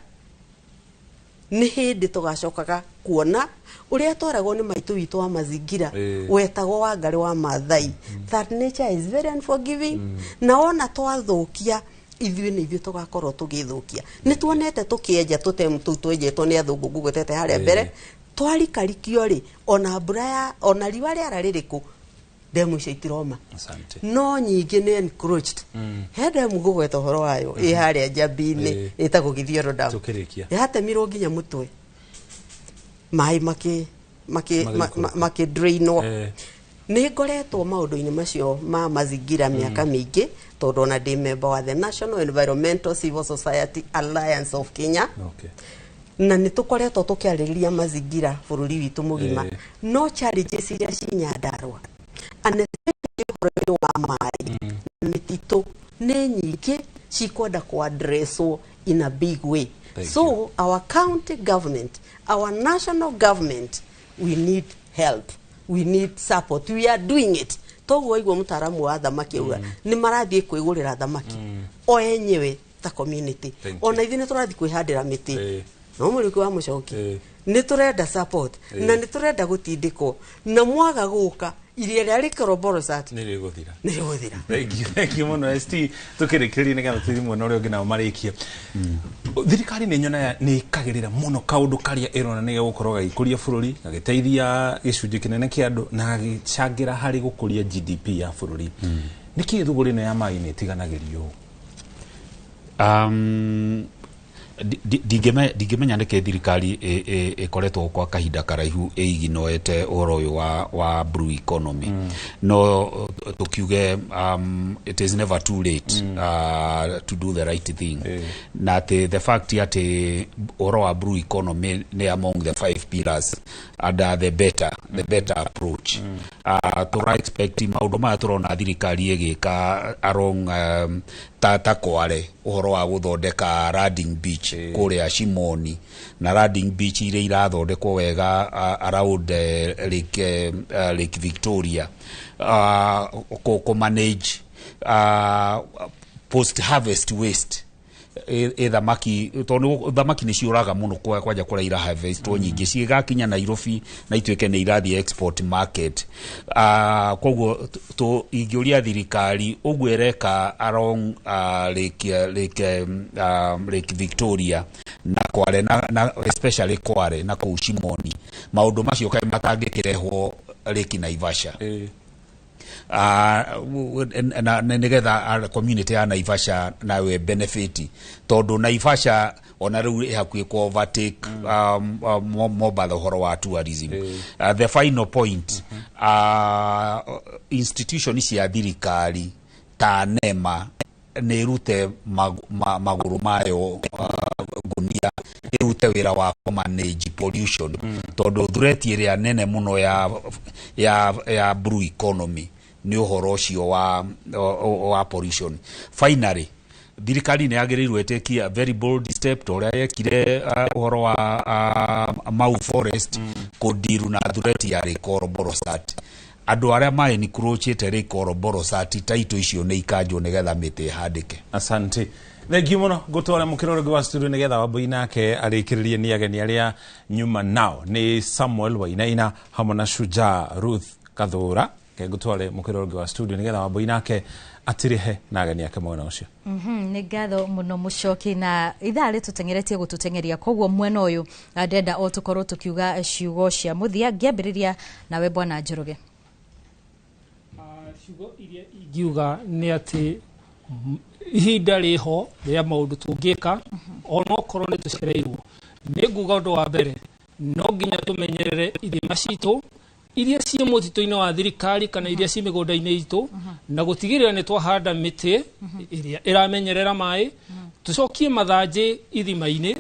nĩ hĩndĩ tũgacokaga kuona ũrĩa twaragwo nĩ maitũ witũ wa mazingira wetagwo Wangari wa Maathai that nature is very unforgiving na ona twathũkia ithuĩ nĩ ithuĩ tũgakorwo tũgĩthũkia nĩ tuonete tũkĩenja tũtemu tũu twenjetwo nĩ athũngũ ngũgwetete harĩa mbere twarikarikio rĩ ona mbura ona riũa rĩara rĩrĩkũ demu icio itiroma no nyingĩ nĩ encroached he demu ngũgweta ũhoro wayo ĩ harĩa Njambi-inĩ ĩtagwo Githioro Dam yatemirwo nginya mũtwe maĩ makĩdrainwo nĩ ngoretwo maũndũ-inĩ macio ma mazingira mĩaka mĩingĩ tondũ ona ndĩ member wa the National Environmental Civil Society Alliance of Kenya na nĩ tũkoretwo tũkĩarĩrĩria mazingira bũrũri witũ mũgima no challenges iria ci Nyandarua and especially wa maĩ mĩtitũ nĩ nyingĩ cikwenda kũaddresswo in a big way. So our county government, our national government, we need help, we need support. We are doing it. Toguo igwo mutaramu wa thamaki uga ni marathie kwigurira thamaki o enyewe ta community ona ithine turathi kwihandira miti no Mũriũki wa Mũchoki ni turenda support na ni turenda gutindiko na mwaga guka iria rĩa Koroborosat nĩ rĩgũthira. Thank you muno ST tukĩrĩkĩrĩria nĩgetha tũthiĩ mwena ũrĩa ũngĩ nao marĩkie. Thirikari nĩ nyona nĩ ikagĩrĩra mũno kaũndũ karĩa ĩrona nĩ gũkorwo gĩkũria bũrũri gagĩteithia gĩcunjĩ kĩnene kĩa andũ na gĩcangĩra harĩ gũkũria GDP ya bũrũri. Nĩkĩ thũgũrĩ ĩno ya maĩ nĩ ĩtiganagĩrio? Ndingĩmenya nĩkĩ thirikari ĩkoretwo kwa kahinda karaihu ĩiginoete ũhoro ũyũ wa blue economy no tukiuge it is never too late to do the right thing na the fact ati ũhoro wa blue economy nĩ among the 5 pillars and the better approach to expect maũndũ maya tũrona thirikari ĩgĩka along ta Kware ũhoro wa gũthondeka Rading Beach beach kuria Shimoni na landing beach ile irathondekwo wega around Lake Victoria ko manage post harvest waste thamaki tondu thamaki ni ciuraga muno kwaja kuraira harvest nyingi cigakinya Nairobi na ituike ni irathi export market koguo to ingiuria thirikari ugwe reka along Lake Victoria na Kware na especially Kware na Shimoni maundu macio kai matangikirehwo Lake Naivasha na nigetha community ya Naivasha nawe benefit tondu Naivasha ona riu ihakuye ko overtake mobile horo wa tourism. The final point institution cia thirikari ta NEMA nerute maguru mayo gunia irute wira wa manage pollution tondu threat area nene muno ya blue economy ni uhoro ucio wa pollution. Finally thirikari ni yagirirwe take a very bold step to ria yekire uhoro wa Mau Forest kudiru na threat ya Borosat andu aria mai ni kurochete Lake Borosat taito icio ni ikanjo nigetha mite handike. Asante Thengiũ mũno gũtwara mũkĩrorego wa studio nĩgetha Wambui nake arĩkĩrĩrie nĩ ageni arĩa nyuma nao nĩ Samuel Wainaina hamwe na Shujaa Ruth Kathũra ke gũtware mũkĩrorego wa studio nĩgetha Wambui nake atirihe na ageni ake mwena ũcio. Nĩ ngatho mũno Mũchoki na ithaa rĩtũtengeretie gũtũtengeria koguo mwena ũyũ ndenda o tũkorwo tũkiuga ciugo cia mũthia ngĩambĩrĩria nawe Bwana Njoroge. Ciugo iria ingiuga nĩ atĩ ihinda rĩho rĩa maũndũ tũngĩka ona okorwo nĩ tũcereirwo nĩ nguga ũndũ wa mbere no nginya tũmenyerere ithima citũ iria ciĩ mũtitũ-inĩ wa thirikari kana iria ciĩ mĩgũnda-inĩ itũ na gũtigĩrĩra nĩ twahanda mĩtĩ iria ĩramenyerera maĩ tũcokie mathanjĩ ithima-inĩ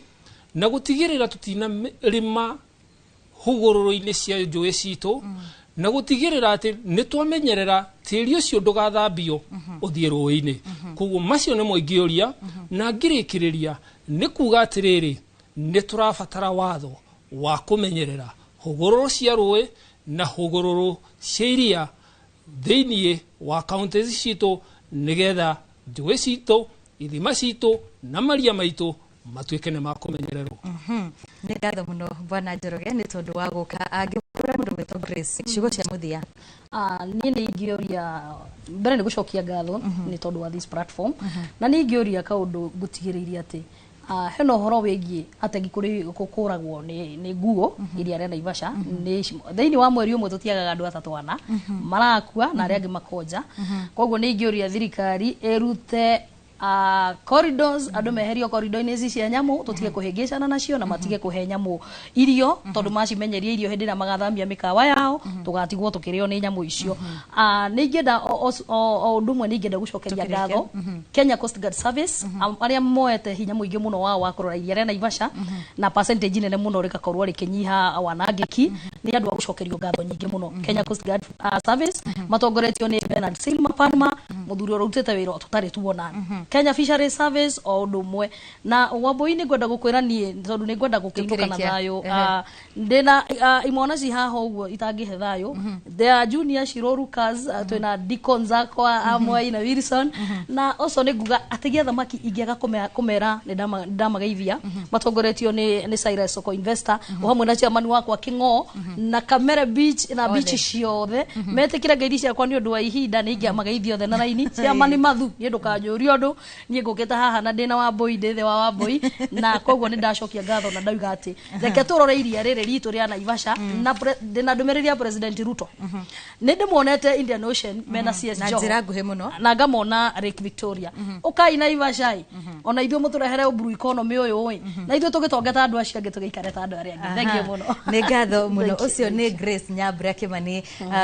na gũtigĩrĩra tũtinarĩma hũgũrũrũ-inĩ cia njũĩ citũ na gũtigĩrĩra atĩ nĩ twamenyerera tĩri ũcio ndũgathambio ũthiĩ rũĩ-inĩ. Koguo macio nĩ mo ingĩũria na ngĩrĩkĩrĩria nĩ kuga atĩrĩrĩ nĩ tũrabatara watho wa kũmenyerera hũgũrũrũ cia rũĩ na hũgũrũrũ cia iria thĩiniĩ wa counties citũ nĩgetha njũĩ citũ ithima citũ na maria maitũ matuĩke nĩ makũmenyererwo. Nĩ ngatho mũno Bwana Njoroge nĩ tondũ wa gũka angĩkorwo mũndũ wĩtwo Grace ciugo cia mũthia. Niĩ nĩ ingĩũria mbere nĩ gũcokia ngatho nĩ tondũ wa this platform na nĩ ingĩũria kaũndũ gũtigĩrĩria atĩ hena ũhoro wĩgiĩ ategi kũragwo nĩ nguo iria rĩa Naivasha thĩinĩ wa mweri ũmwe tũtiagaga andũ atatũ ana marakua na arĩa angĩ makonja. Koguo nĩ ingĩũria thirikari ĩrute corridors andu meherio corridor-inĩ ici cia nyamũ tutige kuhĩngĩcana nacio na matige kuhe nyamũ irio tondu macimenyeria irio hĩndĩ ĩrĩa magathambia mĩkawa yao tugatigwo tukĩrĩo nĩ nyamũ icio. Nĩ ingĩenda o ũndũ ũmwe nĩ ingĩenda gũcokeria ngatho Kenya Coast Guard Service arĩa moete hinya mũingĩ mũno wa kũrora iria rĩa Naivasha na percentage nene mũno rĩgakorwo rĩkĩnyiha wanangĩki nĩ andũ a gũcokerio ngatho nyingĩ mũno. Kenya Coast Guard Service matongoretio nĩ Bernard Silma Palma mũthuri ũrĩa ũrutĩte wĩra tũtarĩ tuona. Kenya Fisheries Service o ũndũ ũmwe na Wambui nĩ ngwenda gũkwĩra niĩ tondũ nĩ ngwenda gũkĩmbũka na thayũ ndĩna imwana ci haha ũguo itangĩhe thayũ the junior Shirorukas twĩna Deacons akwa Amwai na Wilson na ũcio nĩ nguga ategi thamaki ingĩaga kũmera nĩ ndamageithia matongoretio nĩ Cyrus Soko Investor o hamwe na chairman wakwa King'o na Kamere Beach na beach ciothe metĩkĩra ngeithi ciakwa nĩ ũndũ wa ihinda nĩ ingĩamageithia othe na raini chairman Mathu nĩ ndũkanjũria ũndũ niĩ ngũkĩta haha na ndĩna Wambui ndĩthe wa Wambui na koguo nĩ ndacokia ngatho na ndauga atĩ reke tũrore iria rĩrĩ ritũ rĩa Naivasha na ndĩna ndũmĩrĩri ya President Ruto nĩ ndĩmuonete Indian Ocean mena CS Joho na njĩra nguhĩ mũno na ngamona Lake Victoria ũkai Naivasha ona ithuĩ mũtũrehere blue economy ũyũ na ithuĩ tũgĩtongeta andũ acio angĩ tũgĩikare ta andũ arĩa angĩ. Thengiũ mũno. Nĩ ngatho mũno ũcio nĩ Grace Nyambura Kimani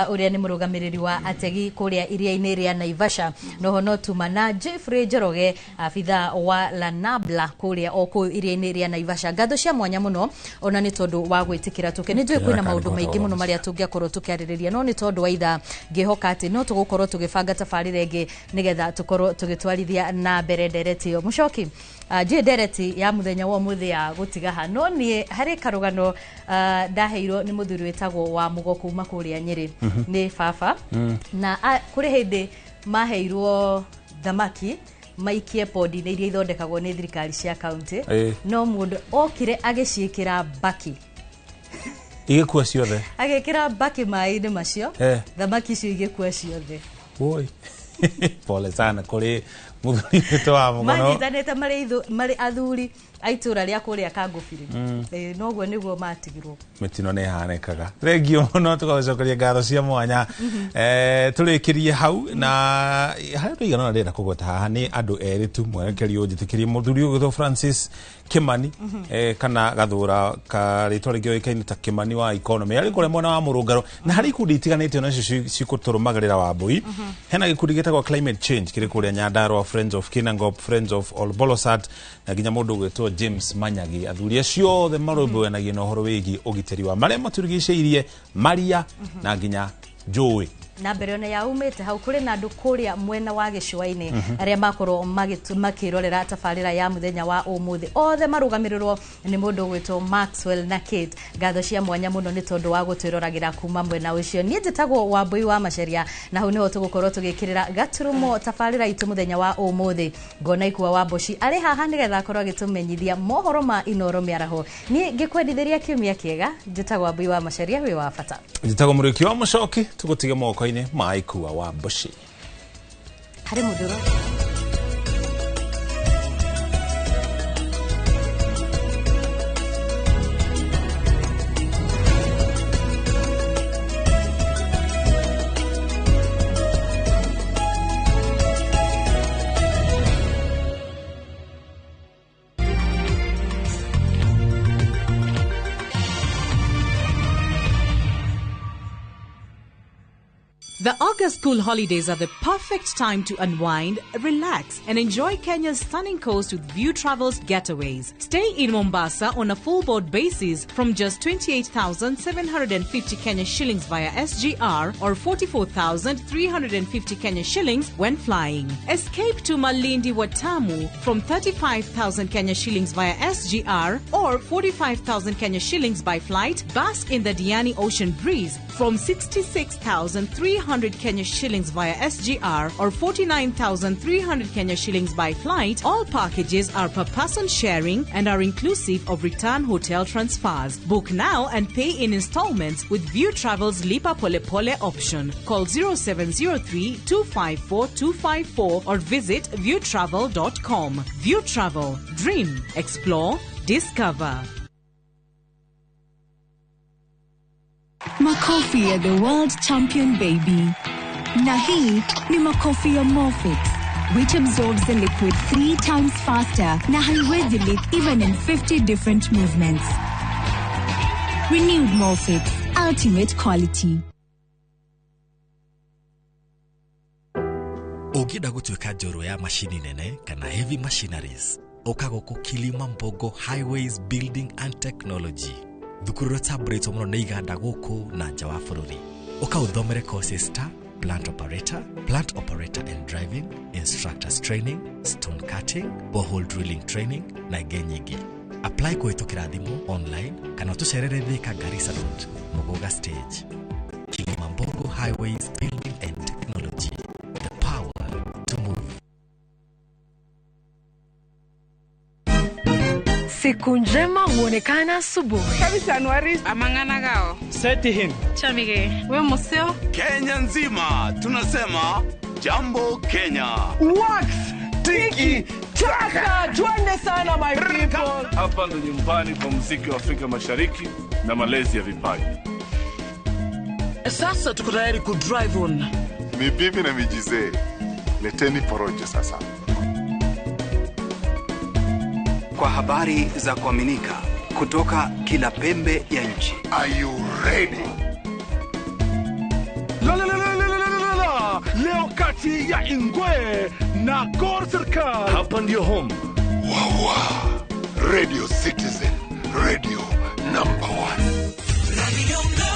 ũrĩa nĩ mũrũgamĩrĩri wa ategi kũrĩa iria-inĩ rĩa Naivasha. Noho no tuma na Jeffrey Njoroge Njoroge afitha wa Lanabla kuria oku iria-ini ria Naivasha. Ngatho cia mwanya muno ona ni tondu wa gwitikira tuke ni njui kwina maundu maingi muno maria tungiakorwo tukiaririria no ni tondu wa itha ngihoka ati no tugukorwo tugibanga tabarira ingi nigetha tukorwo tugitwarithia na mbere ndereti yo Muchoki. Njui ndereti ya muthenya wa muthi ya gutiga hano ni hari karugano ndaheirwo ni muthuri wetagwo wa Mugo kuma kuria Nyeri ni baba na kuri hindi maheirwo thamaki maikie podi-inĩ iria ithondekagwo nĩ thirikari cia kaunti no mũndũ okire agĩciĩkĩra baki igĩkua ciothe agĩkĩra baki maĩ-inĩ macio thamaki icio igĩkua ciothe oi pole sana kũrĩ mũthuri witũ wa Mugo manyitanĩte marĩ athuri aitura ria kuria Kangũbiri noguo niguo matigirwo mitino ne hanekaga regio no tugacokeria ngatho cia mwanya turikirie hau na hari tuigana ndenda kugota haha ni andu eri tu mwerekeri unjitikirie muthuri ugitho Francis Kimani kana gathura karitwa ringio ikaini ta Kimani wa economy ari kure mwena wa Murungaro na hari ikundi itiganite ona cio cikuturumagarira Wambui hena gikundi gitagwo climate change kiri kuria Nyandarua Friends of Kinangop Friends of Olbolosat na ginya mundu ugitwo James Manyagi athuri acio the marũmbũyanagia na ũhoro wĩgiĩ ũgitĩri wa marĩa matũrigicĩirie maria na nginya njũĩ na mbere ona yaumĩte hau kũrĩ na andũ kũrĩa mwena wa gĩcũa-inĩ arĩa makorwo makĩrorera tabarĩra ya mũthenya wa ũmũthĩ othe marũgamĩrĩrwo nĩ mũndũ ũgwĩtwo Maxwell na Kate. Ngatho cia mwanya mũno nĩ tondũ wa gũtwĩroragĩra kuma mwena ũcio. Niĩ njĩtagwo Wambui wa Macharia na hau nĩho tũgũkorwo tũgĩkĩrĩra gaturumo tabarĩra itũ mũthenya wa ũmũthĩ. Ngona Ikua wa Mboci arĩ haha nĩgetha akorwo agĩtũmenyithia mohoro ma Inoro mĩaraho. Niĩ ngĩkwendithĩria kiumia kĩega. Njĩtagwo Wambui wa Macharia wĩ wa bata. Njĩtagwo Mũrĩki wa Mũchoki tũgũtige moko ma Ikua wa Mboci hari muduro The August school holidays are the perfect time to unwind, relax, and enjoy Kenya's stunning coast with View Travel's getaways. Stay in Mombasa on a full board basis from just 28,750 Kenya shillings via SGR or 44,350 Kenya shillings when flying. Escape to Malindi Watamu from 35,000 Kenya shillings via SGR or 45,000 Kenya shillings by flight. Bask in the Diani Ocean Breeze from 66,300 Kenya shillings via SGR or 49,300 Kenya shillings by flight. All packages are per person sharing and are inclusive of return hotel transfers. Book now and pay in installments with View Travel's Lipa Pole Pole option. Call 0703 254 254 or visit viewtravel.com. View Travel. Dream. Explore. Discover. Makofi ya the world champion baby. Na hii ni makofi ya Morphix, which absorbs the liquid 3 times faster na haiwezi leak even in 50 different movements. Renewed Morphix, ultimate quality. Ũngĩenda gũtuĩka njorua ya mashini nene kana heavy machineries, ũka gũkũ Kilima Mbogo Highways Building and Technology. Thukuru tabrĩtwo mũno nĩ iganda gũkũ na nja wa bũrũri. Ũka ũthomere courses ta plant operator and driving, instructors training, stone cutting, borehole drilling training na ingĩ nyingĩ. Apply kũhĩtũkĩra thimũ online kana tũcerere Thika Garissa Road, Muguga Stage. Kilima Mbogo Highways Building and Technology. The power to move. Siku njema huonekana asubuhi. Kabisa Anuari amangana gao. Seti him. Chamige, we museo. Kenya nzima tunasema jambo Kenya. Wax, tiki, taka. Twende sana my people. Hapa ndo nyumbani kwa muziki wa Afrika Mashariki na malezi ya vipaji. Sasa tuko tayari ku drive on. Mibibi na mijize. Leteni porojo sasa. Kwa habari za kuaminika kutoka kila pembe ya nchi. Are you ready? Leo kati kati ya Ingwe na Gor Serikali. Hapa ndio home. Wawa. Radio Citizen, radio number 1.